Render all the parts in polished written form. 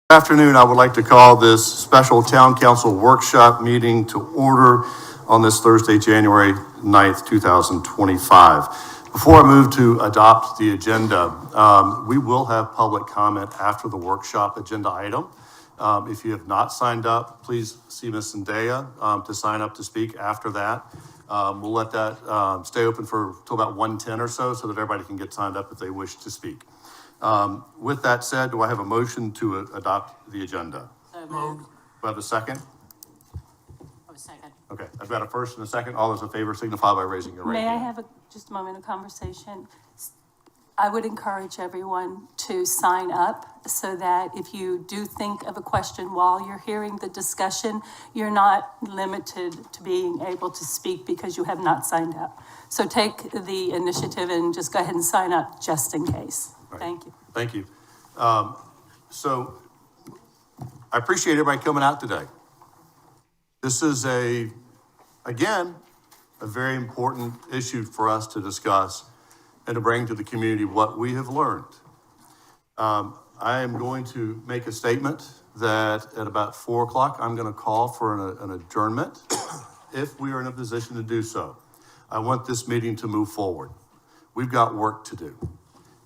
Good afternoon. I would like to call this special town council workshop meeting to order on this Thursday, January 9th, 2025. Before I move to adopt the agenda, we will have public comment after the workshop agenda item. If you have not signed up, please see Ms. Zendaya to sign up to speak after that. We'll let that stay open for till about 1:10 or so that everybody can get signed up if they wish to speak. With that said, do I have a motion to adopt the agenda? So moved. Do I have a second? Second. Okay, I've got a first and a second. All those in favor signify by raising your right hand. May I have just a moment of conversation? I would encourage everyone to sign up so that if you do think of a question while you're hearing the discussion, you're not limited to being able to speak because you have not signed up. So take the initiative and just go ahead and sign up just in case. Right. Thank you. Thank you. So I appreciate everybody coming out today. This is again, a very important issue for us to discuss and to bring to the community what we have learned. I am going to make a statement that at about 4 o'clock, I'm going to call for an adjournment if we are in a position to do so. I want this meeting to move forward. We've got work to do,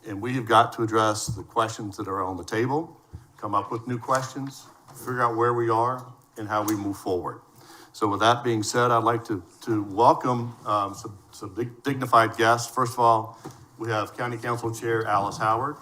and we have got to address the questions that are on the table, come up with new questions, figure out where we are and how we move forward. So with that being said, I'd like to welcome some dignified guests. First of all, we have County Council Chair Alice Howard,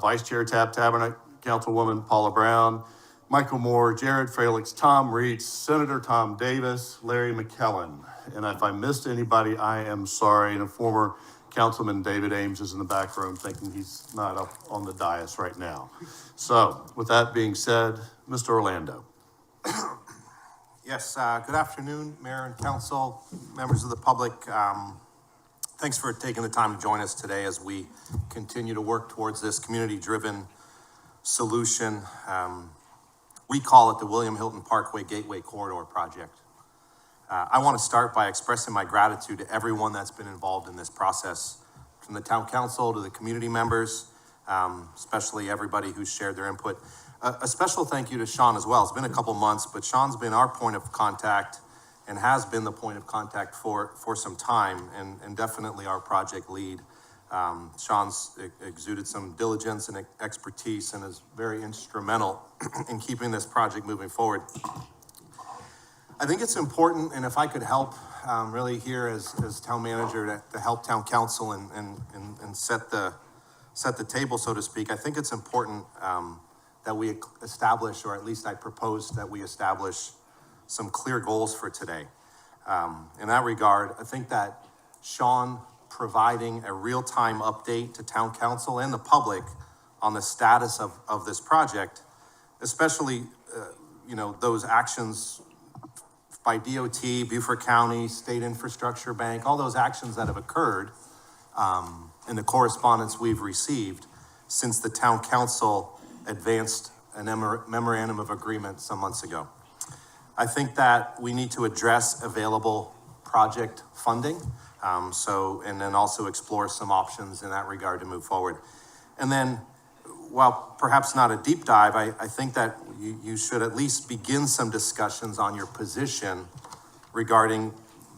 Vice Chair Tabernet, Councilwoman Paula Brown, Michael Moore, Jared Fralix, Tom Reitz, Senator Tom Davis, Larry McKellen. And if I missed anybody, I am sorry. And a former Councilman David Ames is in the back room thinking he's not up on the dais right now. So with that being said, Mr. Orlando. Yes, good afternoon, Mayor and Council, members of the public. Thanks for taking the time to join us today as we continue to work towards this community-driven solution. We call it the William Hilton Parkway Gateway Corridor Project. I want to start by expressing my gratitude to everyone that's been involved in this process, from the town council to the community members, especially everybody who's shared their input. A special thank you to Sean as well. It's been a couple months, but Sean's been our point of contact and has been the point of contact for some time, and definitely our project lead. Sean's exuded some diligence and expertise and is very instrumental in keeping this project moving forward. I think it's important, and if I could help really here as town manager to help town council and set the table, so to speak, I think it's important that we establish, or at least I propose that we establish some clear goals for today. In that regard, I think that Sean providing a real-time update to town council and the public on the status of this project, especially those actions by DOT, Beaufort County, State Infrastructure Bank, all those actions that have occurred in the correspondence we've received since the town council advanced a memorandum of agreement some months ago. I think that we need to address available project funding, and then also explore some options in that regard to move forward. And then, while perhaps not a deep dive, I think that you should at least begin some discussions on your position regarding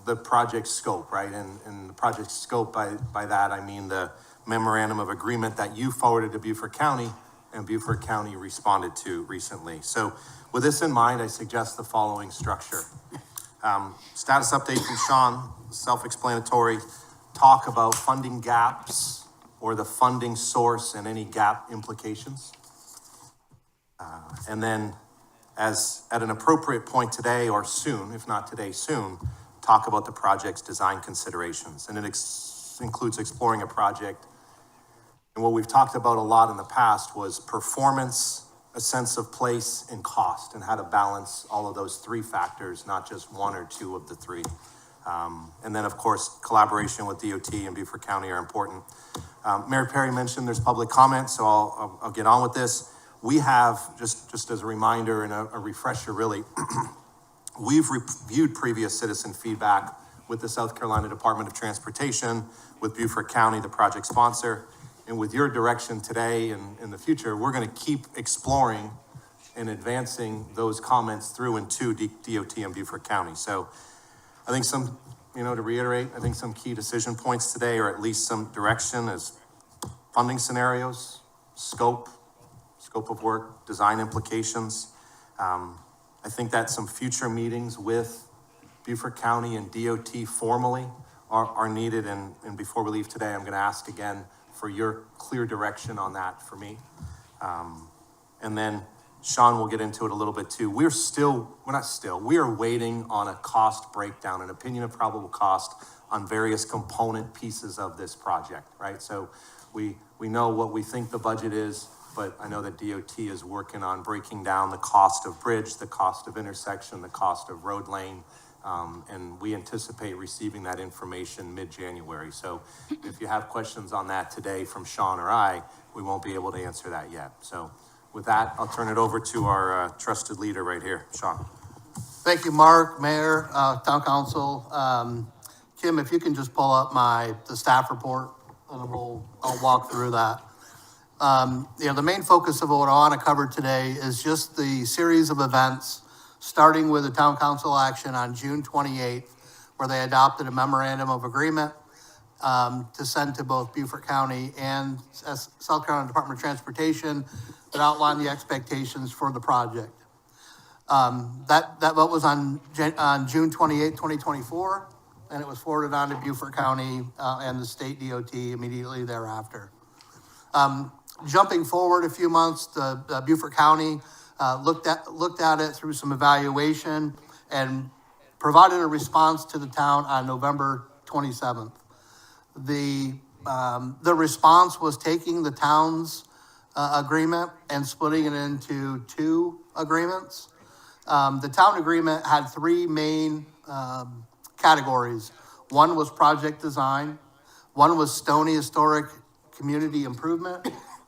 the project scope, right? And the project scope, by that I mean the memorandum of agreement that you forwarded to Beaufort County and Beaufort County responded to recently. So with this in mind, I suggest the following structure. Status update from Sean, self-explanatory, talk about funding gaps or the funding source and any gap implications. And then at an appropriate point today or soon, if not today, soon, talk about the project's design considerations. And it includes exploring a project. And what we've talked about a lot in the past was performance, a sense of place, and cost, and how to balance all of those three factors, not just one or two of the three. And then, of course, collaboration with DOT and Beaufort County are important. Mayor Perry mentioned there's public comment, so I'll get on with this. We have, just as a reminder and a refresher really, we've reviewed previous citizen feedback with the South Carolina Department of Transportation, with Beaufort County, the project sponsor, and with your direction today and in the future, we're going to keep exploring and advancing those comments through and to DOT and Beaufort County. So I think some, to reiterate, I think some key decision points today, or at least some direction, is funding scenarios, scope of work, design implications. I think that some future meetings with Beaufort County and DOT formally are needed. And before we leave today, I'm going to ask again for your clear direction on that for me. And then Sean will get into it a little bit too. We are waiting on a cost breakdown, an opinion of probable cost on various component pieces of this project, right? So we know what we think the budget is, but I know that DOT is working on breaking down the cost of bridge, the cost of intersection, the cost of road lane, and we anticipate receiving that information mid-January. So if you have questions on that today from Sean or I, we won't be able to answer that yet. So with that, I'll turn it over to our trusted leader right here, Sean. Thank you, Mark, Mayor, Town Council. Kim, if you can just pull up the staff report, and I'll walk through that. The main focus of what I want to cover today is just the series of events, starting with the Town Council action on June 28th, where they adopted a memorandum of agreement to send to both Beaufort County and South Carolina Department of Transportation that outlined the expectations for the project. That vote was on June 28, 2024, and it was forwarded on to Beaufort County and the state DOT immediately thereafter. Jumping forward a few months, the Beaufort County looked at it through some evaluation and provided a response to the town on November 27th. The response was taking the town's agreement and splitting it into two agreements. The town agreement had three main categories. One was project design, one was Stony Historic Community Improvement,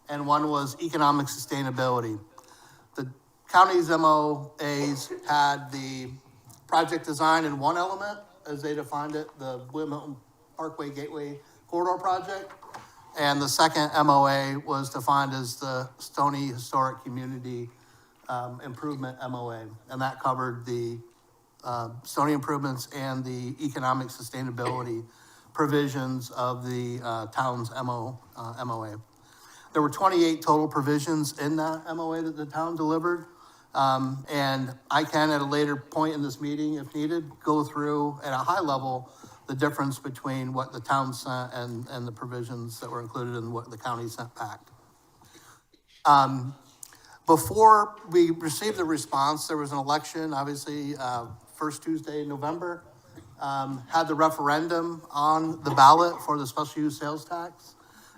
and one was economic sustainability. The county's MOAs had the project design in one element, as they defined it, the William Hilton Parkway Gateway Corridor Project. And the second MOA was defined as the Stony Historic Community Improvement MOA. And that covered the Stony improvements and the economic sustainability provisions of the town's MOA. There were 28 total provisions in that MOA that the town delivered. And I can, at a later point in this meeting, if needed, go through at a high level the difference between what the town sent and the provisions that were included in what the county sent back. Before we received the response, there was an election, obviously, first Tuesday in November. Had the referendum on the ballot for the special use sales tax,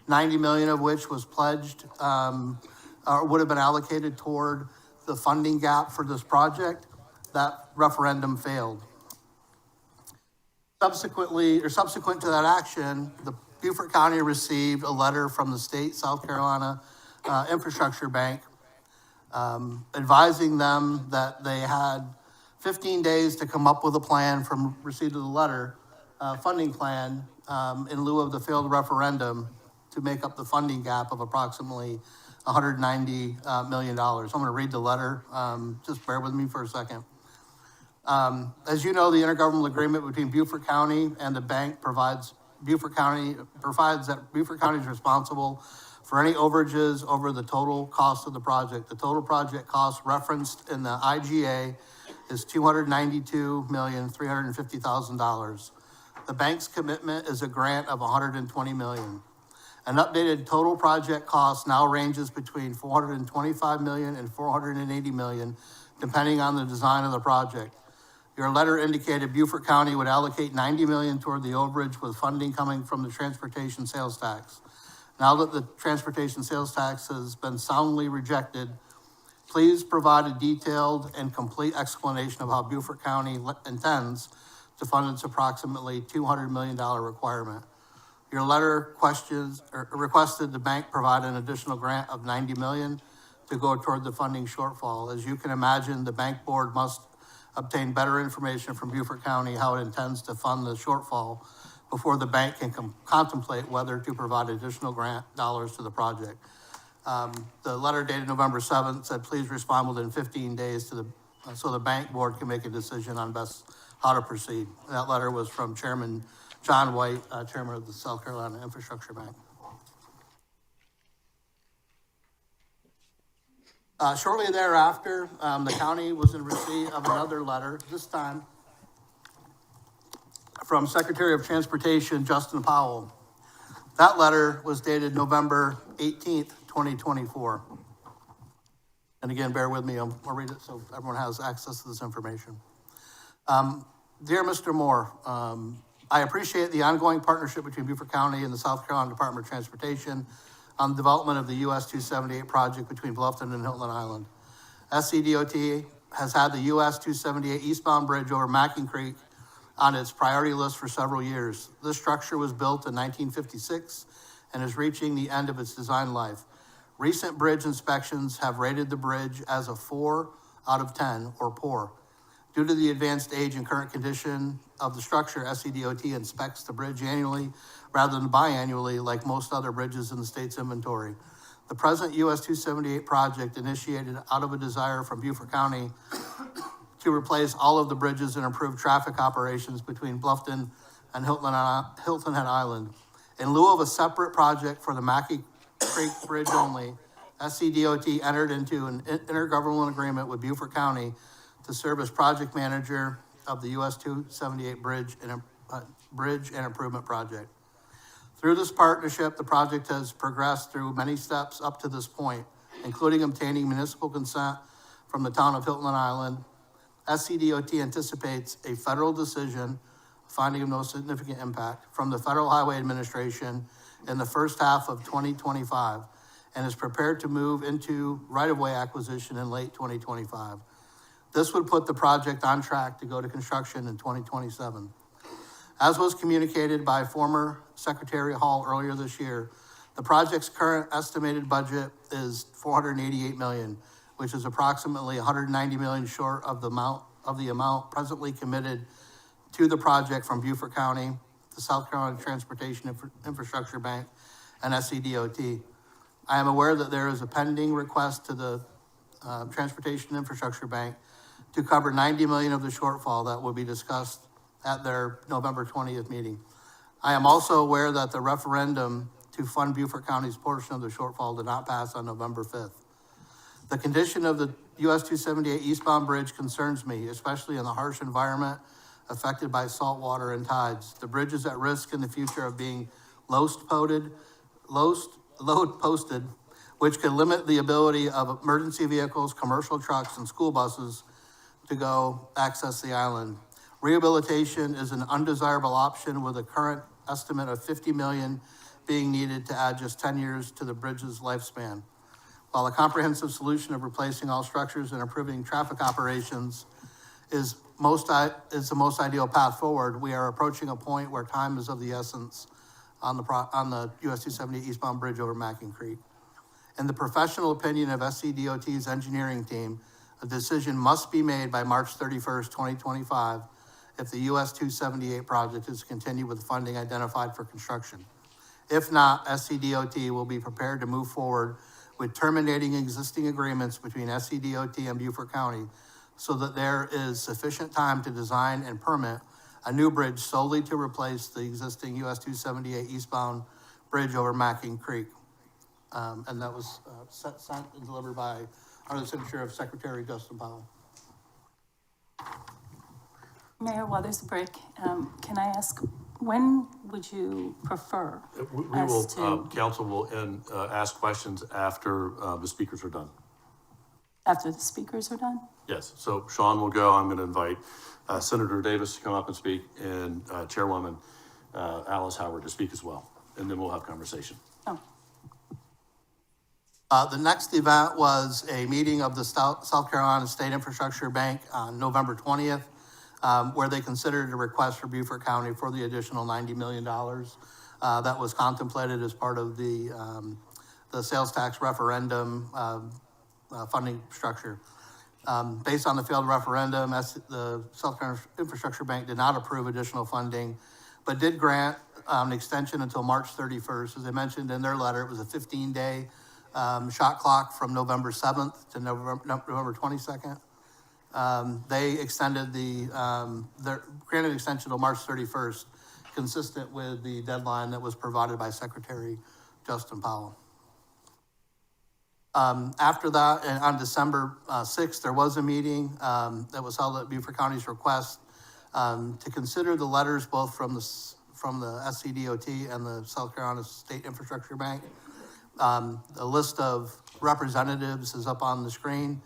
90 million of which was pledged or would have been allocated toward the funding gap for this project. That referendum failed. Subsequent to that action, the Beaufort County received a letter from the state South Carolina Infrastructure Bank advising them that they had 15 days to come up with a plan from receipt of the letter, funding plan, in lieu of the failed referendum to make up the funding gap of approximately $190 million. I'm going to read the letter. Just bear with me for a second. As you know, the intergovernmental agreement between Beaufort County and the bank provides that Beaufort County is responsible for any overages over the total cost of the project. The total project cost referenced in the IGA is $292,350,000. The bank's commitment is a grant of $120 million. An updated total project cost now ranges between $425 million and $480 million, depending on the design of the project. Your letter indicated Beaufort County would allocate $90 million toward the overage, with funding coming from the transportation sales tax. Now that the transportation sales tax has been soundly rejected, please provide a detailed and complete explanation of how Beaufort County intends to fund its approximately $200 million requirement. Your letter requested the bank provide an additional grant of $90 million to go toward the funding shortfall. As you can imagine, the bank board must obtain better information from Beaufort County how it intends to fund the shortfall before the bank can contemplate whether to provide additional grant dollars to the project. The letter dated November 7th said, please respond within 15 days to so the bank board can make a decision on best how to proceed. That letter was from Chairman John White, Chairman of the South Carolina Infrastructure Bank. Shortly thereafter, the county was in receipt of another letter, this time from Secretary of Transportation Justin Powell. That letter was dated November 18th, 2024. And again, bear with me, I'll read it so everyone has access to this information. Dear Mr. Moore, I appreciate the ongoing partnership between Beaufort County and the South Carolina Department of Transportation on the development of the US 278 project between Bluffton and Hilton Island. SCDOT has had the US 278 eastbound bridge over Macking Creek on its priority list for several years. This structure was built in 1956 and is reaching the end of its design life. Recent bridge inspections have rated the bridge as a 4 out of 10 or poor. Due to the advanced age and current condition of the structure, SCDOT inspects the bridge annually rather than biannually like most other bridges in the state's inventory. The present US 278 project initiated out of a desire from Beaufort County to replace all of the bridges and improve traffic operations between Bluffton and Hilton Head Island. In lieu of a separate project for the Mackie Creek Bridge only, SCDOT entered into an intergovernmental agreement with Beaufort County to serve as project manager of the US 278 Bridge and Improvement Project. Through this partnership, the project has progressed through many steps up to this point, including obtaining municipal consent from the town of Hilton Island. SCDOT anticipates a federal decision, finding of no significant impact, from the Federal Highway Administration in the first half of 2025, and is prepared to move into right-of-way acquisition in late 2025. This would put the project on track to go to construction in 2027. As was communicated by former Secretary Hall earlier this year, the project's current estimated budget is $488 million, which is approximately $190 million short of the amount presently committed to the project from Beaufort County, the South Carolina Transportation Infrastructure Bank, and SCDOT. I am aware that there is a pending request to the Transportation Infrastructure Bank to cover $90 million of the shortfall that will be discussed at their November 20th meeting. I am also aware that the referendum to fund Beaufort County's portion of the shortfall did not pass on November 5th. The condition of the US 278 eastbound bridge concerns me, especially in the harsh environment affected by salt water and tides. The bridge is at risk in the future of being load posted, which could limit the ability of emergency vehicles, commercial trucks, and school buses to go access the island. Rehabilitation is an undesirable option with a current estimate of $50 million being needed to add just 10 years to the bridge's lifespan. While a comprehensive solution of replacing all structures and improving traffic operations is the most ideal path forward, we are approaching a point where time is of the essence on the US 270 eastbound bridge over Macking Creek. In the professional opinion of SCDOT's engineering team, a decision must be made by March 31st, 2025, if the US 278 project is to continue with the funding identified for construction. If not, SCDOT will be prepared to move forward with terminating existing agreements between SCDOT and Beaufort County so that there is sufficient time to design and permit a new bridge solely to replace the existing US 278 eastbound bridge over Macking Creek. And that was sent and delivered by under the signature of Secretary Justin Powell. Mayor, while there's a break, can I ask, when would you prefer We us will, to, council will ask questions after the speakers are done. after the speakers are done? Yes, so Sean will go. I'm going to invite Senator Davis to come up and speak, and Chairwoman Alice Howard to speak as well, and then we'll have conversation. Oh, The next event was a meeting of the South Carolina State Infrastructure Bank on November 20th, where they considered a request for Beaufort County for the additional $90 million that was contemplated as part of the sales tax referendum funding structure. Based on the failed referendum, the South Carolina Infrastructure Bank did not approve additional funding, but did grant an extension until March 31st. As I mentioned in their letter, it was a 15-day shot clock from November 7th to November 22nd. They extended their granted extension till March 31st, consistent with the deadline that was provided by Secretary Justin Powell. After that, and on December 6th, there was a meeting that was held at Beaufort County's request to consider the letters both from the SCDOT and the South Carolina State Infrastructure Bank. A list of representatives is up on the screen,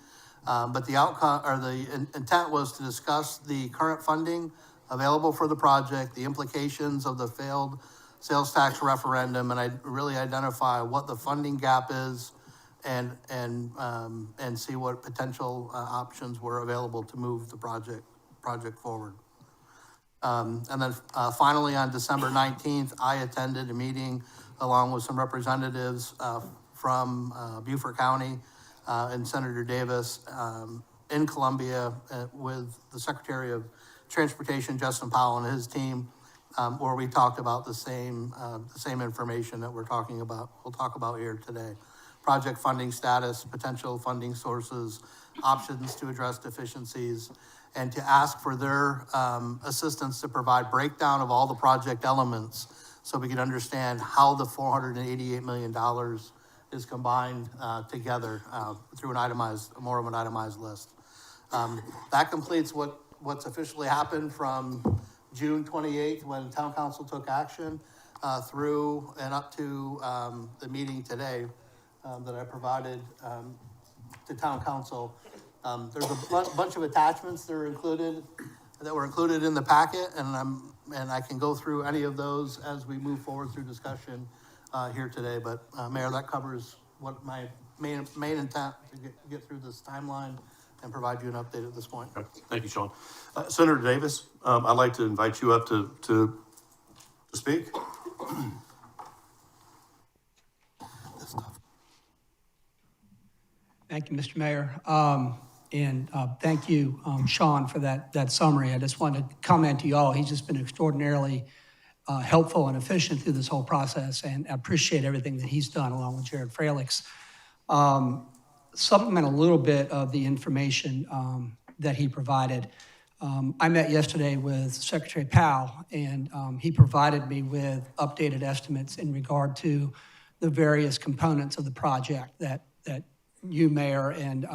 but the outcome or the intent was to discuss the current funding available for the project, the implications of the failed sales tax referendum, and I really identify what the funding gap is and see what potential options were available to move the project forward. And then finally, on December 19th, I attended a meeting along with some representatives from Beaufort County and Senator Davis in Columbia with the Secretary of Transportation, Justin Powell, and his team, where we talked about the same information that we'll talk about here today. Project funding status, potential funding sources, options to address deficiencies, and to ask for their assistance to provide breakdown of all the project elements so we can understand how the $488 million is combined together through more of an itemized list. That completes what's officially happened from June 28th when Town Council took action through and up to the meeting today that I provided to Town Council. There's a bunch of attachments that were included in the packet, and I can go through any of those as we move forward through discussion here today. But Mayor, that covers what my main intent to get through this timeline and provide you an update at this point. Okay. Thank you, Sean. Senator Davis, I'd like to invite you up to speak. Thank you, Mr. Mayor. And thank you, Sean, for that summary. I just wanted to comment to you all. He's just been extraordinarily helpful and efficient through this whole process, and I appreciate everything that he's done along with Jared Fralix. Supplement a little bit of the information that he provided. I met yesterday with Secretary Powell, and he provided me with updated estimates in regard to the various components of the project that you, Mayor, and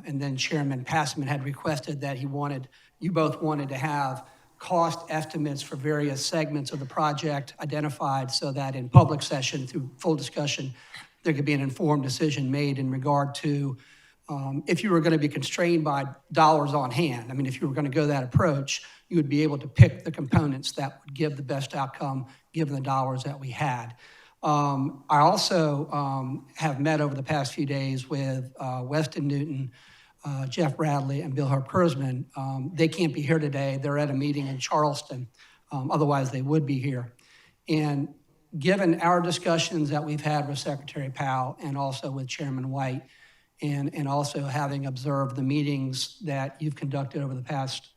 then Chairman Passman had requested that you both wanted to have cost estimates for various segments of the project identified so that in public session through full discussion, there could be an informed decision made in regard to if you were going to be constrained by dollars on hand. I mean, if you were going to go that approach, you would be able to pick the components that would give the best outcome given the dollars that we had. I also have met over the past few days with Weston Newton, Jeff Bradley, and Bill Herb-Kurzman. They can't be here today. They're at a meeting in Charleston. Otherwise, they would be here. And given our discussions that we've had with Secretary Powell and also with Chairman White, and also having observed the meetings that you've conducted over the past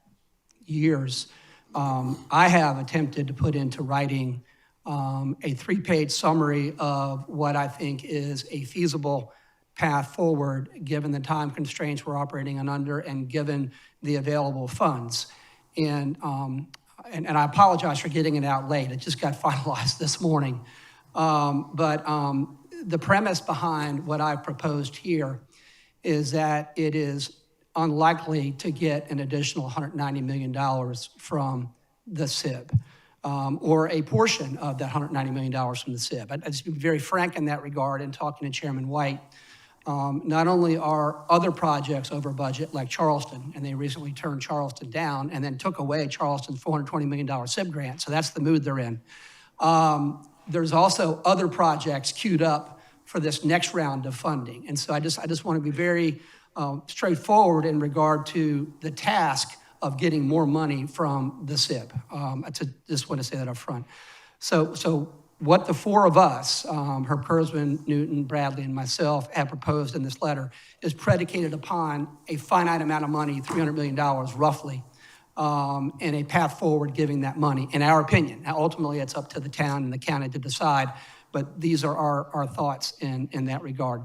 years, I have attempted to put into writing a 3-page summary of what I think is a feasible path forward, given the time constraints we're operating under and given the available funds. And I apologize for getting it out late. It just got finalized this morning. But the premise behind what I've proposed here is that it is unlikely to get an additional $190 million from the SIB. Or a portion of that $190 million from the SIB. I'd just be very frank in that regard in talking to Chairman White. Not only are other projects over budget like Charleston, and they recently turned Charleston down and then took away Charleston's $420 million SIB grant, so that's the mood they're in. There's also other projects queued up for this next round of funding. And so I just want to be very straightforward in regard to the task of getting more money from the SIB. I just want to say that up front. So what the four of us, Herb Kurzman, Newton, Bradley, and myself, have proposed in this letter is predicated upon a finite amount of money, $300 million roughly, and a path forward giving that money, in our opinion. Now, ultimately, it's up to the town and the county to decide, but these are our thoughts in that regard.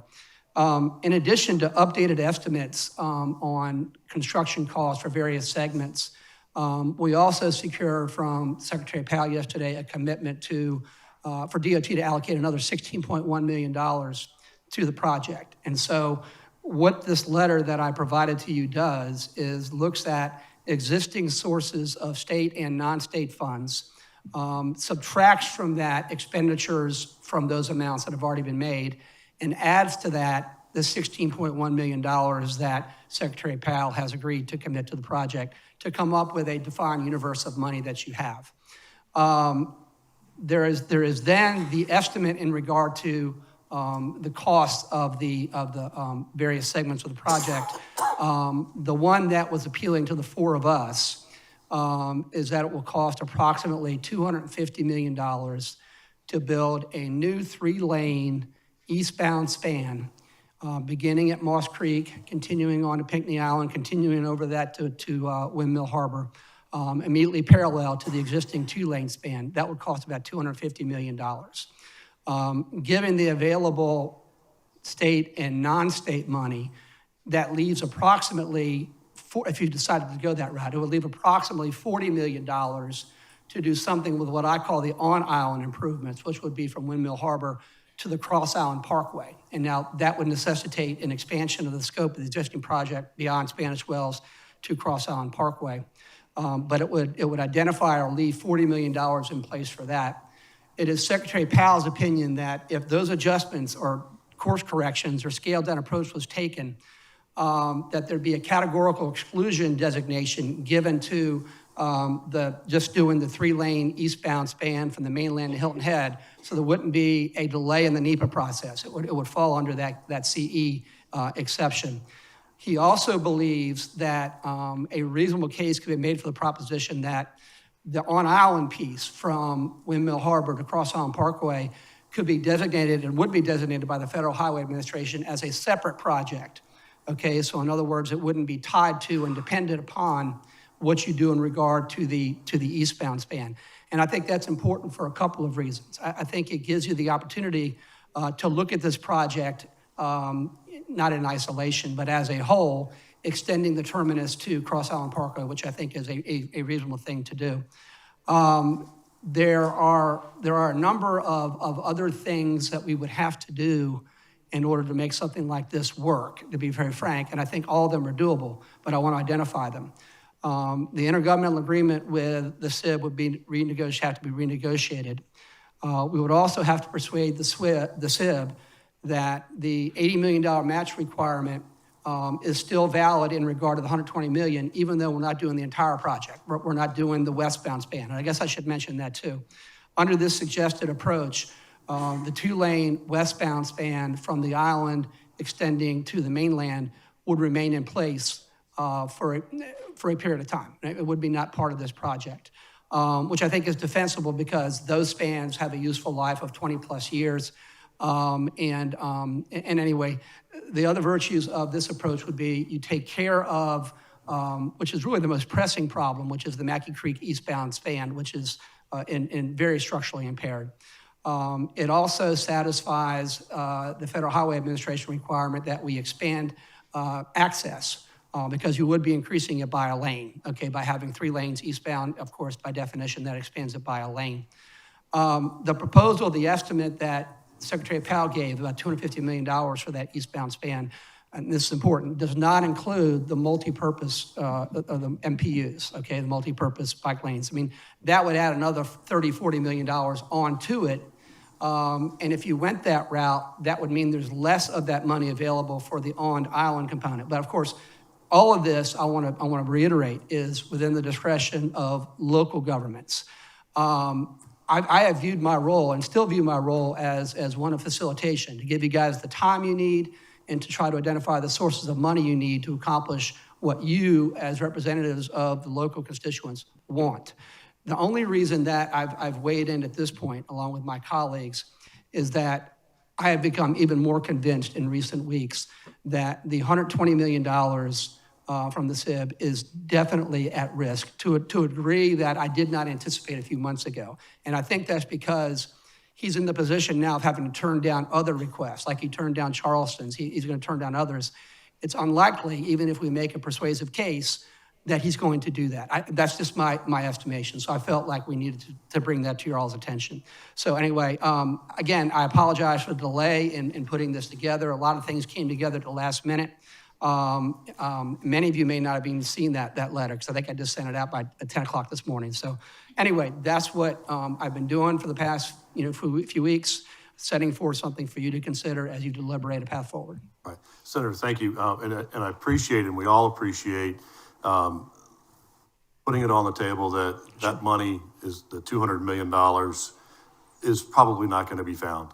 In addition to updated estimates on construction costs for various segments, we also secured from Secretary Powell yesterday a commitment for DOT to allocate another $16.1 million to the project. And so what this letter that I provided to you does is looks at existing sources of state and non-state funds, subtracts from that expenditures from those amounts that have already been made, and adds to that the $16.1 million that Secretary Powell has agreed to commit to the project to come up with a defined universe of money that you have. There is then the estimate in regard to the cost of the various segments of the project. The one that was appealing to the four of us is that it will cost approximately $250 million to build a new 3-lane eastbound span, beginning at Moss Creek, continuing on to Pinckney Island, continuing over that to Windmill Harbor, immediately parallel to the existing 2-lane span. That would cost about $250 million. Given the available state and non-state money, that leaves approximately, if you decided to go that route, it would leave approximately $40 million to do something with what I call the on-island improvements, which would be from Windmill Harbor to the Cross Island Parkway. And now that would necessitate an expansion of the scope of the existing project beyond Spanish Wells to Cross Island Parkway. But it would identify or leave $40 million in place for that. It is Secretary Powell's opinion that if those adjustments or course corrections or scaled down approach was taken, that there'd be a categorical exclusion designation given to just doing the 3-lane eastbound span from the mainland to Hilton Head, so there wouldn't be a delay in the NEPA process. It would fall under that CE exception. He also believes that a reasonable case could be made for the proposition that the on-island piece from Windmill Harbor to Cross Island Parkway could be designated and would be designated by the Federal Highway Administration as a separate project. Okay, so in other words, it wouldn't be tied to and dependent upon what you do in regard to the eastbound span. And I think that's important for a couple of reasons. I think it gives you the opportunity to look at this project, not in isolation, but as a whole, extending the terminus to Cross Island Parkway, which I think is a reasonable thing to do. There are a number of other things that we would have to do in order to make something like this work, to be very frank, and I think all of them are doable, but I want to identify them. The intergovernmental agreement with the SIB would be have to be renegotiated. We would also have to persuade the SIB that the $80 million match requirement is still valid in regard to the $120 million, even though we're not doing the entire project. We're not doing the westbound span, and I guess I should mention that too. Under this suggested approach, the 2-lane westbound span from the island extending to the mainland would remain in place for a period of time. It would be not part of this project, which I think is defensible because those spans have a useful life of 20 plus years. And anyway, the other virtues of this approach would be you take care of, which is really the most pressing problem, which is the Mackey Creek eastbound span, which is in very structurally impaired. It also satisfies the Federal Highway Administration requirement that we expand access because you would be increasing it by a lane, okay, by having 3 lanes eastbound, of course, by definition, that expands it by a lane. The proposal, the estimate that Secretary Powell gave, about $250 million for that eastbound span, and this is important, does not include the multi-purpose of the MPUs, okay, the multi-purpose bike lanes. I mean, that would add another $30, $40 million onto it. And if you went that route, that would mean there's less of that money available for the on-island component. But of course, all of this, I want to reiterate, is within the discretion of local governments. I have viewed my role and still view my role as one of facilitation, to give you guys the time you need and to try to identify the sources of money you need to accomplish what you, as representatives of the local constituents, want. The only reason that I've weighed in at this point, along with my colleagues, is that I have become even more convinced in recent weeks that the $120 million from the SIB is definitely at risk to a degree that I did not anticipate a few months ago. And I think that's because he's in the position now of having to turn down other requests, like he turned down Charleston's, he's going to turn down others. It's unlikely, even if we make a persuasive case, that he's going to do that. That's just my estimation. So I felt like we needed to bring that to your all's attention. So anyway, again, I apologize for the delay in putting this together. A lot of things came together at the last minute. Many of you may not have even seen that letter, because I think I just sent it out by 10 o'clock this morning. So anyway, that's what I've been doing for the past few weeks, setting forth something for you to consider as you deliberate a path forward. Right. Senator, thank you. And I appreciate, and we all appreciate putting it on the table that that money is, the $200 million is probably not going to be found.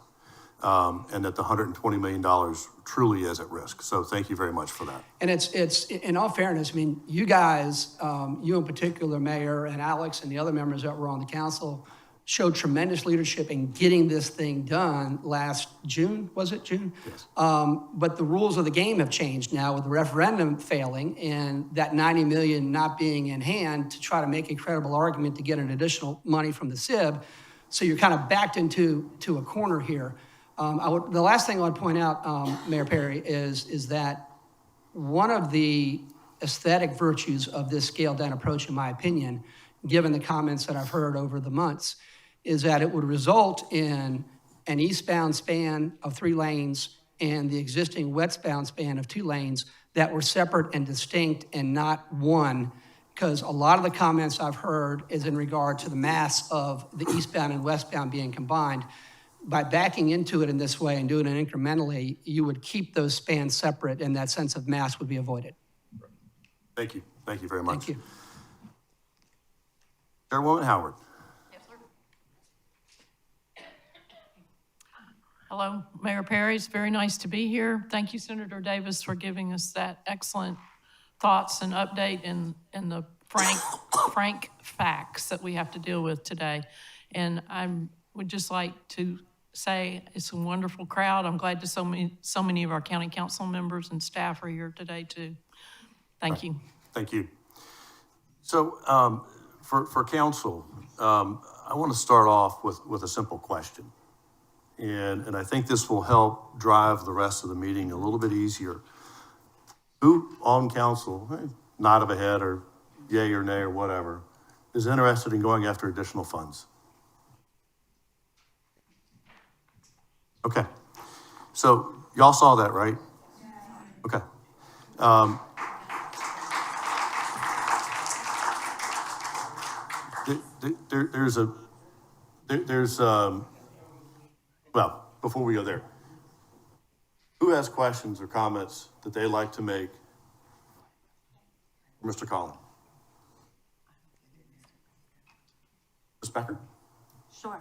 And that the $120 million truly is at risk. So thank you very much for that. And it's in all fairness, I mean, you guys, you in particular, Mayor, and Alex and the other members that were on the council, showed tremendous leadership in getting this thing done last June, was it June? Yes. But the rules of the game have changed now with the referendum failing and that $90 million not being in hand to try to make a credible argument to get an additional money from the SIB. So you're kind of backed into a corner here. The last thing I would point out, Mayor Perry, is that one of the aesthetic virtues of this scaled-down approach, in my opinion, given the comments that I've heard over the months, is that it would result in an eastbound span of 3 lanes and the existing westbound span of 2 lanes that were separate and distinct and not one, because a lot of the comments I've heard is in regard to the mass of the eastbound and westbound being combined. By backing into it in this way and doing it incrementally, you would keep those spans separate and that sense of mass would be avoided. Thank you. Thank you very much. Thank you. Chairwoman Howard. Hello, Mayor Perry. It's very nice to be here. Thank you, Senator Davis, for giving us that excellent thoughts and update and the frank facts that we have to deal with today. And I would just like to say it's a wonderful crowd. I'm glad so many of our county council members and staff are here today too. Thank you. Thank you. So for council, I want to start off with a simple question. And I think this will help drive the rest of the meeting a little bit easier. Who on council, nod of a head or yay or nay or whatever, is interested in going after additional funds? Okay. So y'all saw that, right? Okay. Well, before we go there, who has questions or comments that they'd like to make? Mr. Collin. Ms. Becker. Sure.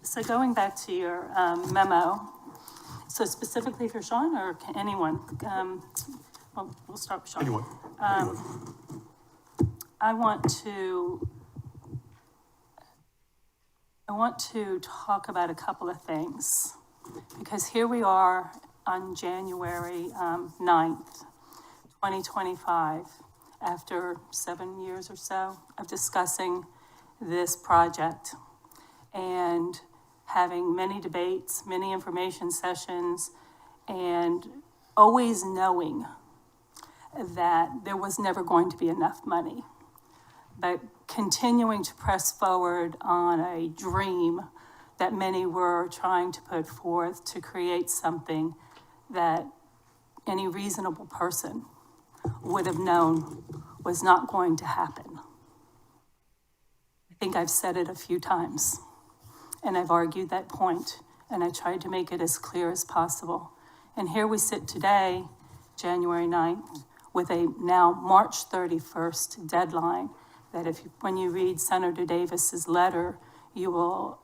So going back to your memo, so specifically for Sean or anyone? Well, we'll start with Sean. Anyone. I want to talk about a couple of things, because here we are on January 9th, 2025, after 7 years or so of discussing this project and having many debates, many information sessions, and always knowing that there was never going to be enough money, but continuing to press forward on a dream that many were trying to put forth to create something that any reasonable person would have known was not going to happen. I think I've said it a few times, and I've argued that point, and I tried to make it as clear as possible. And here we sit today, January 9th, with a now March 31st deadline that when you read Senator Davis's letter, you will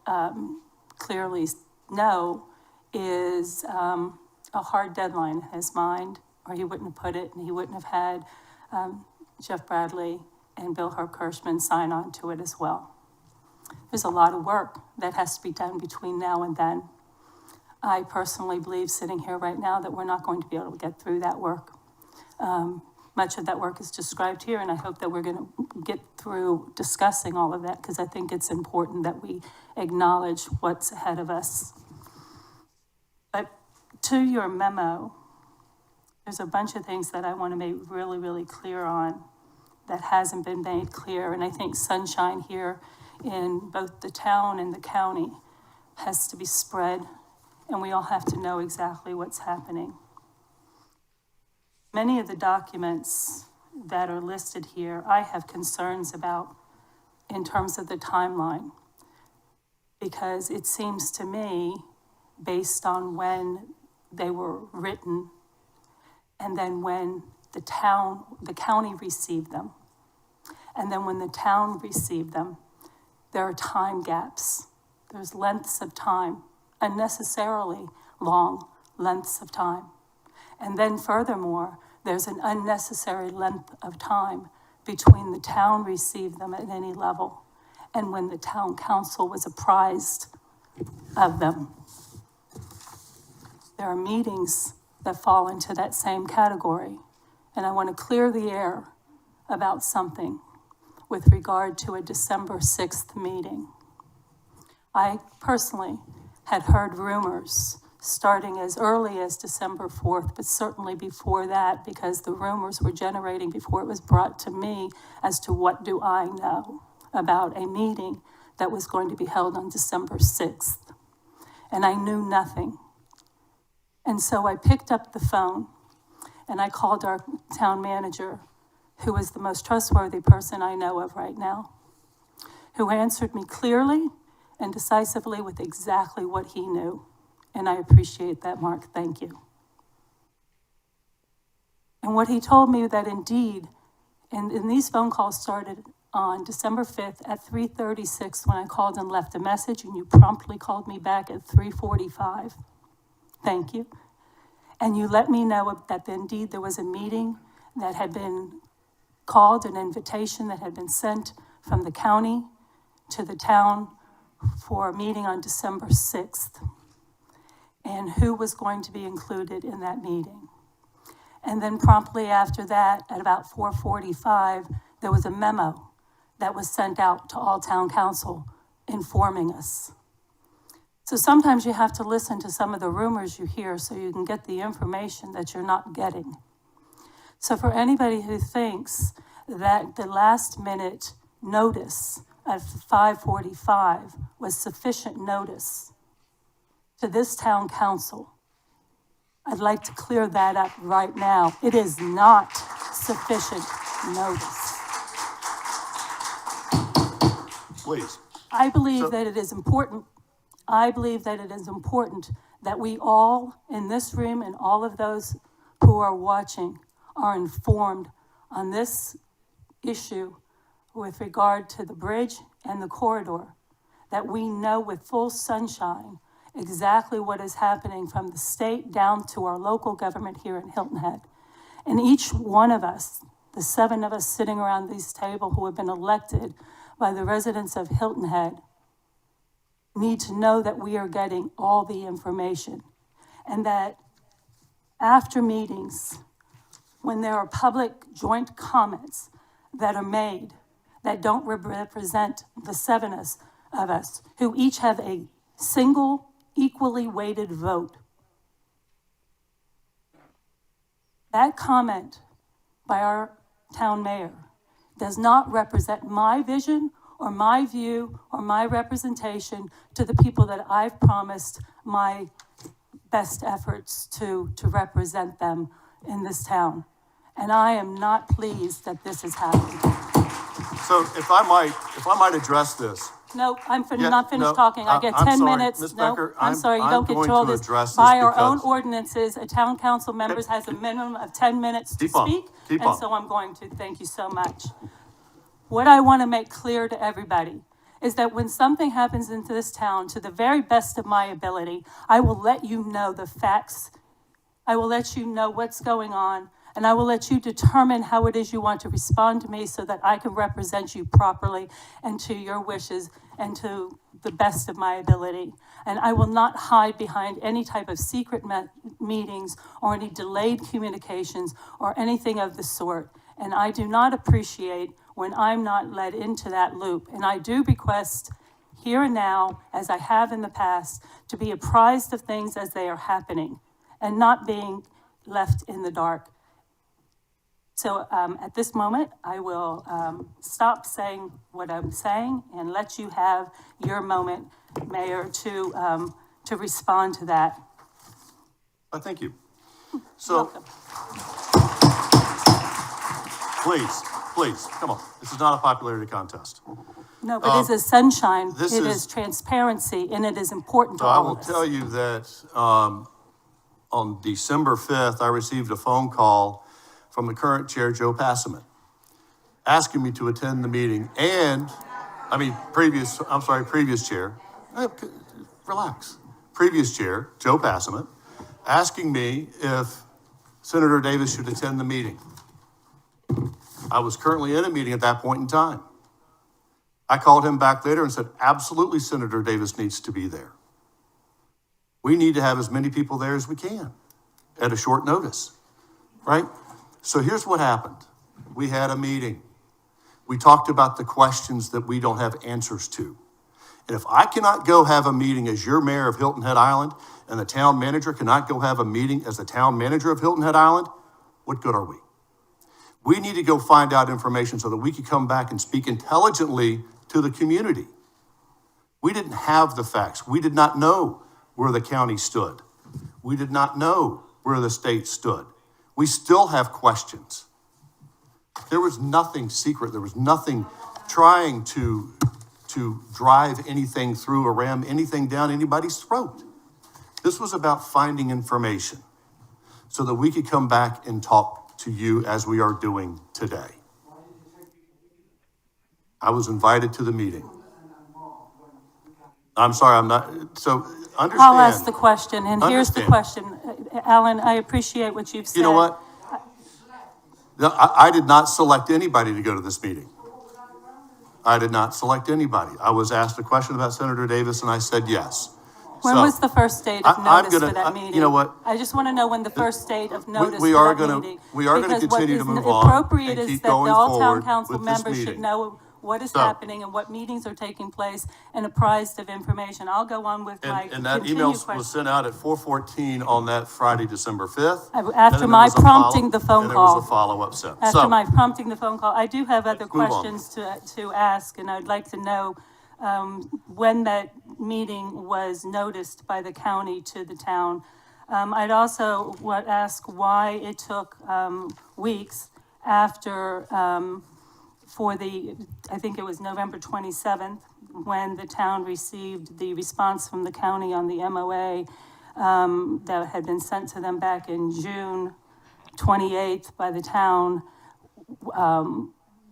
clearly know is a hard deadline in his mind, or he wouldn't have put it, and he wouldn't have had Jeff Bradley and Bill Kirschman sign on to it as well. There's a lot of work that has to be done between now and then. I personally believe, sitting here right now, that we're not going to be able to get through that work. much of that work is described here, and I hope that we're going to get through discussing all of that, because I think it's important that we acknowledge what's ahead of us. But to your memo, there's a bunch of things that I want to make really, really clear on that hasn't been made clear, and I think sunshine here in both the town and the county has to be spread, and we all have to know exactly what's happening. Many of the documents that are listed here, I have concerns about in terms of the timeline, because it seems to me, based on when they were written, and then when the county received them, and then when the town received them, there are time gaps. There's lengths of time, unnecessarily long lengths of time. And then furthermore, there's an unnecessary length of time between the town received them at any level and when the town council was apprised of them. There are meetings that fall into that same category. And I want to clear the air about something with regard to a December 6th meeting. I personally had heard rumors starting as early as December 4th, but certainly before that, because the rumors were generating before it was brought to me as to what do I know about a meeting that was going to be held on December 6th. And I knew nothing. And so I picked up the phone and I called our town manager, who is the most trustworthy person I know of right now, who answered me clearly and decisively with exactly what he knew. And I appreciate that, Mark. Thank you. And what he told me that indeed, and these phone calls started on December 5th at 3:36 when I called and left a message, and you promptly called me back at 3:45. Thank you. And you let me know that indeed there was a meeting that had been called, an invitation that had been sent from the county to the town for a meeting on December 6th, and who was going to be included in that meeting. And then promptly after that, at about 4:45, there was a memo that was sent out to all town council informing us. So sometimes you have to listen to some of the rumors you hear so you can get the information that you're not getting. So for anybody who thinks that the last minute notice at 5:45 was sufficient notice to this town council, I'd like to clear that up right now. It is not sufficient notice. Please. I believe So- that it is important. I believe that it is important that we all in this room and all of those who are watching are informed on this issue with regard to the bridge and the corridor, that we know with full sunshine exactly what is happening from the state down to our local government here in Hilton Head. And each one of us, the 7 of us sitting around this table who have been elected by the residents of Hilton Head, need to know that we are getting all the information, and that after meetings, when there are public joint comments that are made that don't represent the 7 of us who each have a single equally weighted vote, that comment by our town mayor does not represent my vision or my view or my representation to the people that I've promised my best efforts to represent them in this town. And I am not pleased that this is happening. So if I might address this. No, I'm Yeah, not finished no, talking. I get I'm 10 sorry, minutes. Ms. No, Becker, I'm sorry, you I'm don't get going to all to this. address this By our own because- ordinances, a town council member has a minimum of 10 minutes to Keep on, speak. keep And on. so I'm going to. Thank you so much. What I want to make clear to everybody is that when something happens into this town, to the very best of my ability, I will let you know the facts. I will let you know what's going on, and I will let you determine how it is you want to respond to me so that I can represent you properly and to your wishes and to the best of my ability. And I will not hide behind any type of secret meetings or any delayed communications or anything of the sort. And I do not appreciate when I'm not led into that loop. And I do request here and now, as I have in the past, to be apprised of things as they are happening and not being left in the dark. So at this moment, I will stop saying what I'm saying and let you have your moment, Mayor, to respond to that. Thank you. So, Welcome. please, come on. This is not a popularity contest. No, but it is sunshine, it this is is- transparency, and it is important to So I all will of us. tell you that on December 5th, I received a phone call from the current chair, Joe Passaman, asking me to attend the meeting previous chair, relax. Previous chair, Joe Passaman, asking me if Senator Davis should attend the meeting. I was currently in a meeting at that point in time. I called him back later and said, absolutely, Senator Davis needs to be there. We need to have as many people there as we can at a short notice, right? So here's what happened. We had a meeting. We talked about the questions that we don't have answers to. And if I cannot go have a meeting as your mayor of Hilton Head Island, and the town manager cannot go have a meeting as the town manager of Hilton Head Island, what good are we? We need to go find out information so that we can come back and speak intelligently to the community. We didn't have the facts. We did not know where the county stood. We did not know where the state stood. We still have questions. There was nothing secret. There was nothing trying to drive anything through or ram anything down anybody's throat. This was about finding information so that we could come back and talk to you as we are doing today. I was invited to the meeting. I'm sorry, I'm not, so understand. I'll ask the question, and here's the Understand. question. Alan, I appreciate what you've said. You know what? No, I did not select anybody to go to this meeting. I did not select anybody. I was asked a question about Senator Davis, and I said yes. When So, was the first date of I'm notice gonna- for that meeting? you know what? I just want to know when the first date of notice we for are that gonna- meeting. we are gonna Because continue to what move is on appropriate and is keep that going all town forward council with this members should meeting. know what is So- happening and what meetings are taking place and apprised of information. I'll go on with my And that email continued was question. sent out at 4:14 on that Friday, December 5th. After And then there my was a prompting the phone And there was call. a follow-up sent. After So, my prompting the phone call, I do have other Let's move on. questions to ask, and I'd like to know when that meeting was noticed by the county to the town. I'd also ask why it took weeks after, I think it was November 27th, when the town received the response from the county on the MOA that had been sent to them back in June 28th by the town,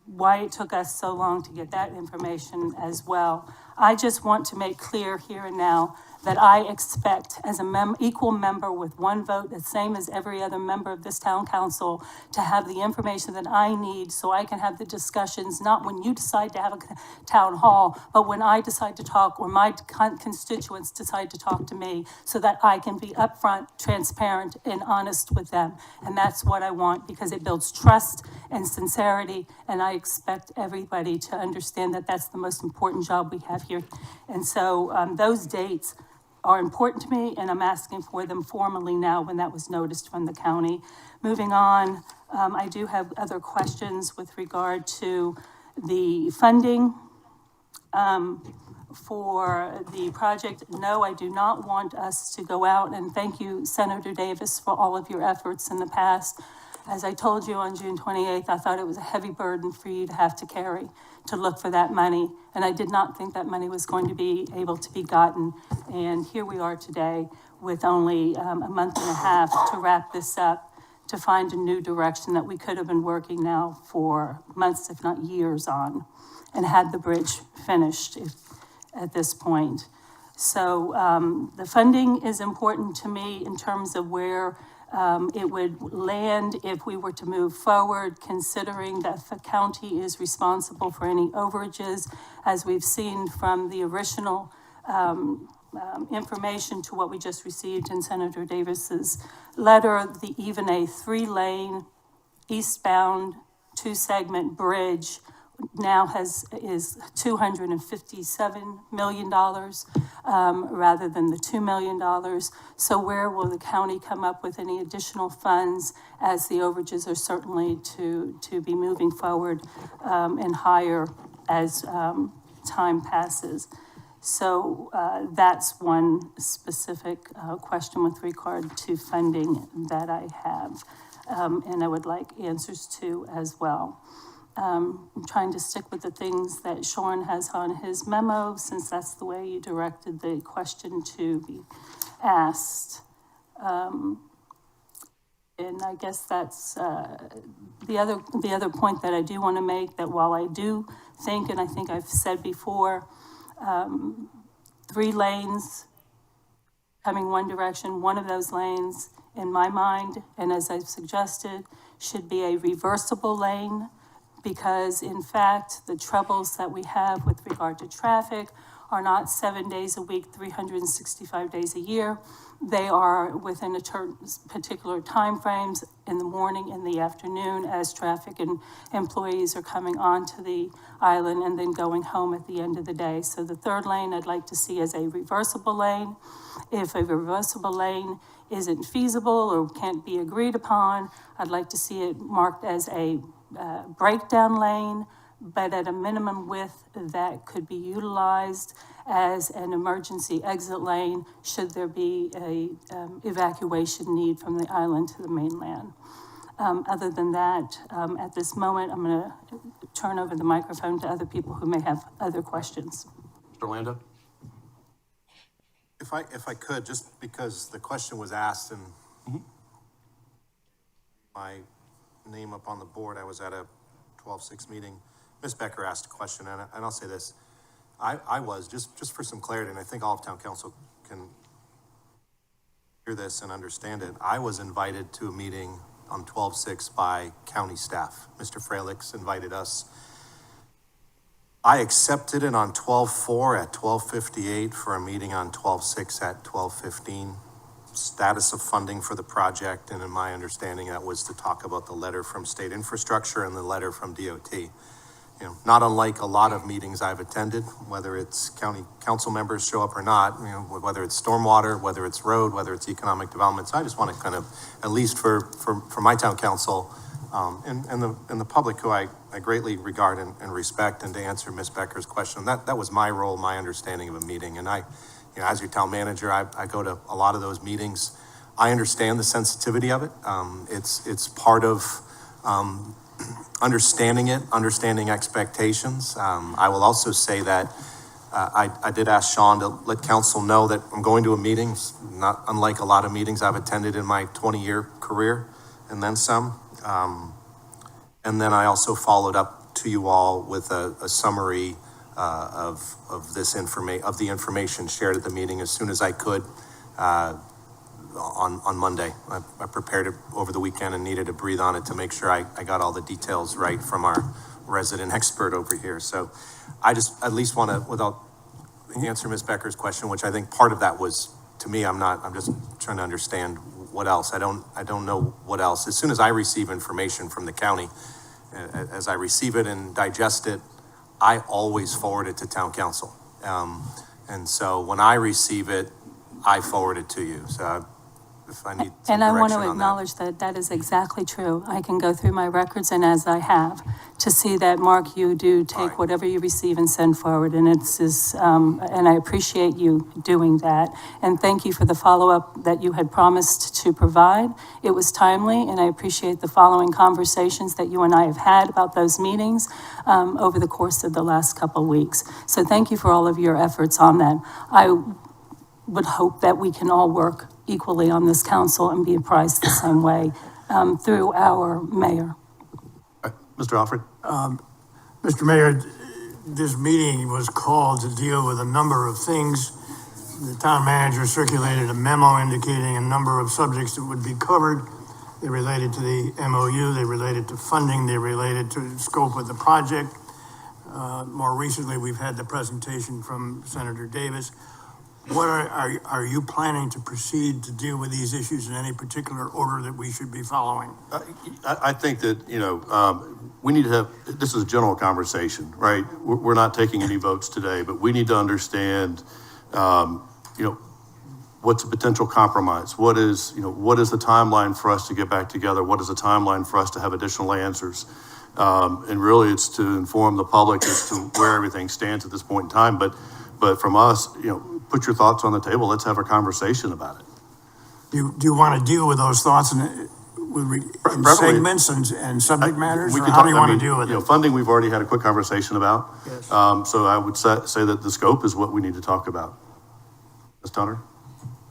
why it took us so long to get that information as well. I just want to make clear here and now that I expect, as a equal member with one vote, the same as every other member of this town council, to have the information that I need so I can have the discussions, not when you decide to have a town hall, but when I decide to talk or my constituents decide to talk to me, so that I can be upfront, transparent, and honest with them. And that's what I want, because it builds trust and sincerity, and I expect everybody to understand that that's the most important job we have here. And so those dates are important to me, and I'm asking for them formally now when that was noticed from the county. Moving on, I do have other questions with regard to the funding for the project. No, I do not want us to go out, and thank you, Senator Davis, for all of your efforts in the past. As I told you on June 28th, I thought it was a heavy burden for you to have to carry, to look for that money. And I did not think that money was going to be able to be gotten. And here we are today with only a month and a half to wrap this up, to find a new direction that we could have been working now for months, if not years on, and had the bridge finished at this point. So the funding is important to me in terms of where It would land if we were to move forward, considering that the county is responsible for any overages, as we've seen from the original information to what we just received in Senator Davis's letter, even a 3-lane eastbound 2-segment bridge now is $257 million, rather than the $2 million. So where will the county come up with any additional funds, as the overages are certainly to be moving forward, and higher as, time passes? So, that's one specific, question with regard to funding that I have, and I would like answers to as well. I'm trying to stick with the things that Sean has on his memo, since that's the way you directed the question to be asked. And I guess that's, the other point that I do want to make, that while I do think, and I think I've said before, 3 lanes coming one direction, one of those lanes, in my mind, and as I've suggested, should be a reversible lane, because in fact, the troubles that we have with regard to traffic are not 7 days a week, 365 days a year. They are within particular timeframes, in the morning, in the afternoon, as traffic and employees are coming onto the island and then going home at the end of the day. So the 3rd lane I'd like to see as a reversible lane. If a reversible lane isn't feasible or can't be agreed upon, I'd like to see it marked as a breakdown lane, but at a minimum width that could be utilized as an emergency exit lane should there be a evacuation need from the island to the mainland. Other than that, at this moment, I'm going to turn over the microphone to other people who may have other questions. Mr. Landa? If I could, just because the question was asked and my name up on the board, I was at a 12-6 meeting. Ms. Becker asked a question, and I'll say this. I was, just for some clarity, and I think all of town council can hear this and understand it. I was invited to a meeting on 12-6 by county staff. Mr. Fralix invited us. I accepted it on 12-4 at 12:58 for a meeting on 12-6 at 12:15. Status of funding for the project, and in my understanding, that was to talk about the letter from state infrastructure and the letter from DOT. You know, not unlike a lot of meetings I've attended, whether it's county council members show up or not, you know, whether it's stormwater, whether it's road, whether it's economic development. So I just want to kind of, at least for my town council, and the public who I greatly regard and respect, and to answer Ms. Becker's question, that was my role, my understanding of a meeting. And you know, as your town manager, I go to a lot of those meetings. I understand the sensitivity of it. It's part of understanding expectations. I will also say that I did ask Sean to let council know that I'm going to a meeting, not unlike a lot of meetings I've attended in my 20-year career, and then some. And then I also followed up to you all with a summary of the information shared at the meeting as soon as I could on Monday. I prepared it over the weekend and needed to breathe on it to make sure I got all the details right from our resident expert over here. So I just at least want to, without answer Ms. Becker's question, which I think part of that was, to me, I'm just trying to understand what else. I don't know what else. As soon as I receive information from the county, as I receive it and digest it, I always forward it to town council. And so when I receive it, I forward it to you. So if I need some And I want direction to on acknowledge that that is exactly true. I can go through my records, and as I have, to see that, Mark, you do take Right. whatever you receive and send forward, and and I appreciate you doing that. And thank you for the follow-up that you had promised to provide. It was timely, and I appreciate the following conversations that you and I have had about those meetings over the course of the last couple of weeks. So thank you for all of your efforts on that. I would hope that we can all work equally on this council and be apprised the same way through our mayor. Mr. Alfred? Mr. Mayor, this meeting was called to deal with a number of things the town manager circulated a memo indicating a number of subjects that would be covered. They related to the MOU, they related to funding, they related to the scope of the project. More recently, we've had the presentation from Senator Davis. What are you planning to proceed to deal with these issues in any particular order that we should be following? I think that, we need to have, this is a general conversation, right? We're not taking any votes today, but we need to understand, what's a potential compromise? What is the timeline for us to get back together? What is the timeline for us to have additional answers? And really it's to inform the public as to where everything stands at this point in time. But from us, put your thoughts on the table. Let's have a conversation about it. Do you want to deal with those thoughts in segments and subject matters? Or how do you want to deal with it? Funding, we've already had a quick conversation about. Yes. So I would say that the scope is what we need to talk about. Ms. Tunner?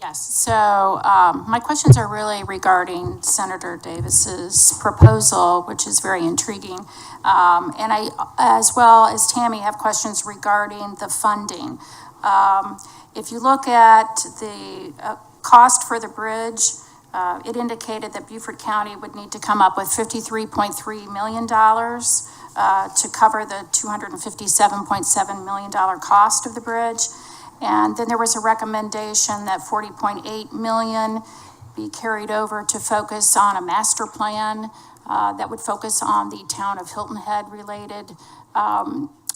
Yes, so my questions are really regarding Senator Davis's proposal, which is very intriguing. And I, as well as Tammy, have questions regarding the funding. If you look at the cost for the bridge, it indicated that Beaufort County would need to come up with $53.3 million to cover the $257.7 million cost of the bridge. And then there was a recommendation that $40.8 million be carried over to focus on a master plan that would focus on the town of Hilton Head related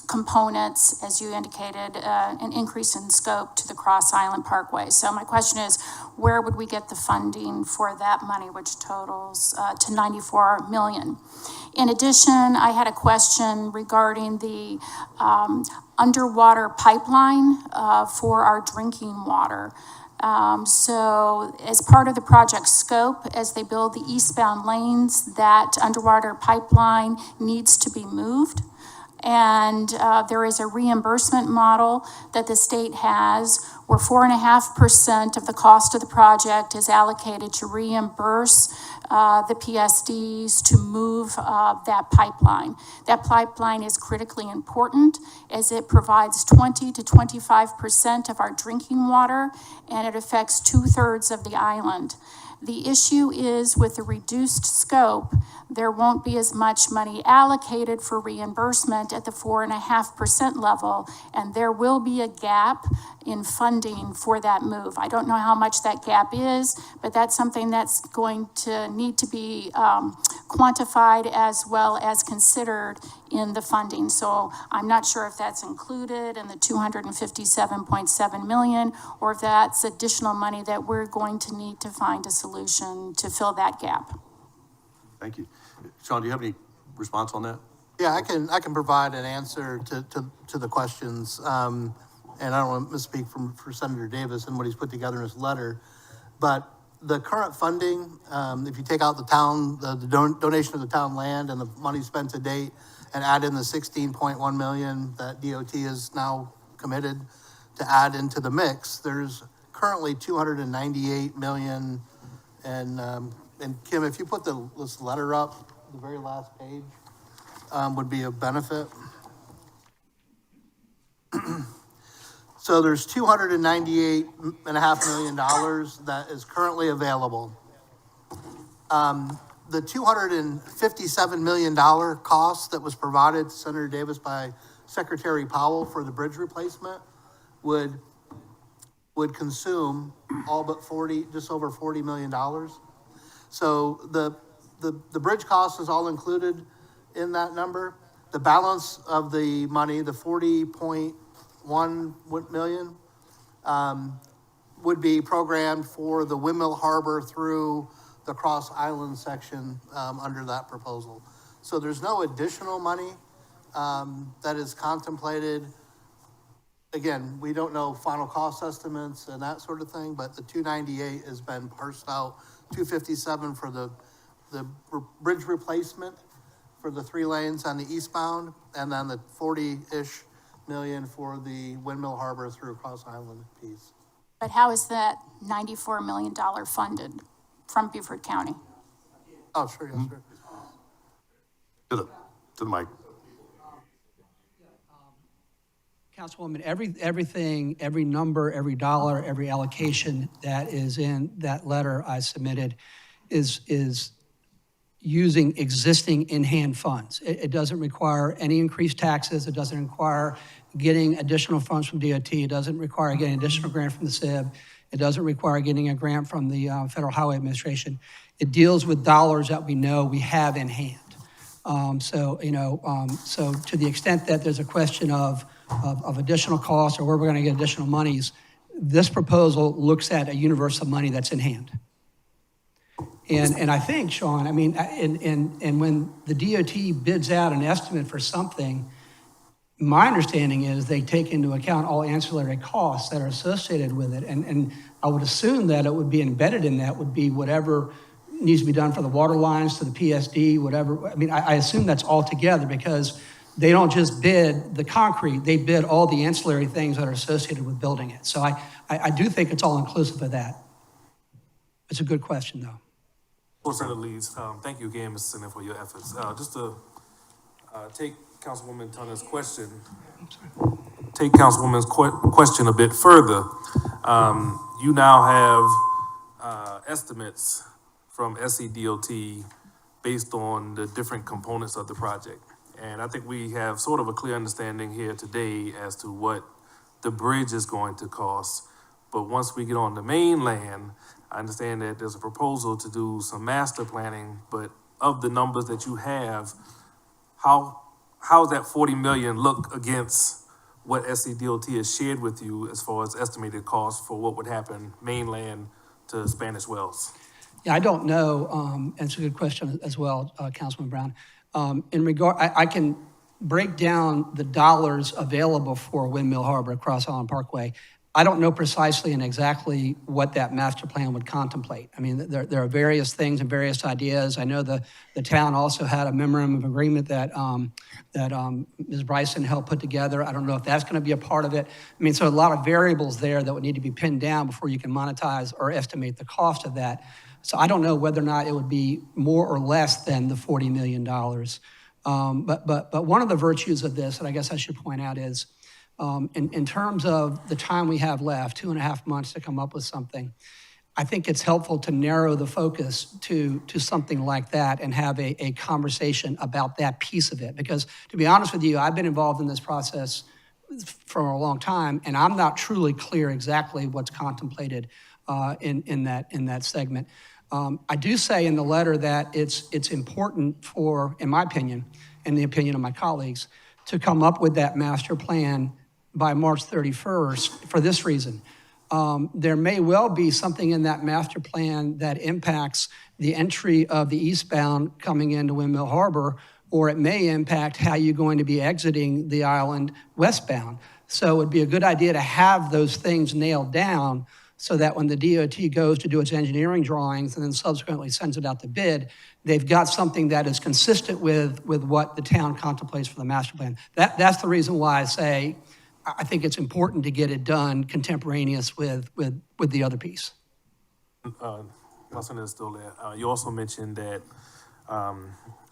components, as you indicated, an increase in scope to the Cross Island Parkway. So my question is, where would we get the funding for that money, which totals to $94 million? In addition, I had a question regarding the underwater pipeline for our drinking water. So as part of the project scope, as they build the eastbound lanes, that underwater pipeline needs to be moved. And there is a reimbursement model that the state has where 4.5% of the cost of the project is allocated to reimburse the PSDs to move that pipeline. That pipeline is critically important as it provides 20 to 25% of our drinking water, and it affects 2/3 of the island. The issue is with the reduced scope, there won't be as much money allocated for reimbursement at the 4.5% level, and there will be a gap in funding for that move. I don't know how much that gap is, but that's something that's going to need to be quantified as well as considered in the funding. So I'm not sure if that's included in the $257.7 million or if that's additional money that we're going to need to find a solution to fill that gap. Thank you. Sean, do you have any response on that? Yeah, I can provide an answer to the questions. And I don't want to misspeak for Senator Davis and what he's put together in his letter, but the current funding, if you take out the town, the donation of the town land and the money spent to date and add in the 16.1 million that DOT is now committed to add into the mix, there's currently 298 million. And Kim, if you put this letter up, the very last page, would be of benefit. So there's $298.5 million that is currently available. The $257 million cost that was provided to Senator Davis by Secretary Powell for the bridge replacement would consume all but just over $40 million. So the bridge cost is all included in that number. The balance of the money, the 40.1 million, would be programmed for the Windmill Harbor through the Cross Island section under that proposal. So there's no additional money that is contemplated. Again, we don't know final cost estimates and that sort of thing, but the 298 has been parsed out, 257 for the bridge replacement for the 3 lanes on the eastbound, and then the 40-ish million for the Windmill Harbor through Cross Island piece. But how is that $94 million funded from Beaufort County? Oh, sure, yes, sir. To the mic. Councilwoman, everything, every number, every dollar, every allocation that is in that letter I submitted is using existing in-hand funds. It doesn't require any increased taxes. It doesn't require getting additional funds from DOT. It doesn't require getting additional grant from the SIB. It doesn't require getting a grant from the Federal Highway Administration. It deals with dollars that we know we have in hand. So to the extent that there's a question of additional costs or where we're going to get additional monies, this proposal looks at a universe of money that's in hand. And I think, Sean, I mean, and when the DOT bids out an estimate for something, my understanding is they take into account all ancillary costs that are associated with it. And I would assume that it would be embedded in that would be whatever needs to be done for the water lines to the PSD, whatever. I mean, I assume that's all together because they don't just bid the concrete, they bid all the ancillary things that are associated with building it. So I do think it's all inclusive of that. It's a good question, though. Senator Leeds, thank you again, Mr. Senator, for your efforts. Just to take Councilwoman Turner's question, question a bit further. You now have estimates from SCDOT based on the different components of the project. And I think we have sort of a clear understanding here today as to what the bridge is going to cost. But once we get on the mainland, I understand that there's a proposal to do some master planning, but of the numbers that you have, how's that 40 million look against what SCDOT has shared with you as far as estimated costs for what would happen mainland to Spanish Wells? Yeah, I don't know, and it's a good question as well, Councilman Brown. In regard, I can break down the dollars available for Windmill Harbor across Island Parkway. I don't know precisely and exactly what that master plan would contemplate. I mean, there are various things and various ideas. I know the town also had a memorandum of agreement that Ms. Bryson helped put together. I don't know if that's going to be a part of it. I mean, so a lot of variables there that would need to be pinned down before you can monetize or estimate the cost of that. So I don't know whether or not it would be more or less than the $40 million. But one of the virtues of this, and I guess I should point out, is in terms of the time we have left, 2.5 months to come up with something, I think it's helpful to narrow the focus to something like that and have a conversation about that piece of it. Because to be honest with you, I've been involved in this process for a long time, and I'm not truly clear exactly what's contemplated in that segment. I do say in the letter that it's important for, in my opinion, and the opinion of my colleagues, to come up with that master plan by March 31st for this reason. There may well be something in that master plan that impacts the entry of the eastbound coming into Windmill Harbor, or it may impact how you're going to be exiting the island westbound. So it would be a good idea to have those things nailed down so that when the DOT goes to do its engineering drawings and then subsequently sends it out to bid, they've got something that is consistent with what the town contemplates for the master plan. That's the reason why I say I think it's important to get it done contemporaneous with the other piece. Councilman is still there. You also mentioned that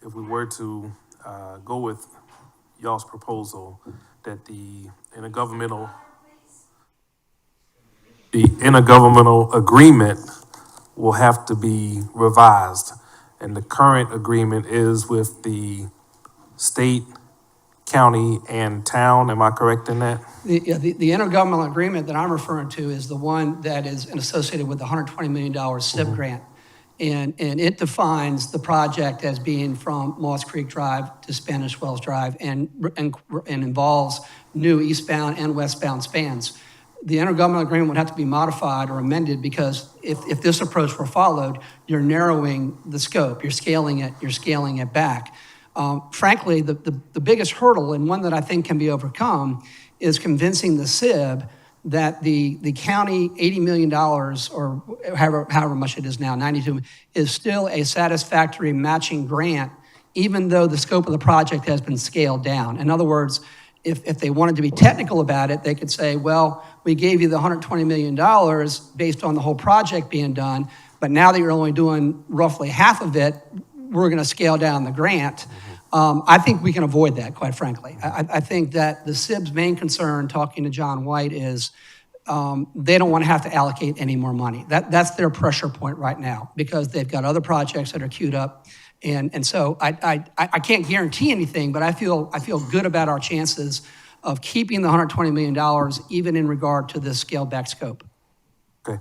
if we were to go with y'all's proposal, that the intergovernmental agreement will have to be revised. And the current agreement is with the state, county, and town. Am I correct in that? The intergovernmental agreement that I'm referring to is the one that is associated with the $120 million SIP grant. And it defines the project as being from Moss Creek Drive to Spanish Wells Drive and involves new eastbound and westbound spans. The intergovernmental agreement would have to be modified or amended because if this approach were followed, you're narrowing the scope, you're scaling it back. Frankly, the biggest hurdle, and one that I think can be overcome, is convincing the SIB that the county $80 million, or however much it is now, 92, is still a satisfactory matching grant, even though the scope of the project has been scaled down. In other words, if they wanted to be technical about it, they could say, well, we gave you the $120 million based on the whole project being done, but now that you're only doing roughly half of it, we're going to scale down the grant. I think we can avoid that, quite frankly. I think that the SIB's main concern, talking to John White, is they don't want to have to allocate any more money. That's their pressure point right now, because they've got other projects that are queued up. And so I can't guarantee anything, but I feel good about our chances of keeping the $120 million, even in regard to this scaled back scope. Okay.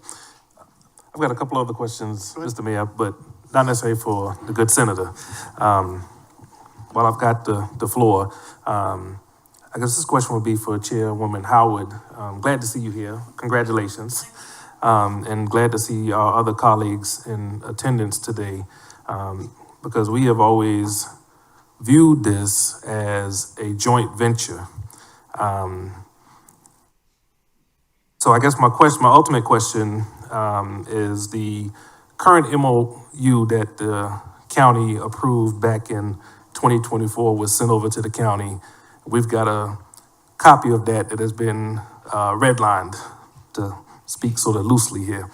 I've got a couple other questions, Mr. Mayor, but not necessarily for the good senator. While I've got the floor, I guess this question would be for Chairwoman Howard. Glad to see you here. Congratulations. And glad to see our other colleagues in attendance today, because we have always viewed this as a joint venture. So I guess my ultimate question, is the current MOU that the county approved back in 2024 was sent over to the county. We've got a copy of that has been redlined, to speak sort of loosely here.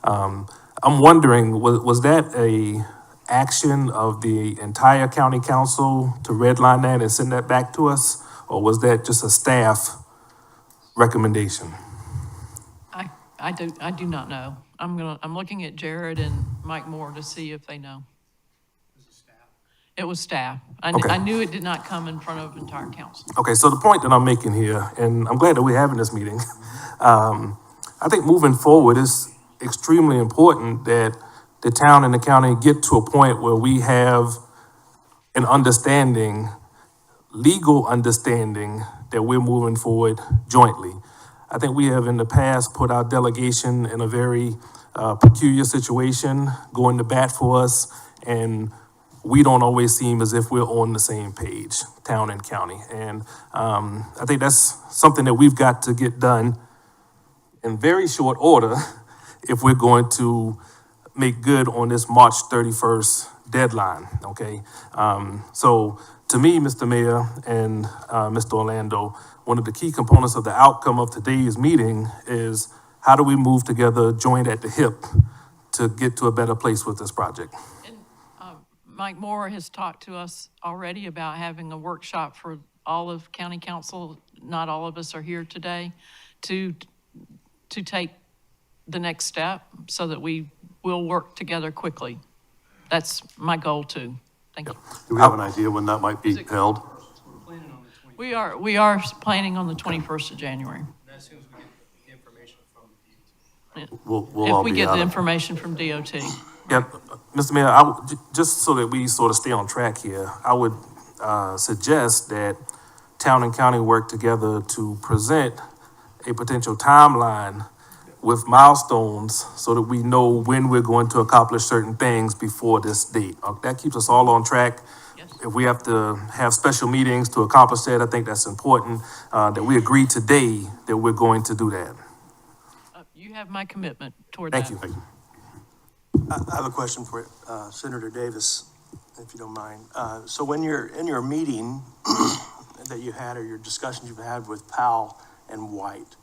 I'm wondering, was that a action of the entire county council to redline that and send that back to us? Or was that just a staff recommendation? I do not know. I'm looking at Jared and Mike Moore to see if they know. It was staff. Okay. I knew it did not come in front of entire council. Okay, so the point that I'm making here, and I'm glad that we're having this meeting, I think moving forward is extremely important that the town and the county get to a point where we have an understanding, legal understanding, that we're moving forward jointly. I think we have in the past put our delegation in a very peculiar situation, going to bat for us, and we don't always seem as if we're on the same page, town and county. And I think that's something that we've got to get done in very short order if we're going to make good on this March 31st deadline, okay? So to me, Mr. Mayor and Mr. Orlando, one of the key components of the outcome of today's meeting is how do we move together, joined at the hip, to get to a better place with this project? And Mike Moore has talked to us already about having a workshop for all of county council. Not all of us are here today to take the next step so that we will work together quickly. That's my goal too. Thank you. Do we have an idea when that might be held? We are planning on the 21st of January. As soon as we get the information from the We'll all If we be get out the of- information from DOT. Yeah, Mr. Mayor, just so that we sort of stay on track here, I would suggest that town and county work together to present a potential timeline with milestones so that we know when we're going to accomplish certain things before this date. That keeps us all on track. Yes. If we have to have special meetings to accomplish that, I think that's important, that we agree today that we're going to do that. You have my commitment toward that. Thank you. I have a question for Senator Davis, if you don't mind. So when you're in your meeting that you had, or your discussions you've had with Powell and White,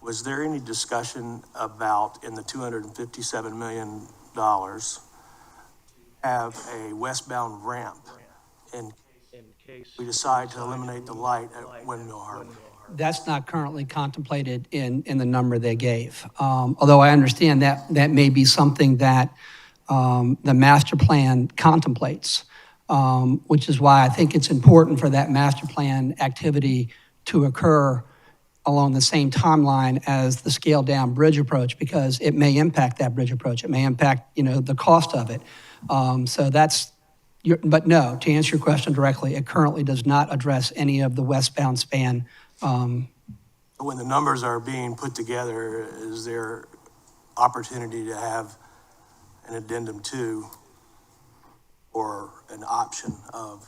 was there any discussion about, in the $257 million, have a westbound ramp in case we decide to eliminate the light at Windmill Harbor? That's not currently contemplated in the number they gave. Although I understand that may be something that the master plan contemplates, which is why I think it's important for that master plan activity to occur along the same timeline as the scaled down bridge approach, because it may impact that bridge approach. It may impact, the cost of it. So that's, but no, to answer your question directly, it currently does not address any of the westbound span. When the numbers are being put together, is there opportunity to have an addendum to, or an option of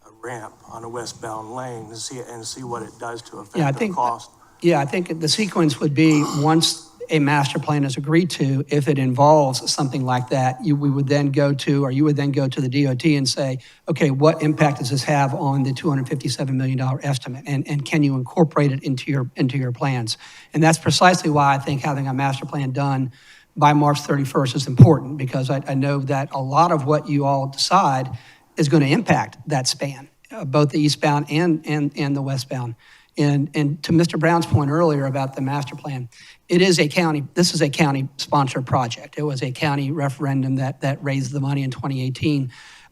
a ramp on a westbound lane to see what it does to Yeah, I affect the think- cost? Yeah, I think the sequence would be, once a master plan is agreed to, if it involves something like that, you would then go to the DOT and say, okay, what impact does this have on the $257 million estimate? And can you incorporate it into your plans? And that's precisely why I think having a master plan done by March 31st is important, because I know that a lot of what you all decide is going to impact that span, both the eastbound and the westbound. And to Mr. Brown's point earlier about the master plan, this is a county-sponsored project. It was a county referendum that raised the money in 2018.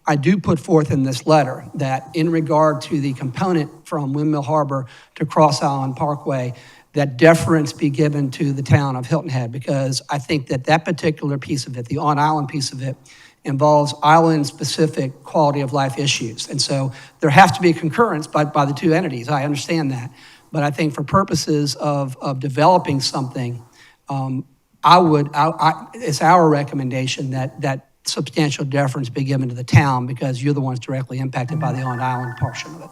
I do put forth in this letter that in regard to the component from Windmill Harbor to Cross Island Parkway, that deference be given to the town of Hilton Head, because I think that particular piece of it, the on-island piece of it, involves island-specific quality of life issues. And so there has to be a concurrence by the two entities. I understand that. But I think for purposes of developing something, it's our recommendation that substantial deference be given to the town, because you're the ones directly impacted by the on-island portion of it.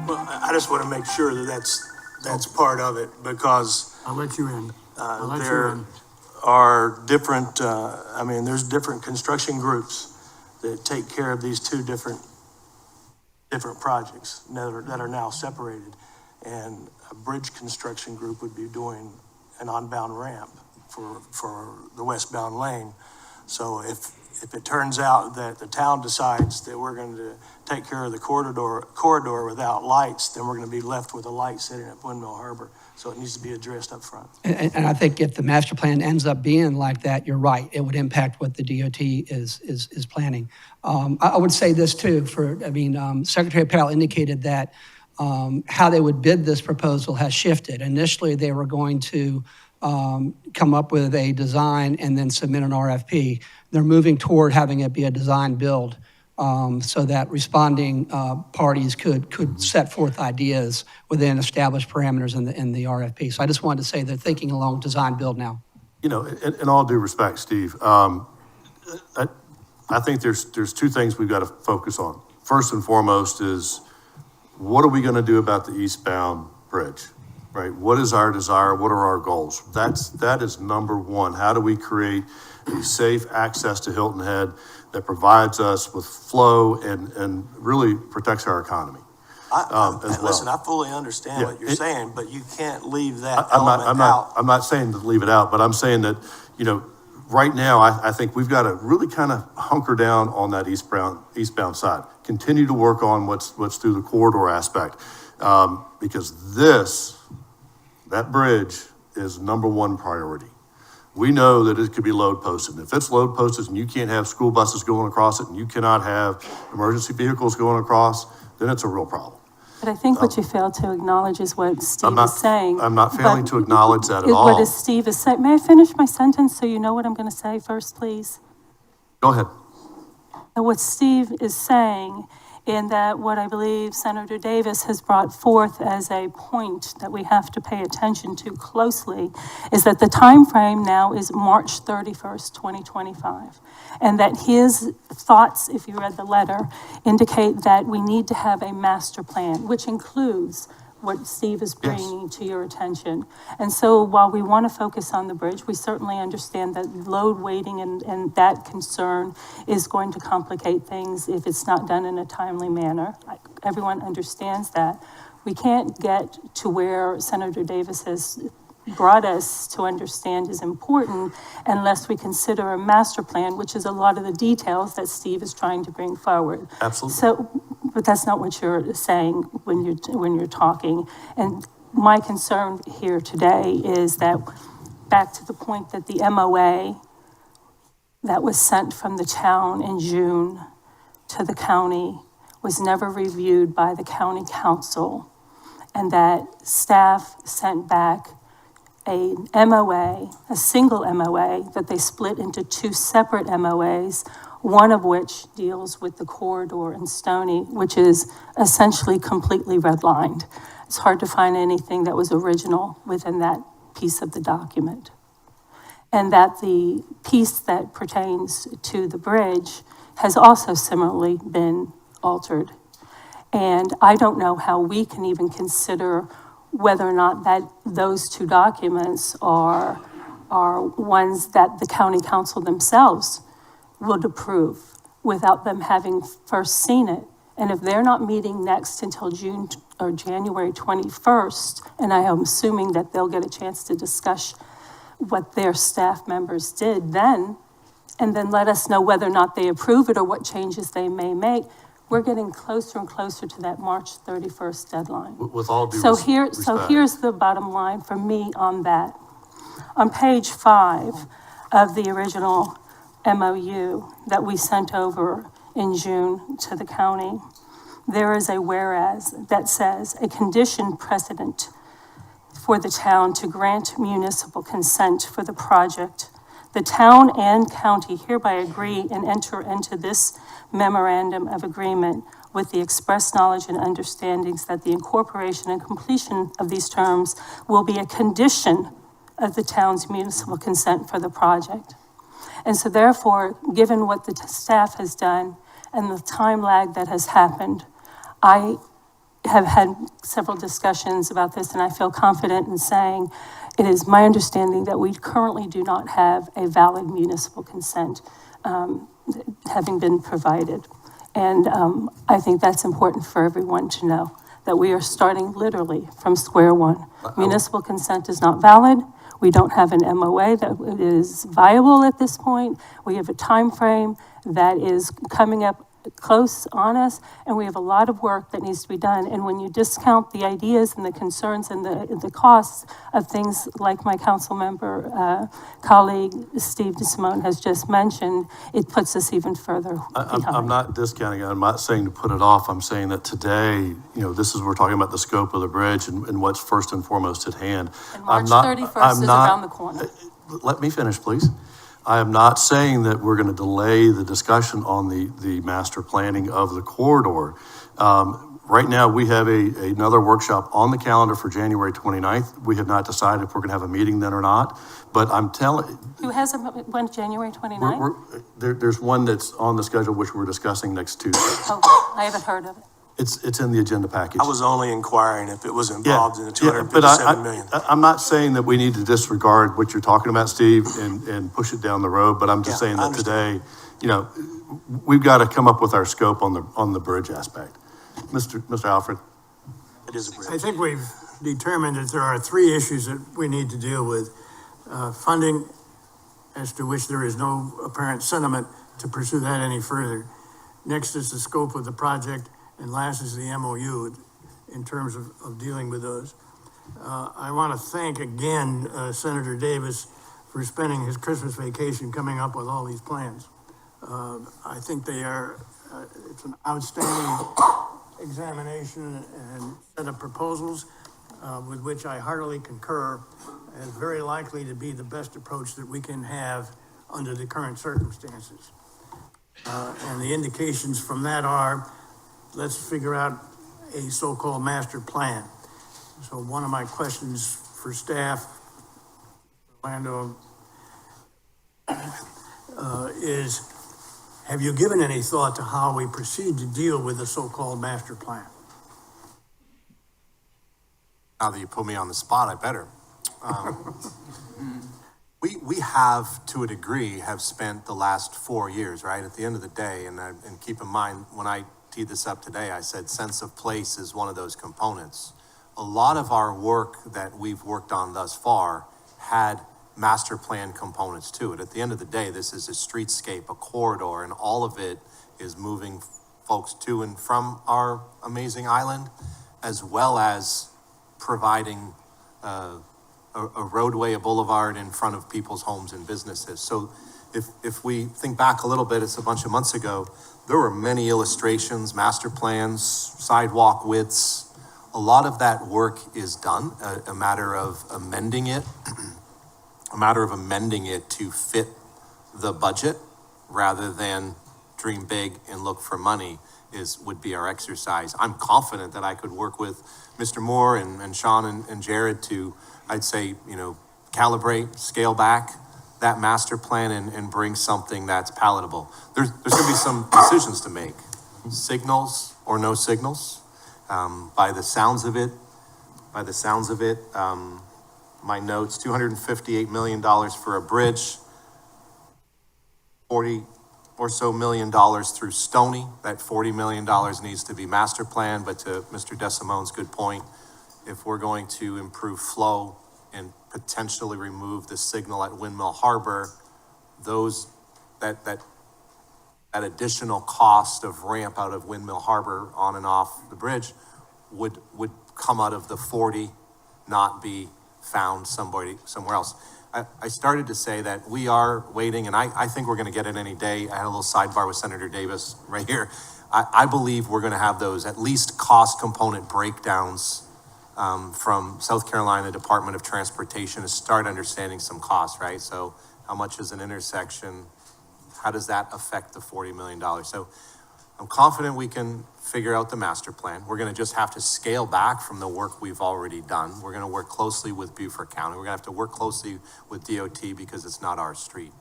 Well, I just want to make sure that that's part of it, because I'll let you in. I'll let you there in. are different, there's different construction groups that take care of these two different projects that are now separated. And a bridge construction group would be doing an on-bound ramp for the westbound lane. So if it turns out that the town decides that we're going to take care of the corridor without lights, then we're going to be left with a light sitting at Windmill Harbor. So it needs to be addressed up front. And I think if the master plan ends up being like that, you're right. It would impact what the DOT is planning. I would say this too, Secretary Powell indicated that how they would bid this proposal has shifted. Initially, they were going to come up with a design and then submit an RFP. They're moving toward having it be a design build, so that responding parties could set forth ideas within established parameters in the RFP. So I just wanted to say they're thinking along design build now. You know, in all due respect, Steve, I think there's two things we've got to focus on. First and foremost is, what are we going to do about the eastbound bridge, right? What is our desire? What are our goals? That is number one. How do we create a safe access to Hilton Head that provides us with flow and really protects our economy as well? Listen, I fully understand what you're saying, but you can't leave that I'm not saying to leave it out, but I'm saying that, right now, I think we've got to really kind of hunker down on that eastbound side. Continue to work on what's through the corridor aspect, because that bridge is number one priority. We know that it could be load posted. And if it's load posted and you can't have school buses going across it and you cannot have emergency vehicles going across, then it's a real problem. But I think what you fail to acknowledge is what Steve is saying. I'm not failing to acknowledge that at all. What Steve is saying. May I finish my sentence so you know what I'm going to say first, please? Go ahead. And what Steve is saying, and that what I believe Senator Davis has brought forth as a point that we have to pay attention to closely, is that the time frame now is March 31st, 2025. And that his thoughts, if you read the letter, indicate that we need to have a master plan, which includes what Steve is bringing to your attention. And so while we want to focus on the bridge, we certainly understand that load weighting and that concern is going to complicate things if it's not done in a timely manner. Everyone understands that. We can't get to where Senator Davis has brought us to understand is important unless we consider a master plan, which is a lot of the details that Steve is trying to bring forward. Absolutely. So, but that's not what you're saying when you're talking. And my concern here today is that, back to the point that the MOA that was sent from the town in June to the county was never reviewed by the county council, and that staff sent back a MOA, a single MOA, that they split into two separate MOAs, one of which deals with the corridor in Stony, which is essentially completely redlined. It's hard to find anything that was original within that piece of the document. And that the piece that pertains to the bridge has also similarly been altered. And I don't know how we can even consider whether or not that those two documents are ones that the county council themselves would approve without them having first seen it. And if they're not meeting next until June or January 21st, and I am assuming that they'll get a chance to discuss what their staff members did, then and then let us know whether or not they approve it or what changes they may make. We're getting closer and closer to that March 31st deadline. With all due So respect. here's the bottom line for me on that. On page 5 of the original MOU that we sent over in June to the county, there is a whereas that says a condition precedent for the town to grant municipal consent for the project. The town and county hereby agree and enter into this memorandum of agreement with the express knowledge and understandings that the incorporation and completion of these terms will be a condition of the town's municipal consent for the project. And so therefore, given what the staff has done and the time lag that has happened, I have had several discussions about this, and I feel confident in saying it is my understanding that we currently do not have a valid municipal consent having been provided. And I think that's important for everyone to know, that we are starting literally from square one. Municipal consent is not valid. We don't have an MOA that is viable at this point. We have a time frame that is coming up close on us, and we have a lot of work that needs to be done. And when you discount the ideas and the concerns and the costs of things like my council member, colleague Steve DeSimone has just mentioned, it puts us even further behind. I'm not discounting it. I'm not saying to put it off. I'm saying that today, we're talking about the scope of the bridge and what's first and foremost at hand. And March 31st is around the corner. Let me finish, please. I am not saying that we're going to delay the discussion on the master planning of the corridor. Right now, we have another workshop on the calendar for January 29th. We have not decided if we're going to have a meeting then or not, but I'm telling. Who has one January 29th? There's one that's on the schedule, which we're discussing next Tuesday. Oh, I haven't heard of it. It's in the agenda package. I was only inquiring if it was involved in the But 257 million. I'm not saying that we need to disregard what you're talking about, Steve, and push it down the road, but I'm just saying that today, we've got to come up with our scope on the bridge aspect. Mr. Alfred? It is a bridge. I think we've determined that there are 3 issues that we need to deal with. Funding, as to which there is no apparent sentiment to pursue that any further. Next is the scope of the project, and last is the MOU in terms of dealing with those. I want to thank again Senator Davis for spending his Christmas vacation coming up with all these plans. I think they are, it's an outstanding examination and set of proposals with which I heartily concur, and very likely to be the best approach that we can have under the current circumstances. And the indications from that are, let's figure out a so-called master plan. So one of my questions for staff, Orlando, is, have you given any thought to how we proceed to deal with the so-called master plan? Now that you put me on the spot, I better. We have, to a degree, have spent the last 4 years, right? At the end of the day, and keep in mind, when I teed this up today, I said sense of place is one of those components. A lot of our work that we've worked on thus far had master plan components to it. At the end of the day, this is a streetscape, a corridor, and all of it is moving folks to and from our amazing island, as well as providing a roadway, a boulevard in front of people's homes and businesses. So if we think back a little bit, it's a bunch of months ago, there were many illustrations, master plans, sidewalk widths. A lot of that work is done, a matter of amending it, to fit the budget rather than dream big and look for money would be our exercise. I'm confident that I could work with Mr. Moore and Sean and Jared to, I'd say, calibrate, scale back that master plan and bring something that's palatable. There's gonna be some decisions to make, signals or no signals. By the sounds of it, my notes, $258 million for a bridge, 40 or so million dollars through Stony. That $40 million needs to be master planned, but to Mr. DeSimone's good point, if we're going to improve flow and potentially remove the signal at Windmill Harbor, those that additional cost of ramp out of Windmill Harbor on and off the bridge would come out of the 40, not be found somewhere else. I started to say that we are waiting, and I think we're gonna get it any day. I had a little sidebar with Senator Davis right here. I believe we're gonna have those at least cost component breakdowns from South Carolina Department of Transportation to start understanding some costs, right? So how much is an intersection? How does that affect the $40 million? So I'm confident we can figure out the master plan. We're gonna just have to scale back from the work we've already done. We're gonna work closely with Beaufort County. We're gonna have to work closely with DOT because it's not our street.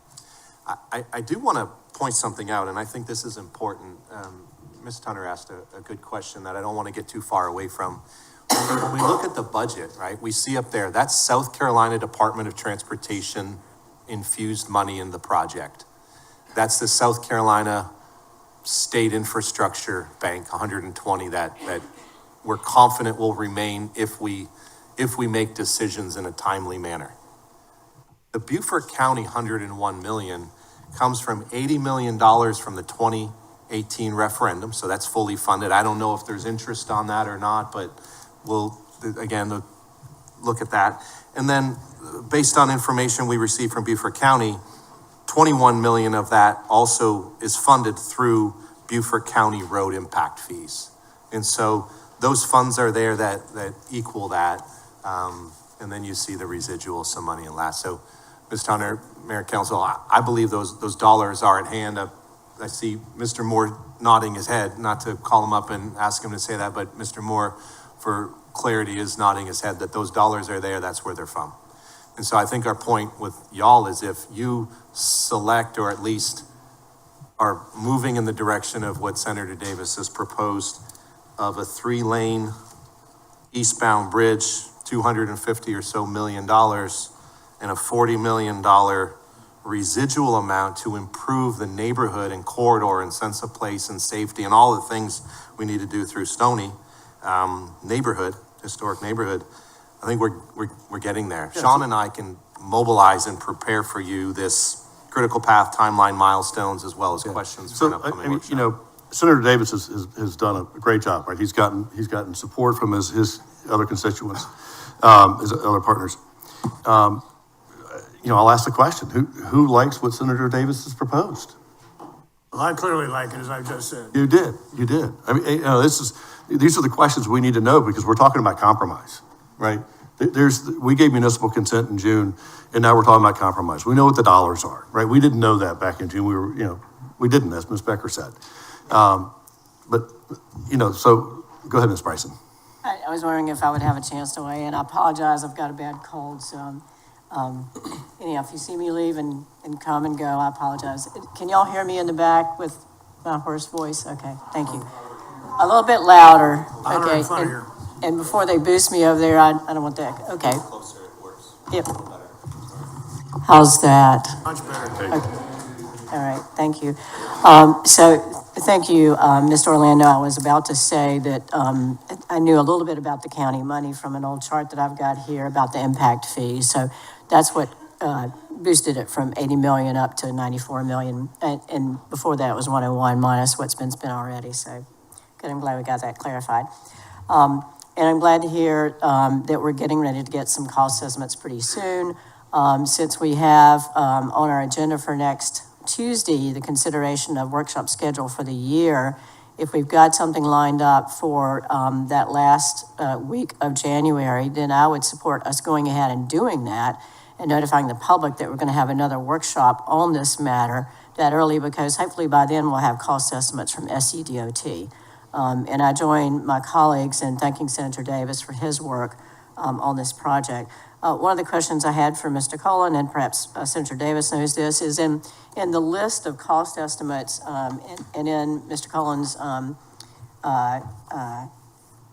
I do wanna point something out, and I think this is important. Ms. Tunner asked a good question that I don't wanna get too far away from. When we look at the budget, right, we see up there, that's South Carolina Department of Transportation infused money in the project. That's the South Carolina State Infrastructure Bank, 120 that we're confident will remain if we make decisions in a timely manner. The Beaufort County 101 million comes from $80 million from the 2018 referendum, so that's fully funded. I don't know if there's interest on that or not, but we'll, again, look at that. And then based on information we received from Beaufort County, 21 million of that also is funded through Beaufort County road impact fees. And so those funds are there that equal that. And then you see the residual, some money in last. So Ms. Tunner, Mayor Council, I believe those dollars are at hand. I see Mr. Moore nodding his head, not to call him up and ask him to say that, but Mr. Moore, for clarity, is nodding his head that those dollars are there, that's where they're from. And so I think our point with y'all is if you select, or at least are moving in the direction of what Senator Davis has proposed, of a 3-lane eastbound bridge, $250 or so million, and a $40 million residual amount to improve the neighborhood and corridor and sense of place and safety and all the things we need to do through Stony neighborhood, historic neighborhood. I think we're getting there. Sean and I can mobilize and prepare for you this critical path timeline milestones as well as questions for an upcoming workshop. You know, Senator Davis has done a great job, right? He's gotten support from his other constituents, his other partners. You know, I'll ask the question: Who likes what Senator Davis has proposed? Well, I clearly like it, as I just said. You did. I mean, you know, these are the questions we need to know because we're talking about compromise, right? We gave municipal consent in June, and now we're talking about compromise. We know what the dollars are, right? We didn't know that back in June. We didn't, as Ms. Becker said. But, so go ahead, Ms. Bryson. I was wondering if I would have a chance to weigh in. I apologize, I've got a bad cold, so, anyhow, if you see me leave and come and go, I apologize. Can y'all hear me in the back with my hoarse voice? Okay, thank you. A little bit louder. Okay. And before they boost me over there, I don't want that. Okay. Closer, it works. Yep. How's that? Much better. Okay. All right, thank you. So thank you, Mr. Orlando. I was about to say that I knew a little bit about the county money from an old chart that I've got here about the impact fee. So that's what boosted it from 80 million up to 94 million. And before that, it was 101 minus what's been spent already. So good, I'm glad we got that clarified. And I'm glad to hear that we're getting ready to get some cost estimates pretty soon. Since we have on our agenda for next Tuesday, the consideration of workshop schedule for the year, if we've got something lined up for that last week of January, then I would support us going ahead and doing that and notifying the public that we're going to have another workshop on this matter that early, because hopefully by then we'll have cost estimates from SCDOT. And I join my colleagues in thanking Senator Davis for his work on this project. One of the questions I had for Mr. Cullen, and perhaps Senator Davis knows this, is in the list of cost estimates and in Mr. Cullen's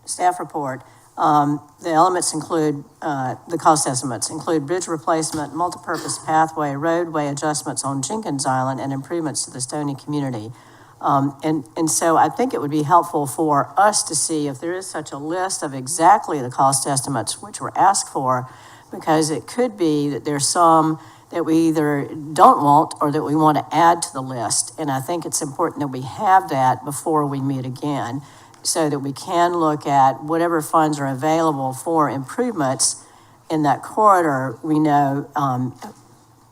staff report, the elements include, the cost estimates include bridge replacement, multipurpose pathway, roadway adjustments on Jenkins Island, and improvements to the Stony community. And so I think it would be helpful for us to see if there is such a list of exactly the cost estimates which were asked for, because it could be that there's some that we either don't want or that we want to add to the list. And I think it's important that we have that before we meet again, so that we can look at whatever funds are available for improvements in that corridor. We know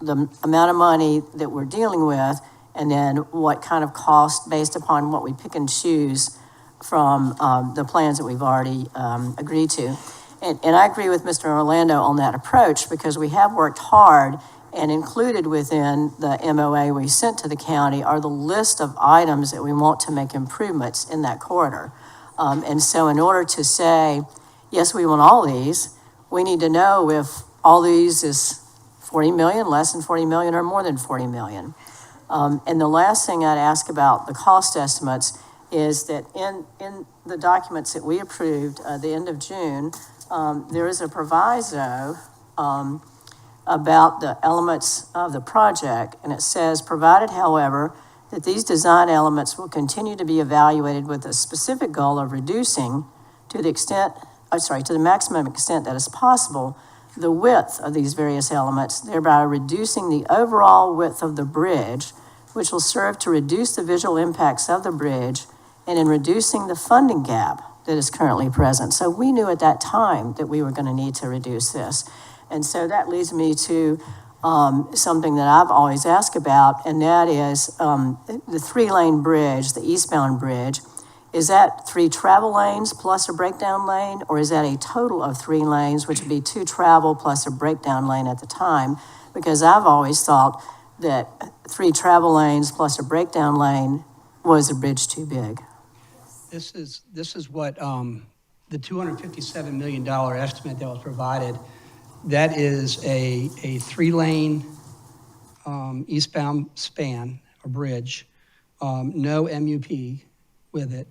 the amount of money that we're dealing with, and then what kind of cost based upon what we pick and choose from the plans that we've already agreed to. And I agree with Mr. Orlando on that approach, because we have worked hard, and included within the MOA we sent to the county are the list of items that we want to make improvements in that corridor. And so in order to say, yes, we want all these, we need to know if all these is 40 million, less than 40 million, or more than 40 million. And the last thing I'd ask about the cost estimates is that in the documents that we approved at the end of June, there is a proviso about the elements of the project, and it says, provided, however, that these design elements will continue to be evaluated with a specific goal of reducing to the maximum extent that is possible, the width of these various elements, thereby reducing the overall width of the bridge, which will serve to reduce the visual impacts of the bridge, and in reducing the funding gap that is currently present. So we knew at that time that we were going to need to reduce this. And so that leads me to something that I've always asked about, and that is the 3-lane bridge, the eastbound bridge. Is that 3 travel lanes plus a breakdown lane, or is that a total of 3 lanes, which would be 2 travel plus a breakdown lane at the time? Because I've always thought that 3 travel lanes plus a breakdown lane was a bridge too big. This is what the $257 million estimate that was provided. That is a 3-lane eastbound span, a bridge, no MUP with it.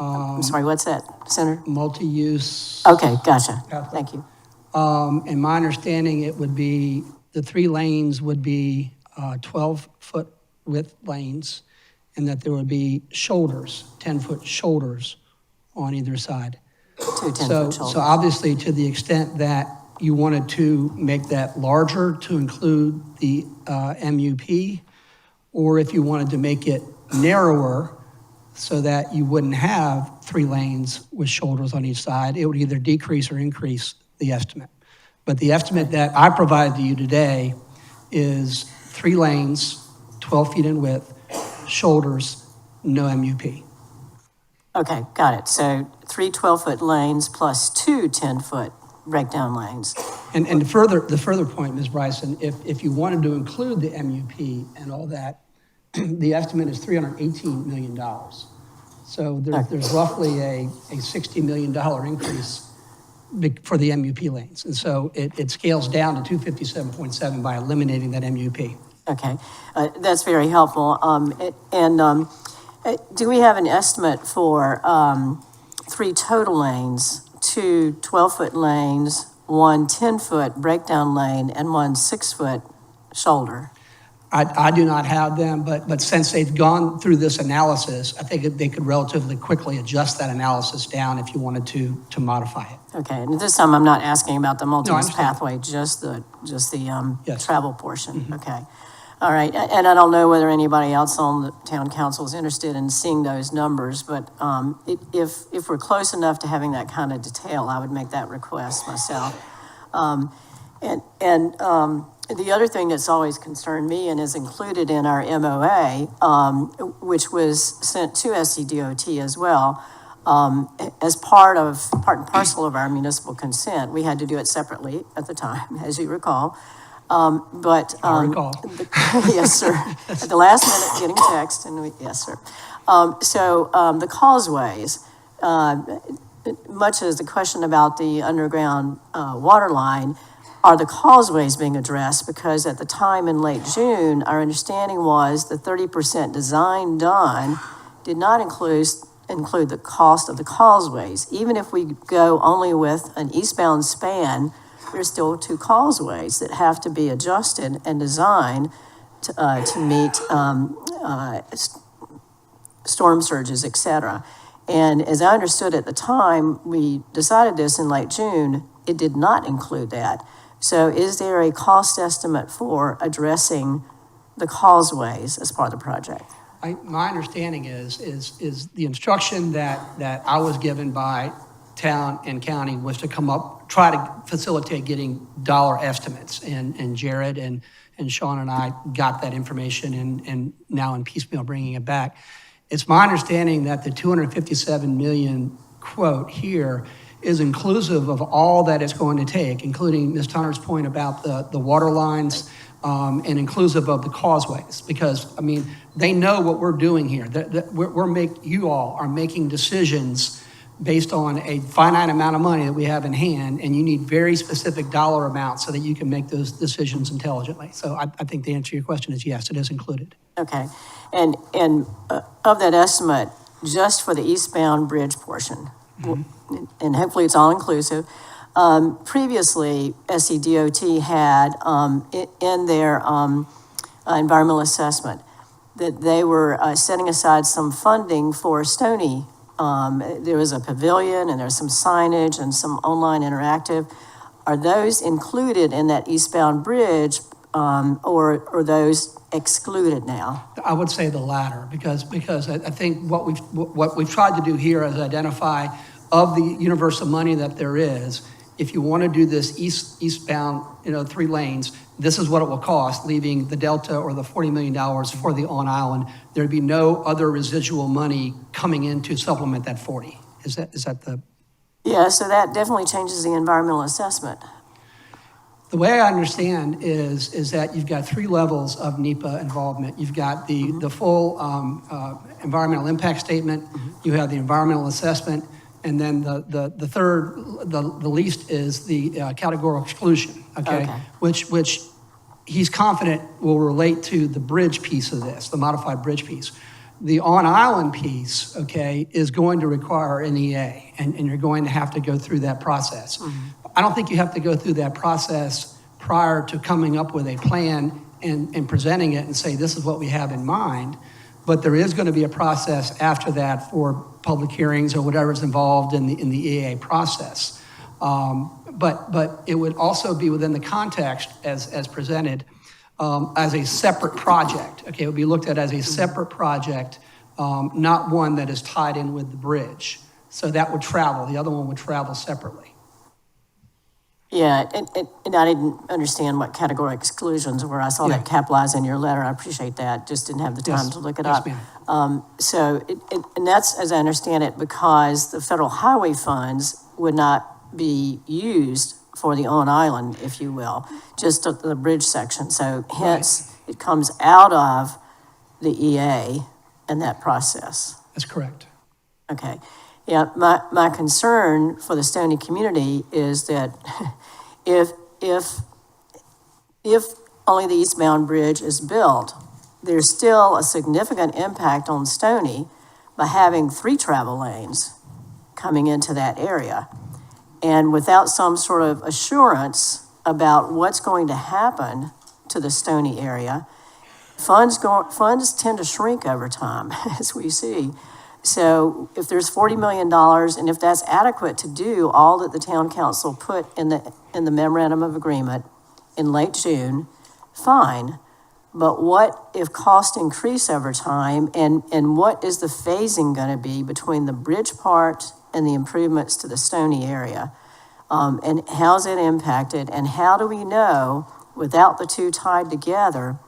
I'm sorry, what's that, Senator? Multi-use. Okay, gotcha. pathway. Thank you. In my understanding, it would be, the 3 lanes would be 12-foot width lanes, and that there would be shoulders, 10-foot shoulders on either side. 2 10-foot shoulders. So obviously, to the extent that you wanted to make that larger to include the MUP, or if you wanted to make it narrower so that you wouldn't have 3 lanes with shoulders on each side, it would either decrease or increase the estimate. But the estimate that I provided to you today is 3 lanes, 12 feet in width, shoulders, no MUP. Okay, got it. So 3 12-foot lanes plus 2 10-foot breakdown lanes. And the further point, Ms. Bryson, if you wanted to include the MUP and all that, the estimate is $318 million. So there's roughly a $60 million increase for the MUP lanes. And so it scales down to 257.7 by eliminating that MUP. Okay, that's very helpful. Do we have an estimate for 3 total lanes, 2 12-foot lanes, 1 10-foot breakdown lane, and 1 6-foot shoulder? I do not have them, but since they've gone through this analysis, I think they could relatively quickly adjust that analysis down if you wanted to modify it. Okay, and this time I'm not asking about the multi-use understand. pathway, just the Yes. travel portion. Okay, all right. And I don't know whether anybody else on the town council is interested in seeing those numbers, but if we're close enough to having that kind of detail, I would make that request myself. The other thing that's always concerned me and is included in our MOA, which was sent to SCDOT as well, as part and parcel of our municipal consent. We had to do it separately at the time, as you recall. I recall. Yes, sir. At the last minute, getting text, and yes, sir. The causeways, much as the question about the underground water line, are the causeways being addressed? Because at the time in late June, our understanding was the 30% design done did not include the cost of the causeways. Even if we go only with an eastbound span, there's still 2 causeways that have to be adjusted and designed to meet storm surges, et cetera. And as I understood at the time, we decided this in late June, it did not include that. So is there a cost estimate for addressing the causeways as part of the project? My understanding is the instruction that I was given by town and county was to come up, try to facilitate getting dollar estimates. And Jared and Sean and I got that information and now in piecemeal bringing it back. It's my understanding that the 257 million quote here is inclusive of all that it's going to take, including Ms. Tunner's point about the water lines, and inclusive of the causeways, because, I mean, they know what we're doing here. You all are making decisions based on a finite amount of money that we have in hand, and you need very specific dollar amounts so that you can make those decisions intelligently. So I think the answer to your question is yes, it is included. Okay, and of that estimate, just for the eastbound bridge portion, and hopefully it's all inclusive, previously, SCDOT had in their environmental assessment that they were setting aside some funding for Stony. There was a pavilion and there's some signage and some online interactive. Are those included in that eastbound bridge, or are those excluded now? I would say the latter, because I think what we've tried to do here is identify of the universe of money that there is. If you want to do this eastbound, 3 lanes, this is what it will cost, leaving the delta or the $40 million for the on-island. There'd be no other residual money coming in to supplement that 40. Is that the? Yeah, so that definitely changes the environmental assessment. The way I understand is that you've got 3 levels of NEPA involvement. You've got the full environmental impact statement, you have the environmental assessment, and then the third, the least is the categorical exclusion, okay? Which he's confident will relate to the bridge piece of this, the modified bridge piece. The on-island piece, okay, is going to require an EA, and you're going to have to go through that process. I don't think you have to go through that process prior to coming up with a plan and presenting it and say, this is what we have in mind. But there is going to be a process after that for public hearings or whatever is involved in the EA process. But it would also be within the context as presented as a separate project. Okay, it would be looked at as a separate project, not one that is tied in with the bridge. So that would travel. The other one would travel separately. Yeah, and I didn't understand what category exclusions were. I saw that capitalized in your letter. I appreciate that. Just didn't have the time to look it up. Ma'am. And that's, as I understand it, because the federal highway funds would not be used for the on-island, if you will, just the bridge section. So hence, it comes out of the EA and that process. That's correct. Okay. Yeah, my concern for the Stony community is that if only the eastbound bridge is built, there's still a significant impact on Stony by having 3 travel lanes coming into that area. And without some sort of assurance about what's going to happen to the Stony area, funds tend to shrink over time, as we see. So if there's $40 million, and if that's adequate to do all that the town council put in the memorandum of agreement in late June, fine. But what if costs increase over time, and what is the phasing going to be between the bridge part and the improvements to the Stony area? And how's it impacted, and how do we know, without the two tied together,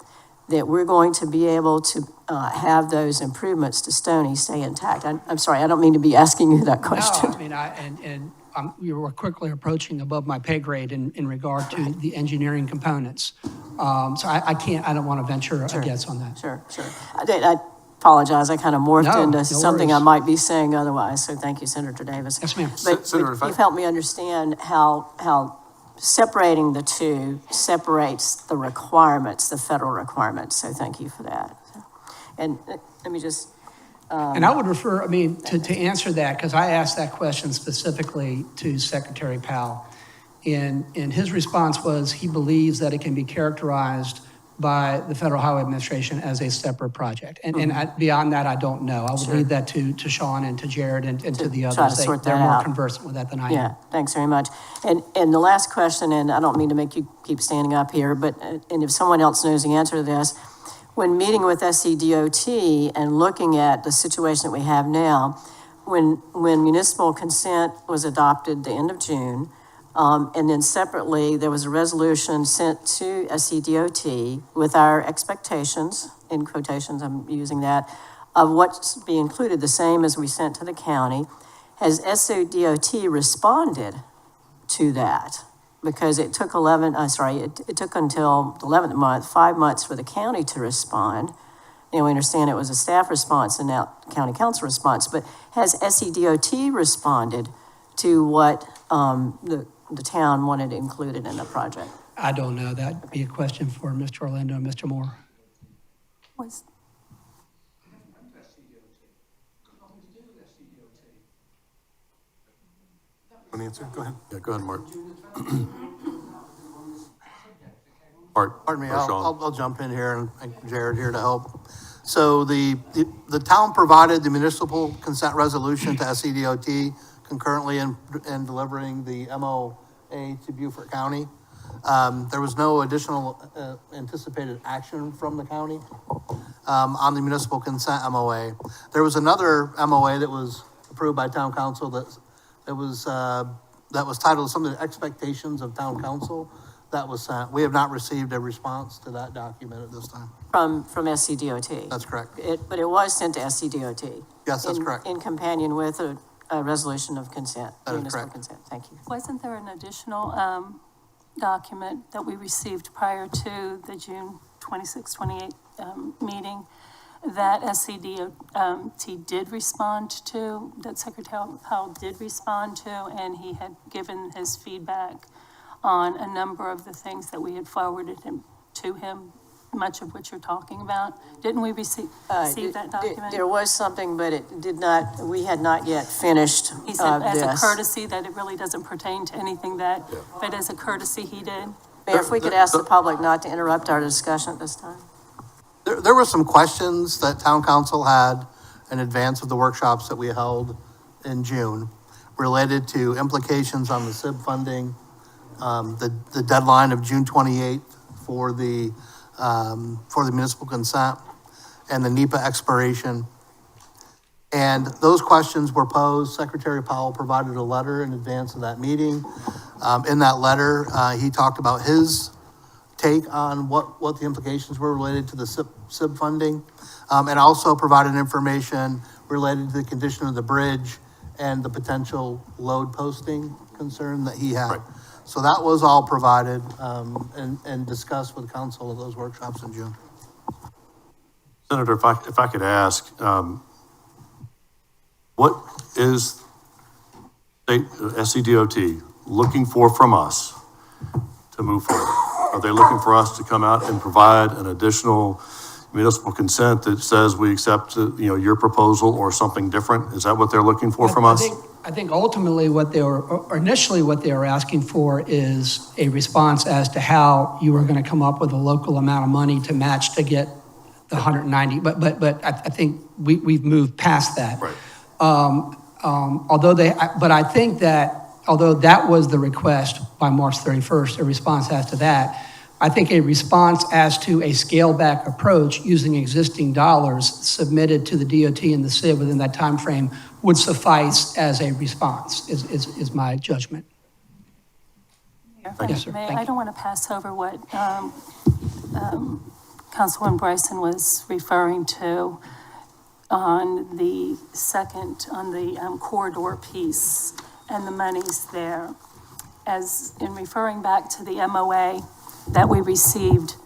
that we're going to be able to have those improvements to Stony stay intact? I'm sorry, I don't mean to be asking you that question. No, I mean, we were quickly approaching above my pay grade in regard to the engineering components. So I don't want to venture a guess on that. Sure. I apologize, I kind of morphed into something worries. I might be saying otherwise, so thank you, Senator Davis. Yes, ma'am. But Senator, if I- you've helped me understand how separating the two separates the requirements, the federal requirements, so thank you for that. And let me just... And I would refer, to answer that, because I asked that question specifically to Secretary Powell. And his response was he believes that it can be characterized by the Federal Highway Administration as a separate project. Beyond that, I don't know. I would leave that to Sean and to Jared and to the try to others. sort They're that more out. conversant with that than I am. Yeah, thanks very much. And the last question, and I don't mean to make you keep standing up here, but, and if someone else knows the answer to this, when meeting with SCDOT and looking at the situation that we have now, when municipal consent was adopted the end of June, and then separately, there was a resolution sent to SCDOT with our expectations, in quotations, I'm using that, of what's be included, the same as we sent to the county. Has SCDOT responded to that? Because it took it took until the 11th month, 5 months for the county to respond. And we understand it was a staff response and now county council response, but has SCDOT responded to what the town wanted included in the project? I don't know. That'd be a question for Mr. Orlando and Mr. Moore. Was, Want to answer? Go ahead. Yeah, go ahead, Mark. Art, Pardon me, or Sean. I'll jump in here and Jared here to help. So the town provided the municipal consent resolution to SCDOT concurrently in delivering the MOA to Beaufort County. There was no additional anticipated action from the county on the municipal consent MOA. There was another MOA that was approved by town council that was titled some of the expectations of town council. That was sent. We have not received a response to that document at this time. From SCDOT? That's correct. But it was sent to SCDOT? Yes, that's correct. In companion with a resolution of consent? That is municipal correct. Consent. Thank you. wasn't there an additional document that we received prior to the June 26, 28 meeting that SCDOT did respond to, that Secretary Powell did respond to, and he had given his feedback on a number of the things that we had forwarded to him, much of which you're talking about? Didn't we receive that document? There was something, but it did not, we had not yet finished He said as a this. courtesy that it really doesn't pertain to anything that, but as a courtesy, he did. Mayor, if we could ask the public not to interrupt our discussion at this time. There were some questions that town council had in advance of the workshops that we held in June related to implications on the SIB funding, the deadline of June 28th for the municipal consent and the NEPA expiration. And those questions were posed. Secretary Powell provided a letter in advance of that meeting. In that letter, he talked about his take on what the implications were related to the SIB funding, and also provided information related to the condition of the bridge and the potential load posting concern that he had. Right. So that was all provided and discussed with council at those workshops in June. Senator, if I could ask, what is SCDOT looking for from us to move forward? Are they looking for us to come out and provide an additional municipal consent that says we accept, your proposal or something different? Is that what they're looking for from us? I think ultimately what they were, or initially what they were asking for is a response as to how you were going to come up with a local amount of money to match to get the 190. But I think we've moved past that. Right. But I think that although that was the request by March 31st, a response as to that, I think a response as to a scale-back approach using existing dollars submitted to the DOT and the CID within that time frame would suffice as a response, is my judgment. Yes, sir. Mayor, Thank I you. don't want to pass over what Councilwoman Bryson was referring to on the corridor piece and the monies there. As in referring back to the MOA that we received,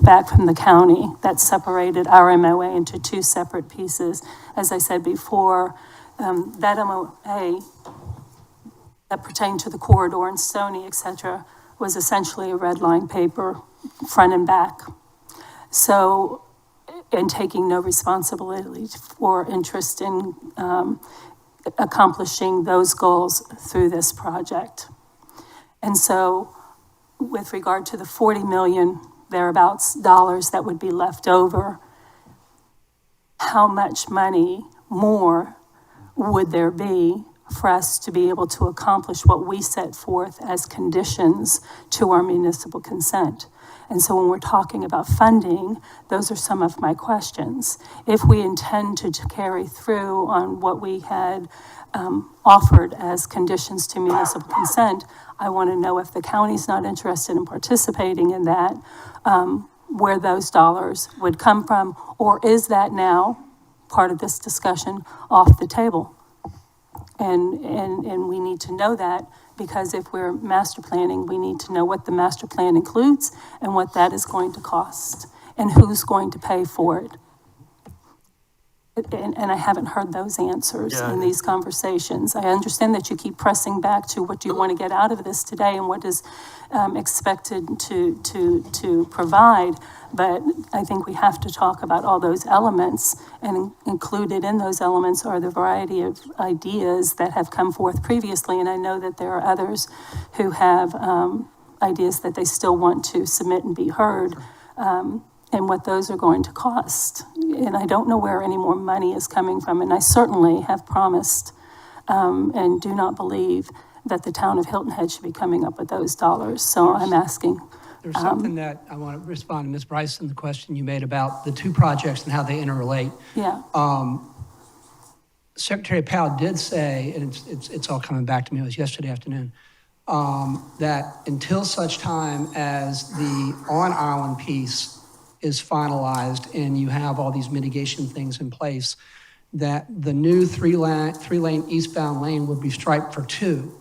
back from the county that separated our MOA into two separate pieces. As I said before, that MOA that pertained to the corridor and Stony, et cetera, was essentially a red line paper, front and back. So, and taking no responsibility or interest in accomplishing those goals through this project. And so with regard to the 40 million thereabouts dollars that would be left over, how much money more would there be for us to be able to accomplish what we set forth as conditions to our municipal consent? And so when we're talking about funding, those are some of my questions. If we intend to carry through on what we had offered as conditions to municipal consent, I want to know if the county's not interested in participating in that, where those dollars would come from, or is that now part of this discussion off the table? And we need to know that, because if we're master planning, we need to know what the master plan includes and what that is going to cost and who's going to pay for it. And I haven't heard those answers in these conversations. I understand that you keep pressing back to what do you want to get out of this today and what is expected to provide. But I think we have to talk about all those elements, and included in those elements are the variety of ideas that have come forth previously. And I know that there are others who have ideas that they still want to submit and be heard. And what those are going to cost. And I don't know where any more money is coming from. And I certainly have promised and do not believe that the town of Hilton Head should be coming up with those dollars. So I'm asking. There's something that I want to respond to Ms. Bryson, the question you made about the two projects and how they interrelate. Yeah. Secretary Powell did say, and it's all coming back to me, it was yesterday afternoon, that until such time as the on-island piece is finalized and you have all these mitigation things in place, that the new three-lane eastbound lane would be striped for 2,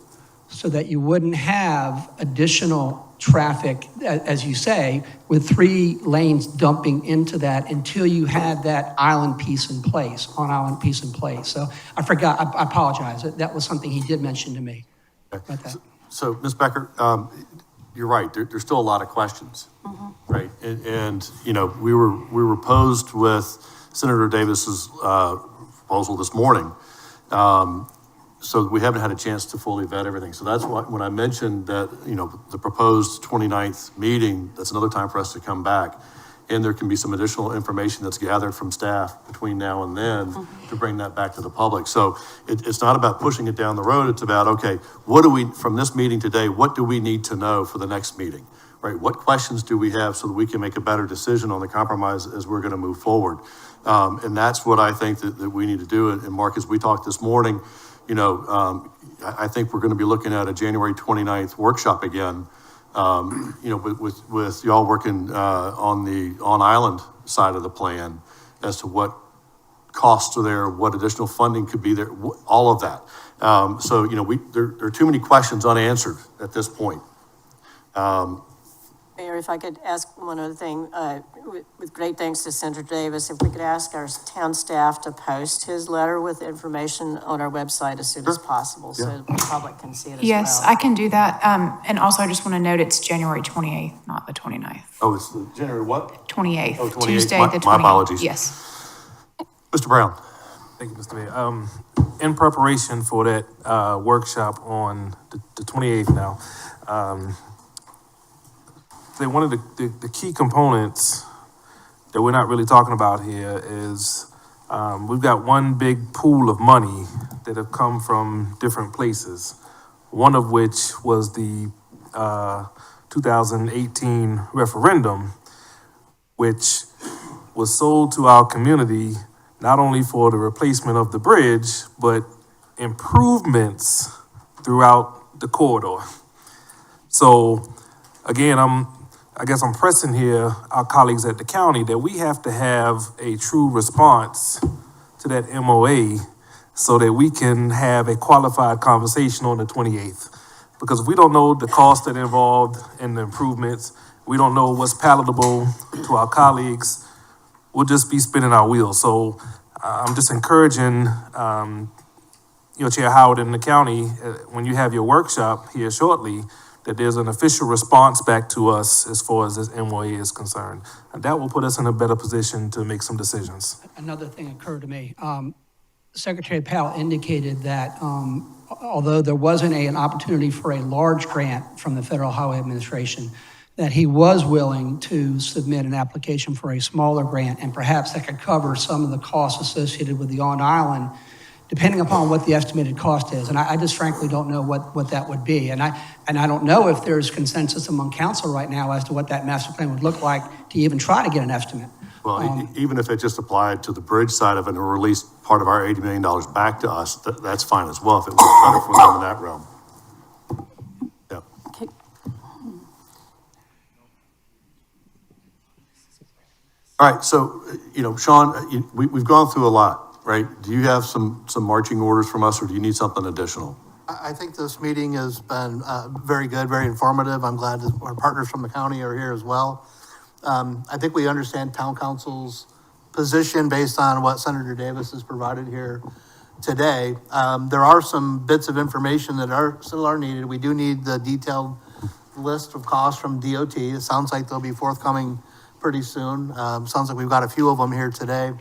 so that you wouldn't have additional traffic, as you say, with 3 lanes dumping into that until you had that island piece in place, on-island piece in place. So I forgot, I apologize. That was something he did mention to me about that. So, Ms. Becker, you're right. There's still a lot of questions, right? And you know, we were posed with Senator Davis's proposal this morning, so we haven't had a chance to fully vet everything. So that's why when I mentioned that, you know, the proposed 29th meeting, that's another time for us to come back, and there can be some additional information that's gathered from staff between now and then to bring that back to the public. So it's not about pushing it down the road. It's about, okay, what do we, from this meeting today, what do we need to know for the next meeting, right? What questions do we have so that we can make a better decision on the compromise as we're going to move forward? And that's what I think that we need to do. And Mark, as we talked this morning, you know, I think we're going to be looking at a January 29th workshop again, you know, with y'all working on the on-island side of the plan as to what costs are there, what additional funding could be there, all of that. So, you know, there are too many questions unanswered at this point. Mayor, if I could ask one other thing, with great thanks to Senator Davis, if we could ask our town staff to post his letter with information on our website as soon as possible, so the public can see it as well. Yes, I can do that. And also, I just want to note it's January 28th, not the 29th. Oh, it's the January what? 28th. Oh, 28th. Tuesday, the 28th. My apologies. Yes. Mr. Brown. Thank you, Mr. Mayor. In preparation for that workshop on the 28th now, one of the key components that we're not really talking about here is we've got one big pool of money that have come from different places, one of which was the 2018 referendum, which was sold to our community not only for the replacement of the bridge, but improvements throughout the corridor. So again, I guess I'm pressing here our colleagues at the county that we have to have a true response to that MOA so that we can have a qualified conversation on the 28th. Because if we don't know the cost that are involved in the improvements, we don't know what's palatable to our colleagues, we'll just be spinning our wheels. So I'm just encouraging, Chair Howard and the county, when you have your workshop here shortly, that there's an official response back to us as far as this MOA is concerned. And that will put us in a better position to make some decisions. Another thing occurred to me. Secretary Powell indicated that although there wasn't an opportunity for a large grant from the Federal Highway Administration, that he was willing to submit an application for a smaller grant, and perhaps that could cover some of the costs associated with the on-island, depending upon what the estimated cost is. And I just frankly don't know what that would be. And I don't know if there's consensus among council right now as to what that master plan would look like to even try to get an estimate. Well, even if it just applied to the bridge side of it and released part of our $80 million back to us, that's fine as well, if it was better for them in that realm. Yeah. Okay. All right, so, Sean, we've gone through a lot, right? Do you have some marching orders from us, or do you need something additional? I think this meeting has been very good, very informative. I'm glad that our partners from the county are here as well. I think we understand town council's position based on what Senator Davis has provided here today. There are some bits of information that still are needed. We do need the detailed list of costs from DOT. It sounds like they'll be forthcoming pretty soon. Sounds like we've got a few of them here today,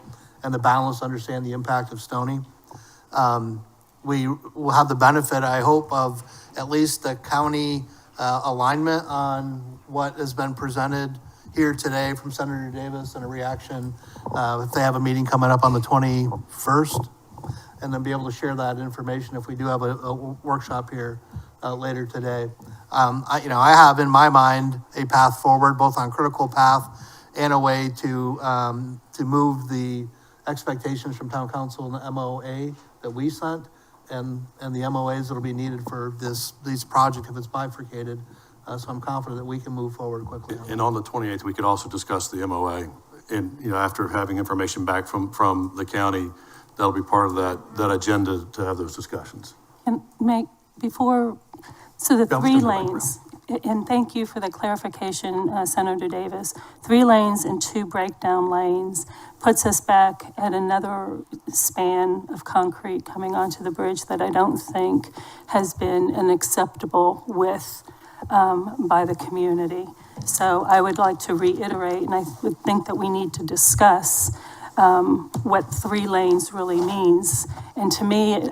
and the balance to understand the impact of Stony. We will have the benefit, I hope, of at least the county alignment on what has been presented here today from Senator Davis and a reaction if they have a meeting coming up on the 21st, and then be able to share that information if we do have a workshop here later today. I have in my mind a path forward, both on critical path and a way to move the expectations from town council and the MOA that we sent and the MOAs that'll be needed for these projects if it's bifurcated. So I'm confident that we can move forward quickly. And on the 28th, we could also discuss the MOA. And, after having information back from the county, that'll be part of that agenda to have those discussions. And so the three lanes, and thank you for the clarification, Senator Davis, 3 lanes and 2 breakdown lanes puts us back at another span of concrete coming onto the bridge that I don't think has been an acceptable width by the community. So I would like to reiterate, and I would think that we need to discuss what 3 lanes really means. And to me,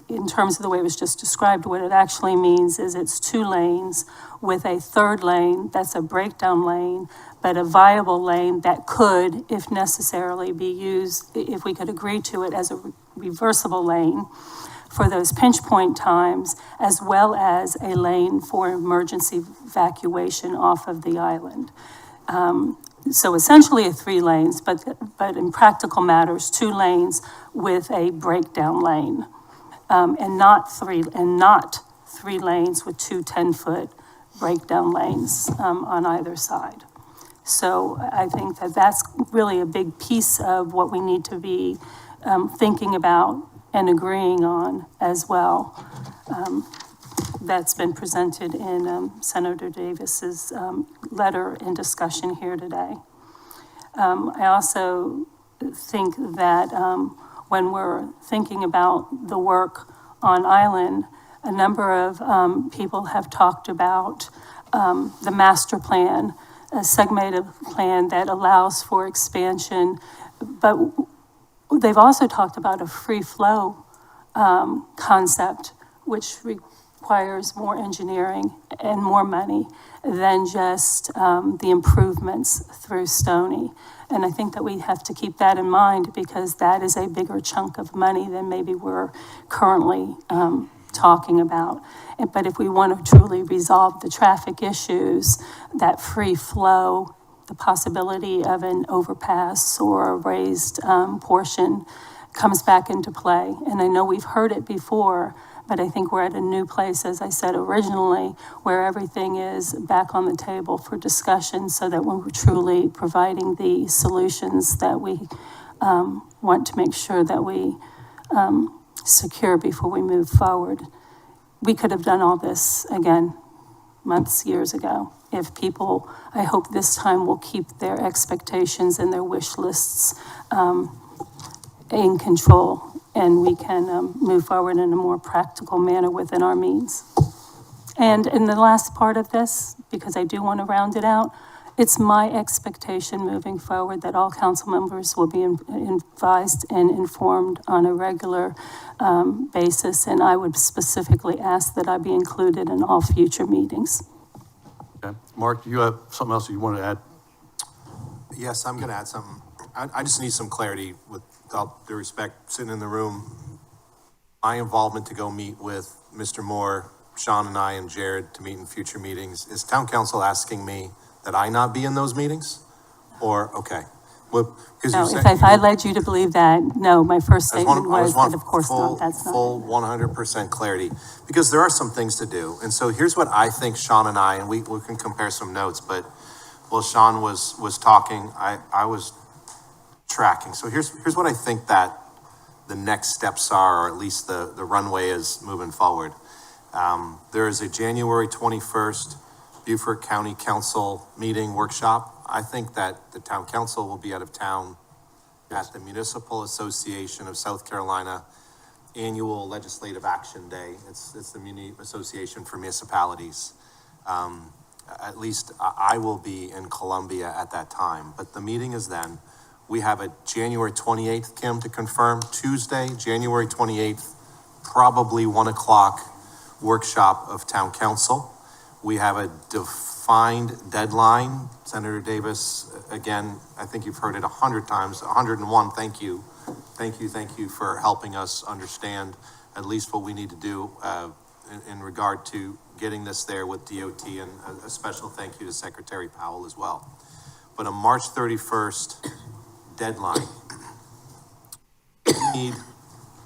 in terms of the way it was just described, what it actually means is it's 2 lanes with a 3rd lane that's a breakdown lane, but a viable lane that could, if necessarily, be used, if we could agree to it, as a reversible lane for those pinch point times, as well as a lane for emergency evacuation off of the island. So essentially 3 lanes, but in practical matters, 2 lanes with a breakdown lane. And not three lanes with 2 10-foot breakdown lanes on either side. So I think that that's really a big piece of what we need to be thinking about and agreeing on as well. That's been presented in Senator Davis's letter and discussion here today. I also think that when we're thinking about the work on island, a number of people have talked about the master plan, a segmented plan that allows for expansion, but they've also talked about a free flow concept, which requires more engineering and more money than just the improvements through Stony. And I think that we have to keep that in mind because that is a bigger chunk of money than maybe we're currently talking about. But if we want to truly resolve the traffic issues, that free flow, the possibility of an overpass or a raised portion comes back into play. And I know we've heard it before, but I think we're at a new place, as I said originally, where everything is back on the table for discussion so that when we're truly providing the solutions that we want to make sure that we secure before we move forward. We could have done all this, again, months, years ago. If people, I hope this time will keep their expectations and their wish lists in control, and we can move forward in a more practical manner within our means. And in the last part of this, because I do want to round it out, It's my expectation moving forward that all council members will be advised and informed on a regular basis, and I would specifically ask that I be included in all future meetings. Okay. Mark, you have something else you want to add? Yes, I'm gonna add something. I just need some clarity with all due respect, sitting in the room. My involvement to go meet with Mr. Moore, Sean and I and Jared to meet in future meetings, is town council asking me that I not be in those meetings? Or, okay. Well, because No, you if said. I led you to believe that, no, my first I just statement want was that of course full- not, that's not. Full 100% clarity, because there are some things to do. And so here's what I think Sean and I, and we can compare some notes, but while Sean was talking, I was tracking. So here's what I think that the next steps are, or at least the runway is moving forward. There is a January 21st Beaufort County Council meeting workshop. I think that the town council will be out of town at the Municipal Association of South Carolina annual legislative action day. It's the Muni Association for Municipalities. At least I will be in Columbia at that time, but the meeting is then. We have a January 28th, Kim, to confirm, Tuesday, January 28th, probably 1 o'clock workshop of town council. We have a defined deadline. Senator Davis, again, I think you've heard it 100 times, 101, thank you. Thank you for helping us understand at least what we need to do in regard to getting this there with DOT, and a special thank you to Secretary Powell as well. But a March 31st deadline, we need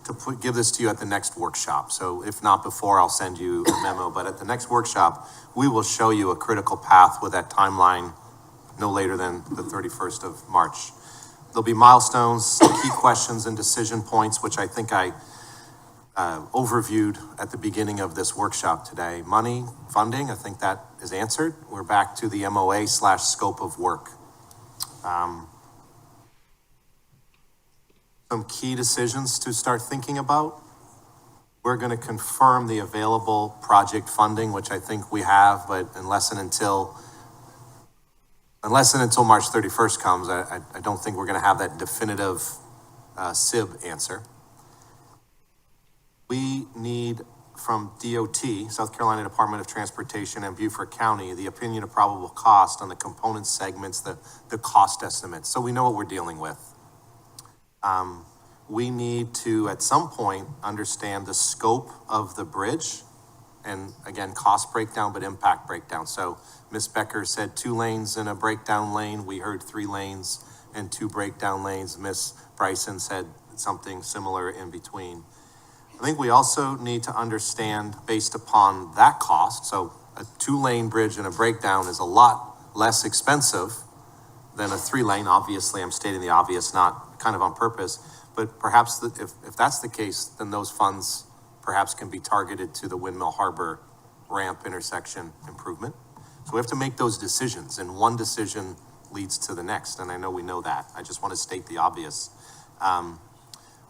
to give this to you at the next workshop. So if not before, I'll send you a memo, but at the next workshop, we will show you a critical path with that timeline no later than the 31st of March. There'll be milestones, key questions and decision points, which I think I overviewed at the beginning of this workshop today. Money, funding, I think that is answered. We're back to the MOA/scope of work. Some key decisions to start thinking about. We're going to confirm the available project funding, which I think we have, but unless and until March 31st comes, I don't think we're going to have that definitive SIB answer. We need from DOT, South Carolina Department of Transportation, and Beaufort County, the opinion of probable cost on the component segments, the cost estimates, so we know what we're dealing with. We need to, at some point, understand the scope of the bridge, and again, cost breakdown, but impact breakdown. So Ms. Becker said 2 lanes in a breakdown lane. We heard 3 lanes and 2 breakdown lanes. Ms. Bryson said something similar in between. I think we also need to understand, based upon that cost, so a 2-lane bridge and a breakdown is a lot less expensive than a 3-lane. Obviously, I'm stating the obvious, not kind of on purpose, but perhaps if that's the case, then those funds perhaps can be targeted to the Windmill Harbor ramp intersection improvement. So we have to make those decisions, and one decision leads to the next, and I know we know that. I just want to state the obvious.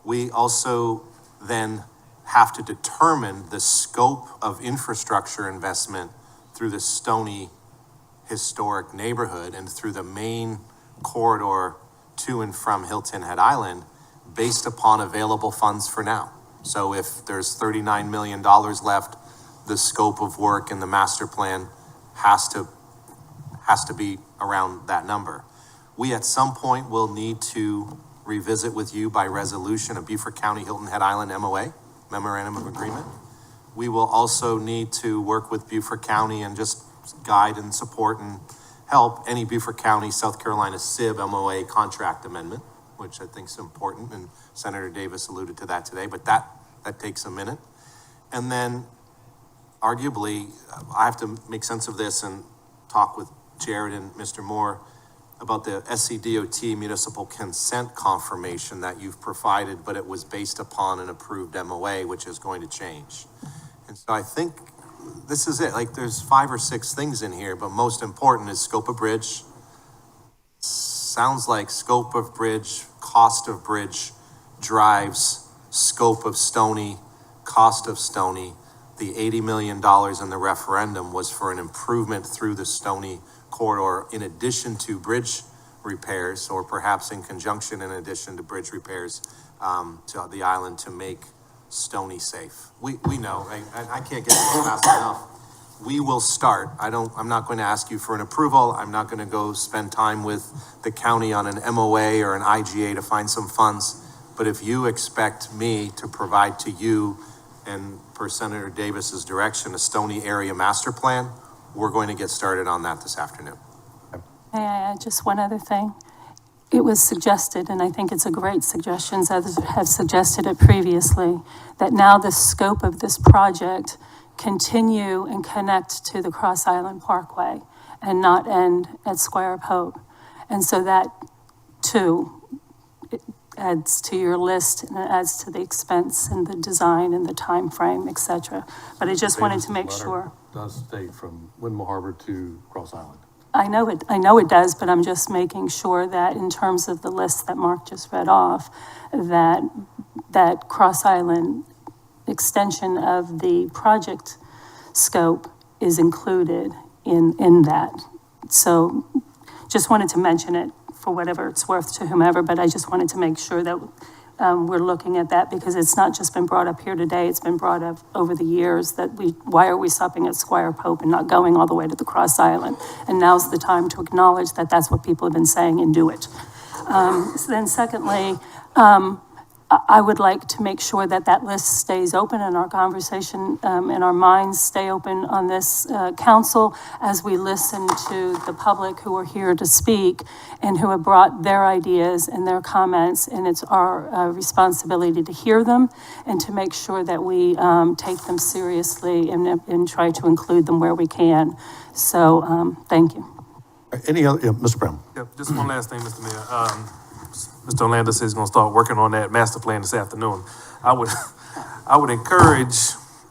We also then have to determine the scope of infrastructure investment through the Stony historic neighborhood and through the main corridor to and from Hilton Head Island based upon available funds for now. So if there's $39 million left, the scope of work in the master plan has to be around that number. We at some point will need to revisit with you by resolution a Beaufort County Hilton Head Island MOA, Memorandum of Agreement. We will also need to work with Beaufort County and just guide and support and help any Beaufort County, South Carolina SIB MOA contract amendment, which I think is important, and Senator Davis alluded to that today, but that takes a minute. And then arguably, I have to make sense of this and talk with Jared and Mr. Moore about the SCDOT municipal consent confirmation that you've provided, but it was based upon an approved MOA, which is going to change. And so I think this is it. Like, there's 5 or 6 things in here, but most important is scope of bridge. Sounds like scope of bridge, cost of bridge drives scope of Stony, cost of Stony, the $80 million in the referendum was for an improvement through the Stony corridor in addition to bridge repairs, or perhaps in conjunction in addition to bridge repairs to the island to make Stony safe. We know, I can't get this fast enough. We will start. I'm not going to ask you for an approval. I'm not going to go spend time with the county on an MOA or an IGA to find some funds. But if you expect me to provide to you, and per Senator Davis's direction, a Stony area master plan, we're going to get started on that this afternoon. May I add just one other thing? It was suggested, and I think it's a great suggestion, others have suggested it previously, that now the scope of this project continue and connect to the Cross Island Parkway and not end at Square of Hope. And so that, too, it adds to your list and it adds to the expense and the design and the time frame, et cetera. But I just wanted to make sure. Does state from Windmill Harbor to Cross Island. I know it does, but I'm just making sure that in terms of the list that Mark just read off, that Cross Island extension of the project scope is included in that. So just wanted to mention it for whatever it's worth to whomever, but I just wanted to make sure that we're looking at that, because it's not just been brought up here today, it's been brought up over the years that why are we stopping at Squire Pope and not going all the way to the Cross Island? And now's the time to acknowledge that that's what people have been saying and do it. So then secondly, I would like to make sure that that list stays open and our conversation and our minds stay open on this council as we listen to the public who are here to speak and who have brought their ideas and their comments. And it's our responsibility to hear them and to make sure that we take them seriously and try to include them where we can. So thank you. Any other, Mr. Brown? Yep, just one last thing, Mr. Mayor. Mr. Orlando says he's gonna start working on that master plan this afternoon. I would encourage,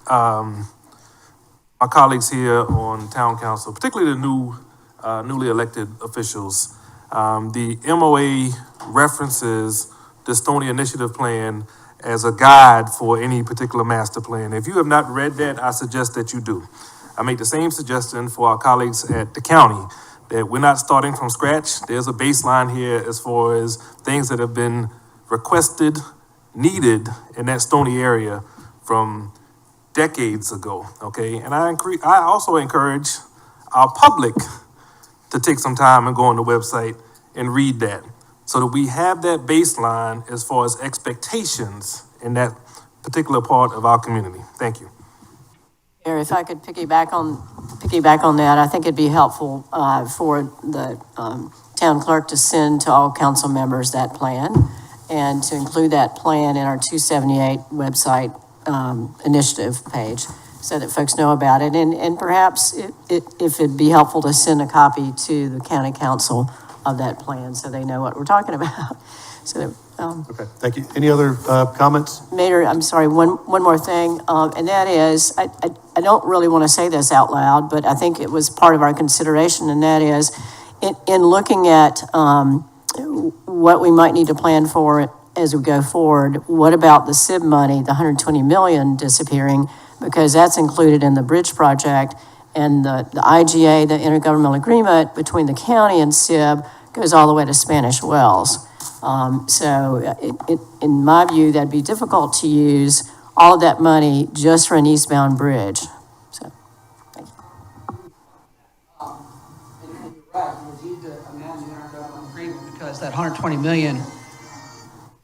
my colleagues here on town council, particularly the newly elected officials. The MOA references the Stony Initiative Plan as a guide for any particular master plan. If you have not read that, I suggest that you do. I make the same suggestion for our colleagues at the county, that we're not starting from scratch. There's a baseline here as far as things that have been requested, needed in that Stony area from decades ago, okay? And I also encourage our public to take some time and go on the website and read that, so that we have that baseline as far as expectations in that particular part of our community. Thank you. Mayor, if I could piggyback on that, I think it'd be helpful for the town clerk to send to all council members that plan and to include that plan in our 278 website initiative page so that folks know about it. And perhaps if it'd be helpful to send a copy to the county council of that plan so they know what we're talking about. So that, Okay, thank you. Any other comments? Mayor, I'm sorry, one more thing, and that is, I don't really want to say this out loud, but I think it was part of our consideration, and that is, in looking at what we might need to plan for as we go forward, what about the SIB money, the 120 million disappearing, because that's included in the bridge project, and the IGA, the intergovernmental agreement between the county and SIB, goes all the way to Spanish Wells. So in my view, that'd be difficult to use all of that money just for an eastbound bridge. So, thank you. You're right, we need to amend the intergovernmental agreement because that 120 million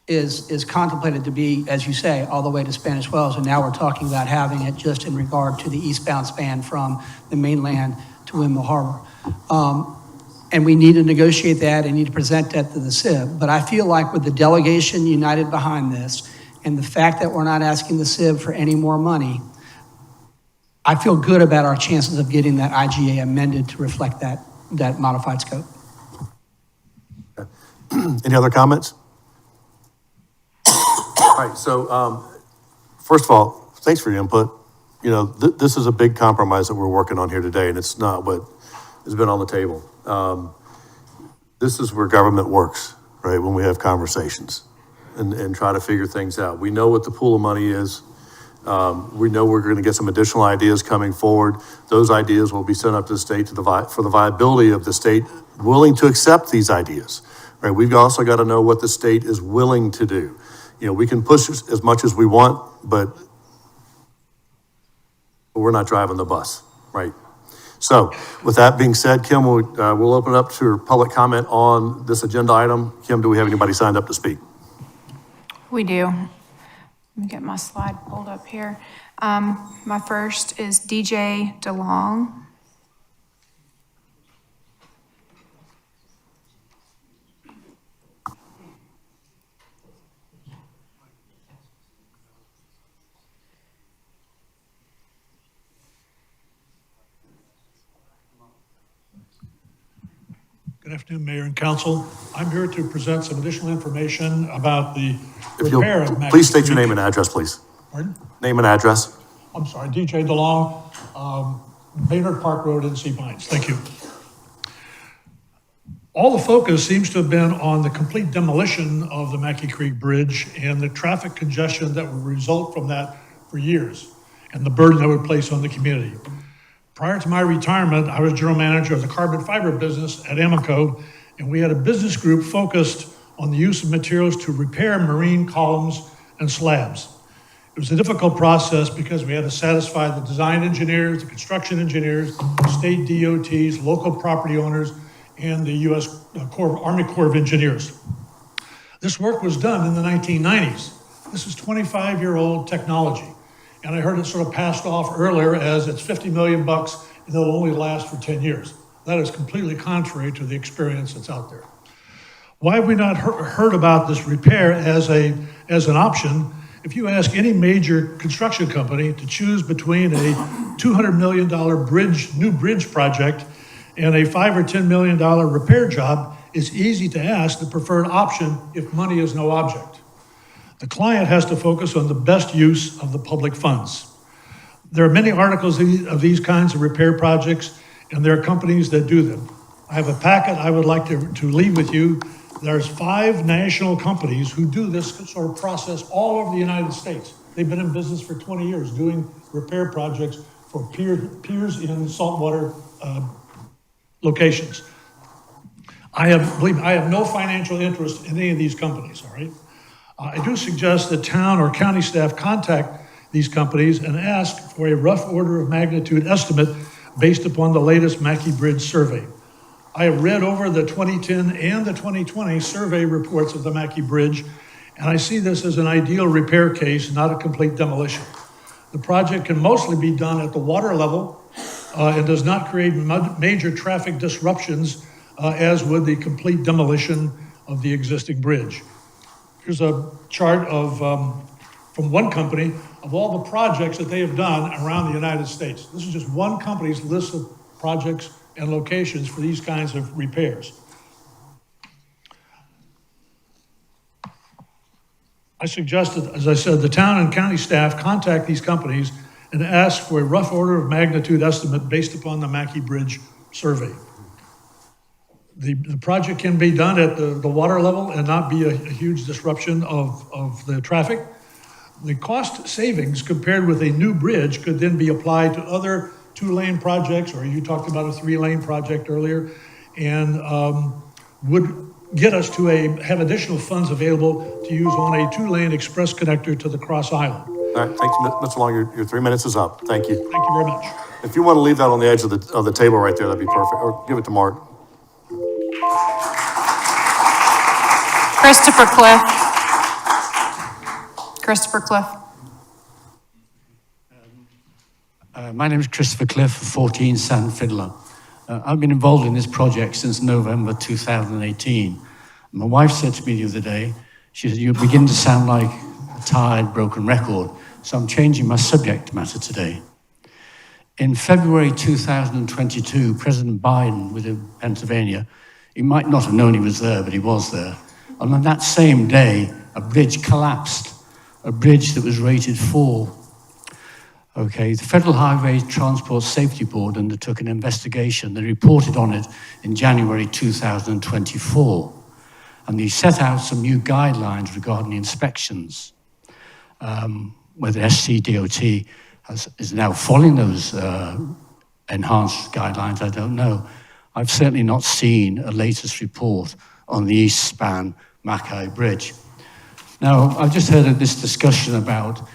is contemplated to be, as you say, all the way to Spanish Wells, and now we're talking about having it just in regard to the eastbound span from the mainland to Windmill Harbor. And we need to negotiate that and need to present that to the SIB. But I feel like with the delegation united behind this and the fact that we're not asking the SIB for any more money, I feel good about our chances of getting that IGA amended to reflect that modified scope. Any other comments? All right, so first of all, thanks for your input. You know, this is a big compromise that we're working on here today, and it's not what has been on the table. This is where government works, right? When we have conversations and try to figure things out. We know what the pool of money is. We know we're going to get some additional ideas coming forward. Those ideas will be sent up to the state for the viability of the state willing to accept these ideas, right? We've also got to know what the state is willing to do. You know, we can push as much as we want, but we're not driving the bus, right? So with that being said, Kim, we'll open it up to public comment on this agenda item. Kim, do we have anybody signed up to speak? We do. Let me get my slide pulled up here. My first is DJ DeLong. Good afternoon, Mayor and Council. I'm here to present some additional information about the repair of Mackey Please state your Creek. name and address, please. Pardon? Name and address. I'm sorry, DJ DeLong, Baynard Park Road in Sea Pines. Thank you. All the focus seems to have been on the complete demolition of the Mackey Creek Bridge and the traffic congestion that would result from that for years, and the burden that would place on the community. Prior to my retirement, I was general manager of the carbon fiber business at Amoco, and we had a business group focused on the use of materials to repair marine columns and slabs. It was a difficult process because we had to satisfy the design engineers, the construction engineers, state DOTs, local property owners, and the U.S. Army Corps of Engineers. This work was done in the 1990s. This is 25-year-old technology. And I heard it sort of passed off earlier as it's $50 million and it'll only last for 10 years. That is completely contrary to the experience that's out there. Why have we not heard about this repair as an option? If you ask any major construction company to choose between a $200 million new bridge project and a $5 or $10 million repair job, it's easy to ask the preferred option if money is no object. The client has to focus on the best use of the public funds. There are many articles of these kinds of repair projects, and there are companies that do them. I have a packet I would like to leave with you. There's 5 national companies who do this sort of process all over the United States. They've been in business for 20 years doing repair projects for piers in saltwater locations. Believe me, I have no financial interest in any of these companies, all right? I do suggest that town or county staff contact these companies and ask for a rough order of magnitude estimate based upon the latest Mackey Bridge survey. I have read over the 2010 and the 2020 survey reports of the Mackey Bridge, and I see this as an ideal repair case, not a complete demolition. The project can mostly be done at the water level and does not create major traffic disruptions as would the complete demolition of the existing bridge. Here's a chart of, from one company, of all the projects that they have done around the United States. This is just one company's list of projects and locations for these kinds of repairs. I suggested, as I said, the town and county staff contact these companies and ask for a rough order of magnitude estimate based upon the Mackey Bridge survey. The project can be done at the water level and not be a huge disruption of the traffic. The cost savings compared with a new bridge could then be applied to other 2-lane projects, or you talked about a 3-lane project earlier, and would get us to have additional funds available to use on a 2-lane express connector to the Cross Island. All right, thank you, Mr. Long. Your 3 minutes is up. Thank you. Thank you very much. If you want to leave that on the edge of the table right there, that'd be perfect. Or give it to Mark. Christopher Cliff. Christopher Cliff. My name is Christopher Cliff, 14 Sand Fiddler. I've been involved in this project since November 2018. My wife said to me the other day, she said, "You begin to sound like a tired, broken record." So I'm changing my subject matter today. In February 2022, President Biden was in Pennsylvania. He might not have known he was there, but he was there. And on that same day, a bridge collapsed, a bridge that was rated 4. Okay, the Federal Highway Transport Safety Board undertook an investigation. They reported on it in January 2024. And they set out some new guidelines regarding inspections. whether SCDOT is now following those enhanced guidelines, I don't know. I've certainly not seen a latest report on the east span Mackay Bridge. Now, I've just heard of this discussion about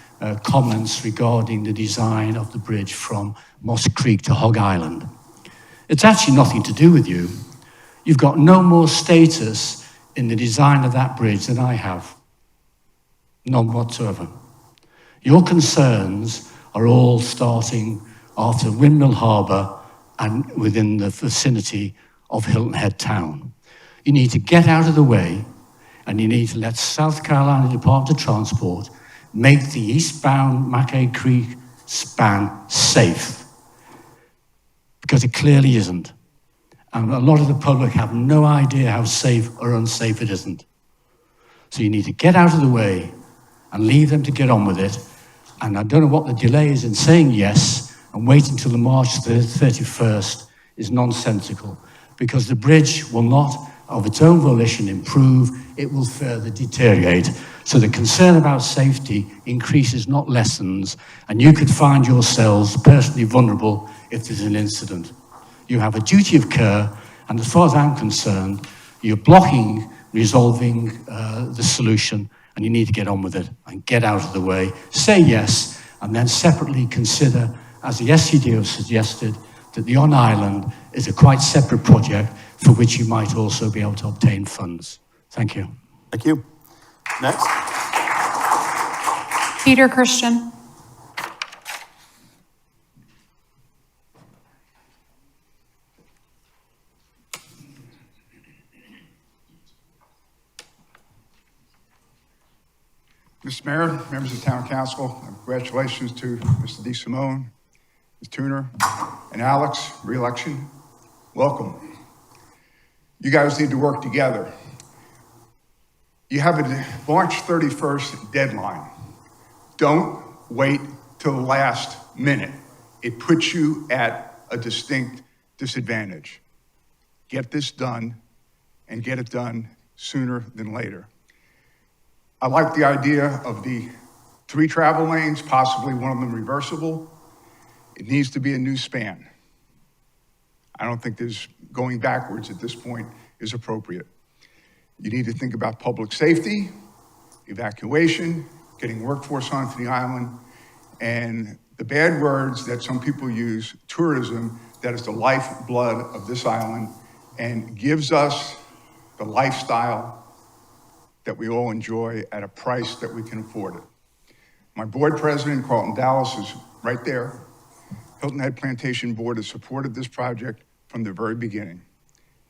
comments regarding the design of the bridge from Moss Creek to Hog Island. It's actually nothing to do with you. You've got no more status in the design of that bridge than I have. None whatsoever. Your concerns are all starting after Windmill Harbour and within the vicinity of Hilton Head Town. You need to get out of the way, and you need to let South Carolina Department of Transport make the eastbound Mackay Creek span safe, because it clearly isn't. And a lot of the public have no idea how safe or unsafe it isn't. So you need to get out of the way and leave them to get on with it. And I don't know what the delay is in saying yes and wait until the March 31st is nonsensical, because the bridge will not, of its own volition, improve. It will further deteriorate. So the concern about safety increases, not lessens, and you could find yourselves personally vulnerable if there's an incident. You have a duty of care, and as far as I'm concerned, you're blocking resolving the solution, and you need to get on with it and get out of the way. Say yes, and then separately consider, as the SCDO suggested, that the on-island is a quite separate project for which you might also be able to obtain funds. Thank you. Thank you. Next. Peter Christian. Mr. Mayor, members of the Town Council, congratulations to Mr. DeSimone, Ms. Tuner, and Alex, re-election. Welcome. You guys need to work together. You have a March 31st deadline. Don't wait till the last minute. It puts you at a distinct disadvantage. Get this done, and get it done sooner than later. I like the idea of the 3 travel lanes, possibly one of them reversible. It needs to be a new span. I don't think there's going backwards at this point is appropriate. You need to think about public safety, evacuation, getting workforce onto the island, and the bad words that some people use, tourism, that is the lifeblood of this island and gives us the lifestyle that we all enjoy at a price that we can afford it. My board president, Carlton Dallas, is right there. Hilton Head Plantation Board has supported this project from the very beginning.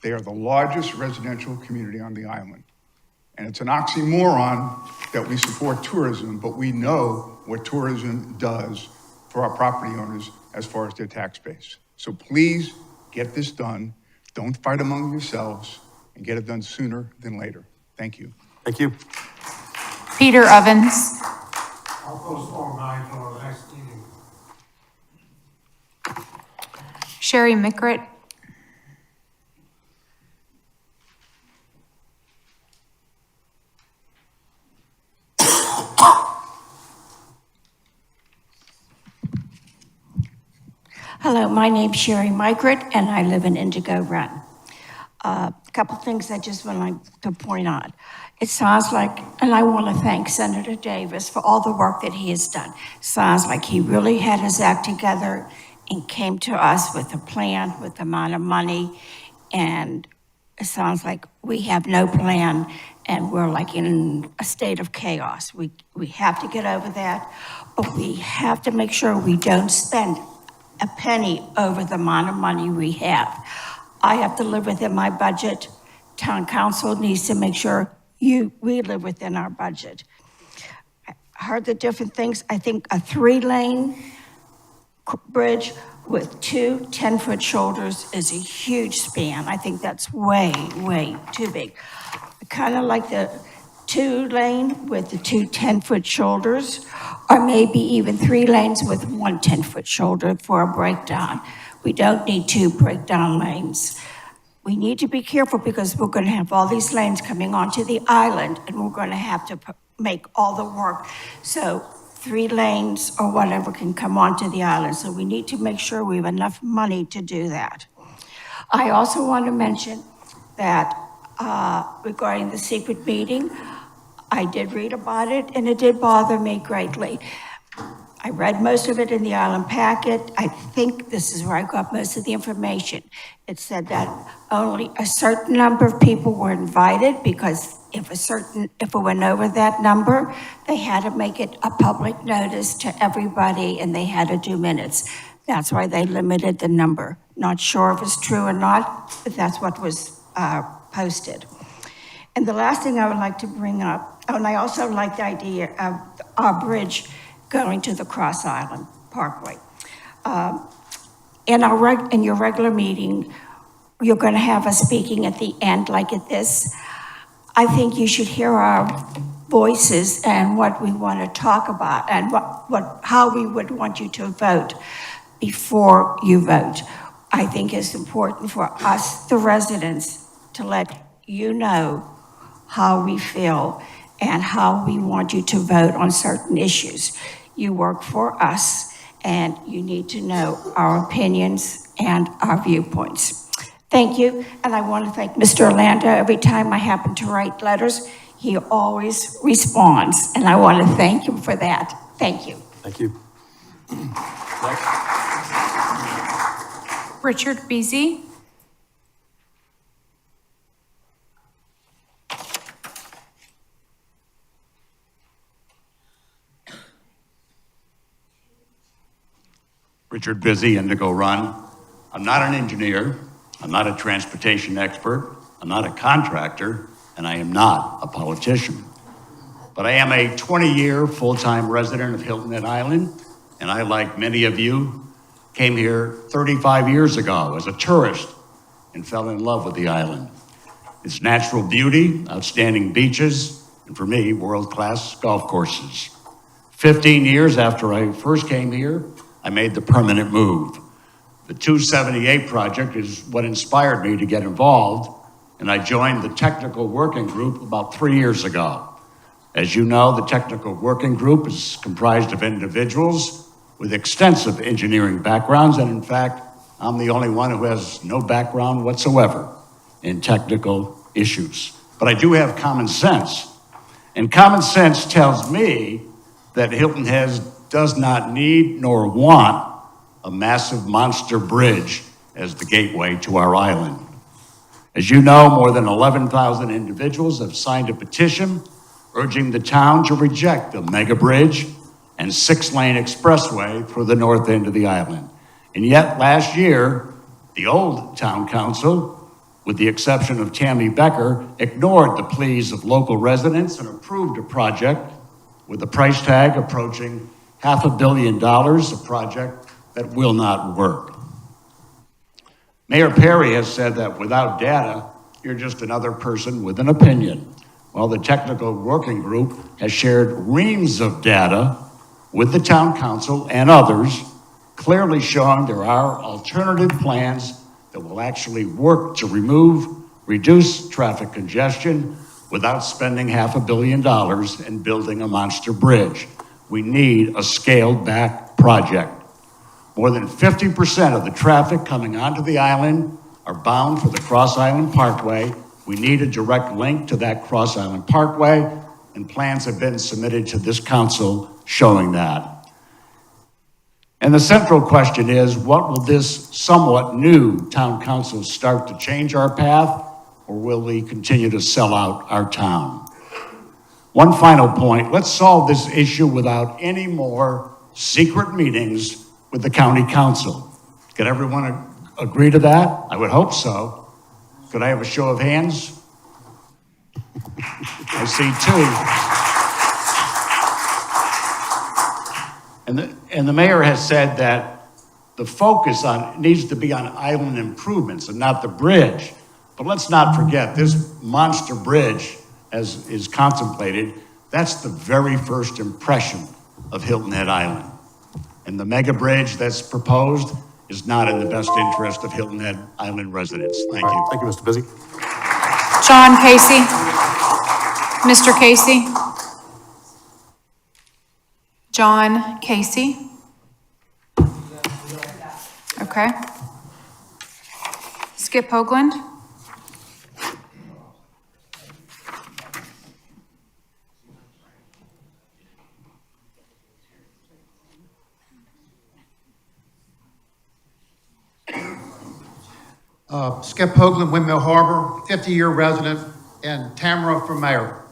They are the largest residential community on the island. And it's an oxymoron that we support tourism, but we know what tourism does for our property owners as far as their tax base. So please get this done. Don't fight among yourselves, and get it done sooner than later. Thank you. Thank you. Peter Ovens. I'll postpone mine for our next meeting. Sherry Mickret. Hello, my name's Sherry Migrant, and I live in Indigo Run. A couple things I just would like to point out. It sounds like, and I want to thank Senator Davis for all the work that he has done. Sounds like he really had his act together and came to us with a plan, with the amount of money, and it sounds like we have no plan, and we're like in a state of chaos. We have to get over that, but we have to make sure we don't spend a penny over the amount of money we have. I have to live within my budget. Town council needs to make sure we live within our budget. I heard the different things. I think a 3-lane bridge with 2 10-foot shoulders is a huge span. I think that's way, way too big. I kind of like the 2-lane with the 2 10-foot shoulders, or maybe even 3 lanes with 1 10-foot shoulder for a breakdown. We don't need 2 breakdown lanes. We need to be careful because we're going to have all these lanes coming onto the island, and we're going to have to make all the work. So 3 lanes or whatever can come onto the island. So we need to make sure we have enough money to do that. I also want to mention that regarding the secret meeting, I did read about it, and it did bother me greatly. I read most of it in the island packet. I think this is where I got most of the information. It said that only a certain number of people were invited, because if it went over that number, they had to make it a public notice to everybody, and they had to do minutes. That's why they limited the number. Not sure if it's true or not, but that's what was posted. And the last thing I would like to bring up, and I also like the idea of our bridge going to the Cross Island Parkway. In your regular meeting, you're going to have us speaking at the end like at this. I think you should hear our voices and what we want to talk about, and how we would want you to vote before you vote. I think it's important for us, the residents, to let you know how we feel and how we want you to vote on certain issues. You work for us, and you need to know our opinions and our viewpoints. Thank you, and I want to thank Mr. Orlando. Every time I happen to write letters, he always responds, and I want to thank him for that. Thank you. Thank you. Richard Beasy. Richard Busy, Indigo Run. I'm not an engineer, I'm not a transportation expert, I'm not a contractor, and I am not a politician. But I am a 20-year full-time resident of Hilton Head Island, and I, like many of you, came here 35 years ago as a tourist and fell in love with the island. Its natural beauty, outstanding beaches, and for me, world-class golf courses. 15 years after I first came here, I made the permanent move. The 278 project is what inspired me to get involved, and I joined the technical working group about 3 years ago. As you know, the technical working group is comprised of individuals with extensive engineering backgrounds, and in fact, I'm the only one who has no background whatsoever in technical issues. But I do have common sense, and common sense tells me that Hilton Head does not need nor want a massive monster bridge as the gateway to our island. As you know, more than 11,000 individuals have signed a petition urging the town to reject the mega bridge and 6-lane expressway through the north end of the island. And yet last year, the old town council, with the exception of Tammy Becker, ignored the pleas of local residents and approved a project with a price tag approaching $500 million, a project that will not work. Mayor Perry has said that without data, you're just another person with an opinion. While the technical working group has shared reams of data with the town council and others, clearly showing there are alternative plans that will actually work to reduce traffic congestion without spending $500 million and building a monster bridge. We need a scaled back project. More than 50% of the traffic coming onto the island are bound for the Cross Island Parkway. We need a direct link to that Cross Island Parkway, and plans have been submitted to this council showing that. And the central question is, what will this somewhat new town council start to change our path, or will we continue to sell out our town? One final point, let's solve this issue without any more secret meetings with the county council. Can everyone agree to that? I would hope so. Could I have a show of hands? I see 2. And the mayor has said that the focus needs to be on island improvements and not the bridge. But let's not forget, this monster bridge, as is contemplated, that's the very first impression of Hilton Head Island. And the mega bridge that's proposed is not in the best interest of Hilton Head Island residents. Thank you. Thank you, Mr. Busy. John Casey. Mr. Casey. John Casey. Okay. Skip Hoagland. Skip Hoagland, Windmill Harbor, 50-year resident, and Tamara for mayor.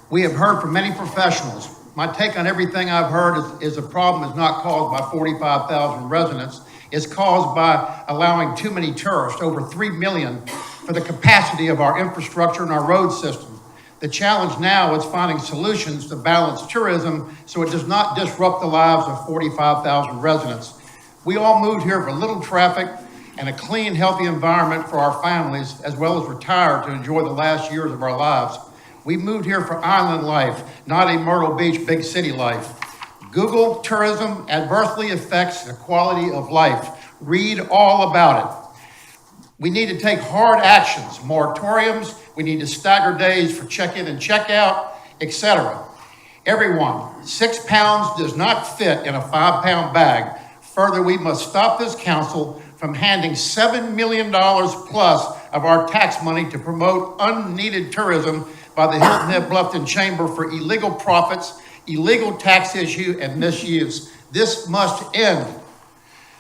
We have heard from many professionals. My take on everything I've heard is the problem is not caused by 45,000 residents. It's caused by allowing too many tourists, over 3 million, for the capacity of our infrastructure and our road system. The challenge now is finding solutions to balance tourism so it does not disrupt the lives of 45,000 residents. We all moved here for little traffic and a clean, healthy environment for our families, as well as retire to enjoy the last years of our lives. We moved here for island life, not a Myrtle Beach big city life. Google tourism adversely affects the quality of life. Read all about it. We need to take hard actions, moratoriums. We need to stagger days for check-in and check-out, etc. Everyone, 6 pounds does not fit in a 5-pound bag. Further, we must stop this council from handing $7 million plus of our tax money to promote unneeded tourism by the Hilton Head Bluffton Chamber for illegal profits, illegal tax issue, and misuse. This must end,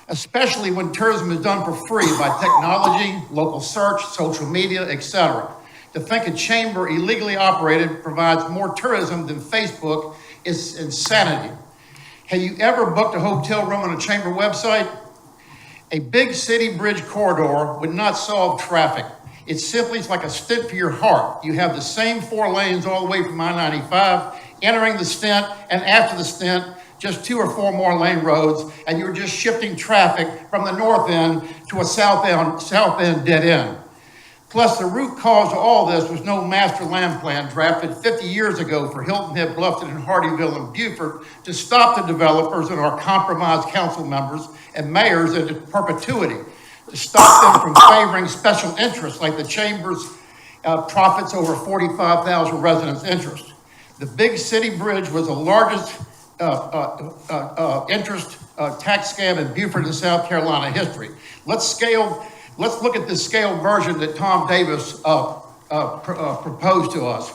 especially when tourism is done for free by technology, local search, social media, etc. To think a chamber illegally operated provides more tourism than Facebook is insanity. Have you ever booked a hotel room on a chamber website? A big city bridge corridor would not solve traffic. It's simply like a stent for your heart. You have the same 4 lanes all the way from I-95, entering the stent, and after the stent, just 2 or 4 more lane roads, and you're just shifting traffic from the north end to a south end dead end. Plus, the root cause of all this was no master land plan drafted 50 years ago for Hilton Head, Bluffton, and Hardyville and Beaufort to stop the developers and our compromised council members and mayors into perpetuity, to stop them from favoring special interests like the chamber's profits over 45,000 residents' interest. The big city bridge was the largest interest tax scam in Beaufort and South Carolina history. Let's look at the scale version that Tom Davis proposed to us.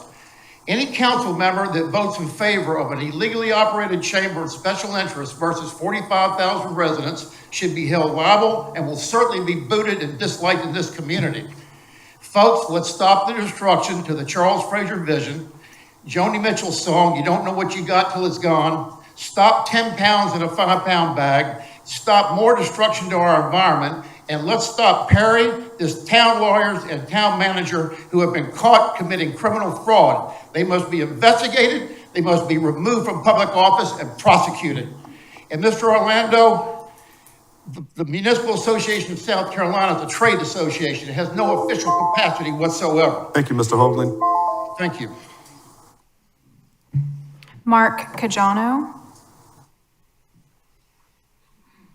Any council member that votes in favor of an illegally operated chamber of special interest versus 45,000 residents should be held liable and will certainly be booted and disliked in this community. Folks, let's stop the destruction to the Charles Fraser vision. Joni Mitchell's song, you don't know what you got till it's gone. Stop 10 pounds in a 5-pound bag. Stop more destruction to our environment. And let's stop Perry, this town lawyers and town manager who have been caught committing criminal fraud. They must be investigated. They must be removed from public office and prosecuted. And Mr. Orlando, the Municipal Association of South Carolina is a trade association. It has no official capacity whatsoever. Thank you, Mr. Hoagland. Thank you. Mark Cajano.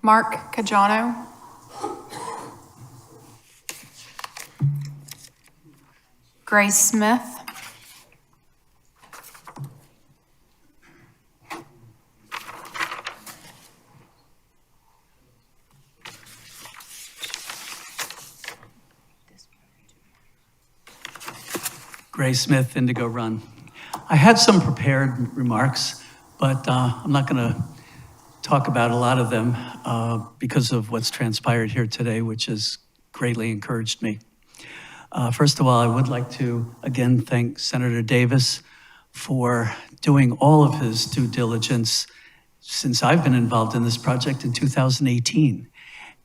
Mark Cajano. Grace Smith. Grace Smith, Indigo Run. I had some prepared remarks, but I'm not going to talk about a lot of them because of what's transpired here today, which has greatly encouraged me. First of all, I would like to again thank Senator Davis for doing all of his due diligence since I've been involved in this project in 2018.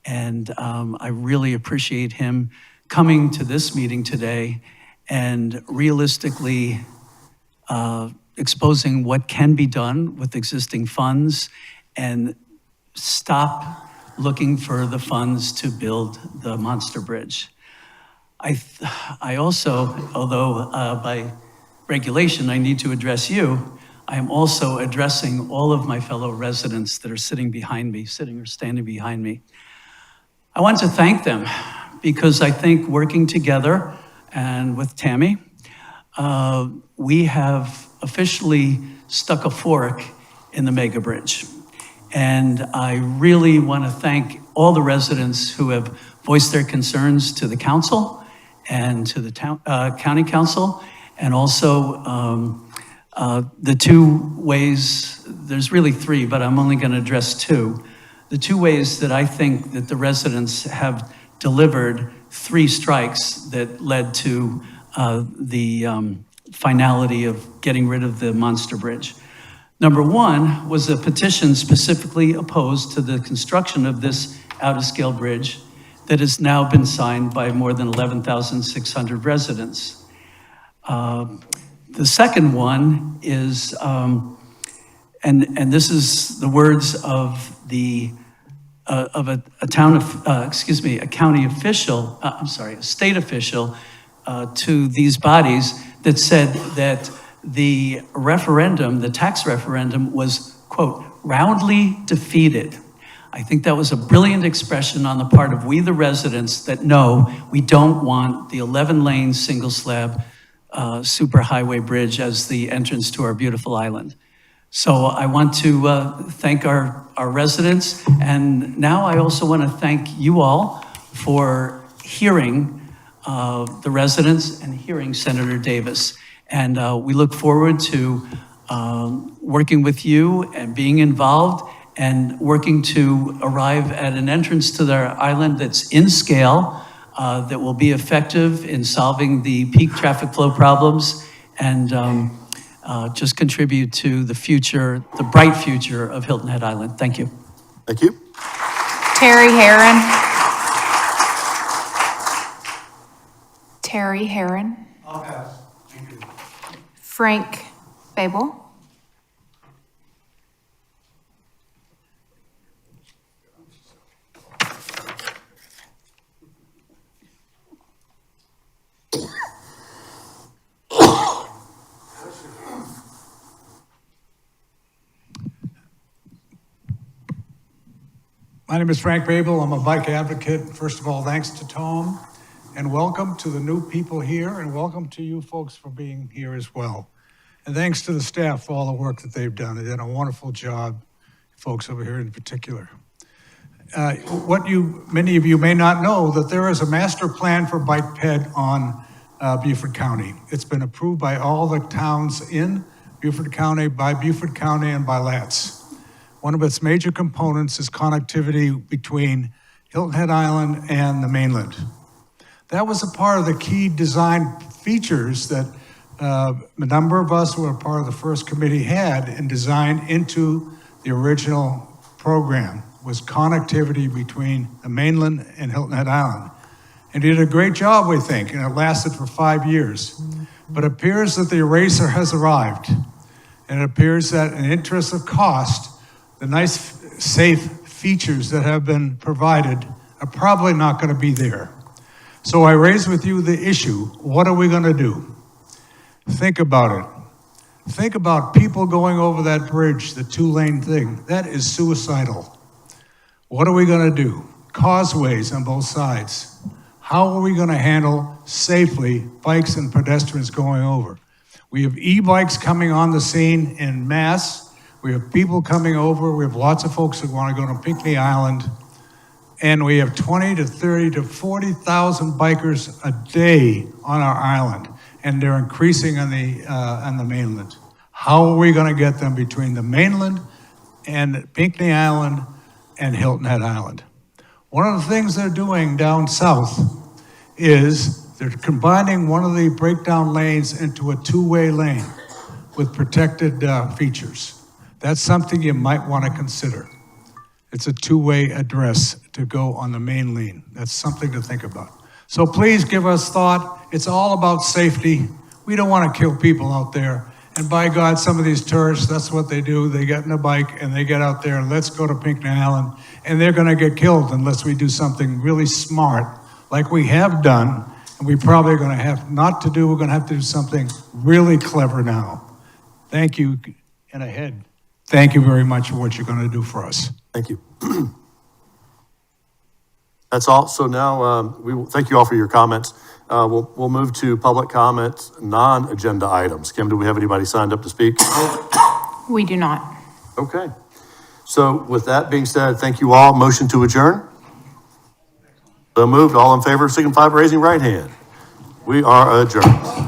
And I really appreciate him coming to this meeting today and realistically exposing what can be done with existing funds and stop looking for the funds to build the monster bridge. I also, although by regulation I need to address you, I am also addressing all of my fellow residents that are sitting or standing behind me. I want to thank them because I think working together and with Tammy, we have officially stuck a fork in the mega bridge. And I really want to thank all the residents who have voiced their concerns to the council and to the county council, and also the two ways, there's really three, but I'm only going to address two. The two ways that I think that the residents have delivered 3 strikes that led to the finality of getting rid of the monster bridge. Number one was a petition specifically opposed to the construction of this out-of-scale bridge that has now been signed by more than 11,600 residents. The second one is, and this is the words of a county official, a state official to these bodies that said that the referendum, the tax referendum, was, quote, roundly defeated. I think that was a brilliant expression on the part of we the residents that no, we don't want the 11-lane single slab superhighway bridge as the entrance to our beautiful island. So I want to thank our residents, and now I also want to thank you all for hearing the residents and hearing Senator Davis. And we look forward to working with you and being involved and working to arrive at an entrance to their island that's in scale, that will be effective in solving the peak traffic flow problems and just contribute to the future, the bright future of Hilton Head Island. Thank you. Thank you. Terry Herron. Terry Herron. I'll pass. Thank you. Frank Babel. My name is Frank Babel. I'm a bike advocate. First of all, thanks to Tom, and welcome to the new people here, and welcome to you folks for being here as well. And thanks to the staff for all the work that they've done. They did a wonderful job, folks over here in particular. Many of you may not know that there is a master plan for bike ped on Beaufort County. It's been approved by all the towns in Beaufort County, by Beaufort County, and by LATS. One of its major components is connectivity between Hilton Head Island and the mainland. That was a part of the key design features that a number of us who were part of the first committee had and designed into the original program, was connectivity between the mainland and Hilton Head Island. And did a great job, we think, and it lasted for 5 years. But it appears that the eraser has arrived. And it appears that in the interest of cost, the nice, safe features that have been provided are probably not going to be there. So I raise with you the issue, what are we going to do? Think about it. Think about people going over that bridge, the 2-lane thing. That is suicidal. What are we going to do? Causeways on both sides. How are we going to handle safely bikes and pedestrians going over? We have e-bikes coming on the scene en masse. We have people coming over. We have lots of folks who want to go to Pinckney Island. And we have 20 to 30 to 40,000 bikers a day on our island. And they're increasing on the mainland. How are we going to get them between the mainland and Pinckney Island and Hilton Head Island? One of the things they're doing down south is they're combining one of the breakdown lanes into a 2-way lane with protected features. That's something you might want to consider. It's a 2-way address to go on the main lane. That's something to think about. So please give us thought. It's all about safety. We don't want to kill people out there. And by God, some of these tourists, that's what they do. They get in a bike and they get out there, let's go to Pinckney Island, and they're going to get killed unless we do something really smart, like we have done, and we probably are going to have not to do, we're going to have to do something really clever now. Thank you, and ahead. Thank you very much for what you're going to do for us. Thank you. That's all. So now we will thank you all for your comments. We'll move to public comments, non-agenda items. Kim, do we have anybody signed up to speak? We do not. Okay. So with that being said, thank you all. Motion to adjourn? So moved. All in favor, signify by raising right hand. We are adjourned.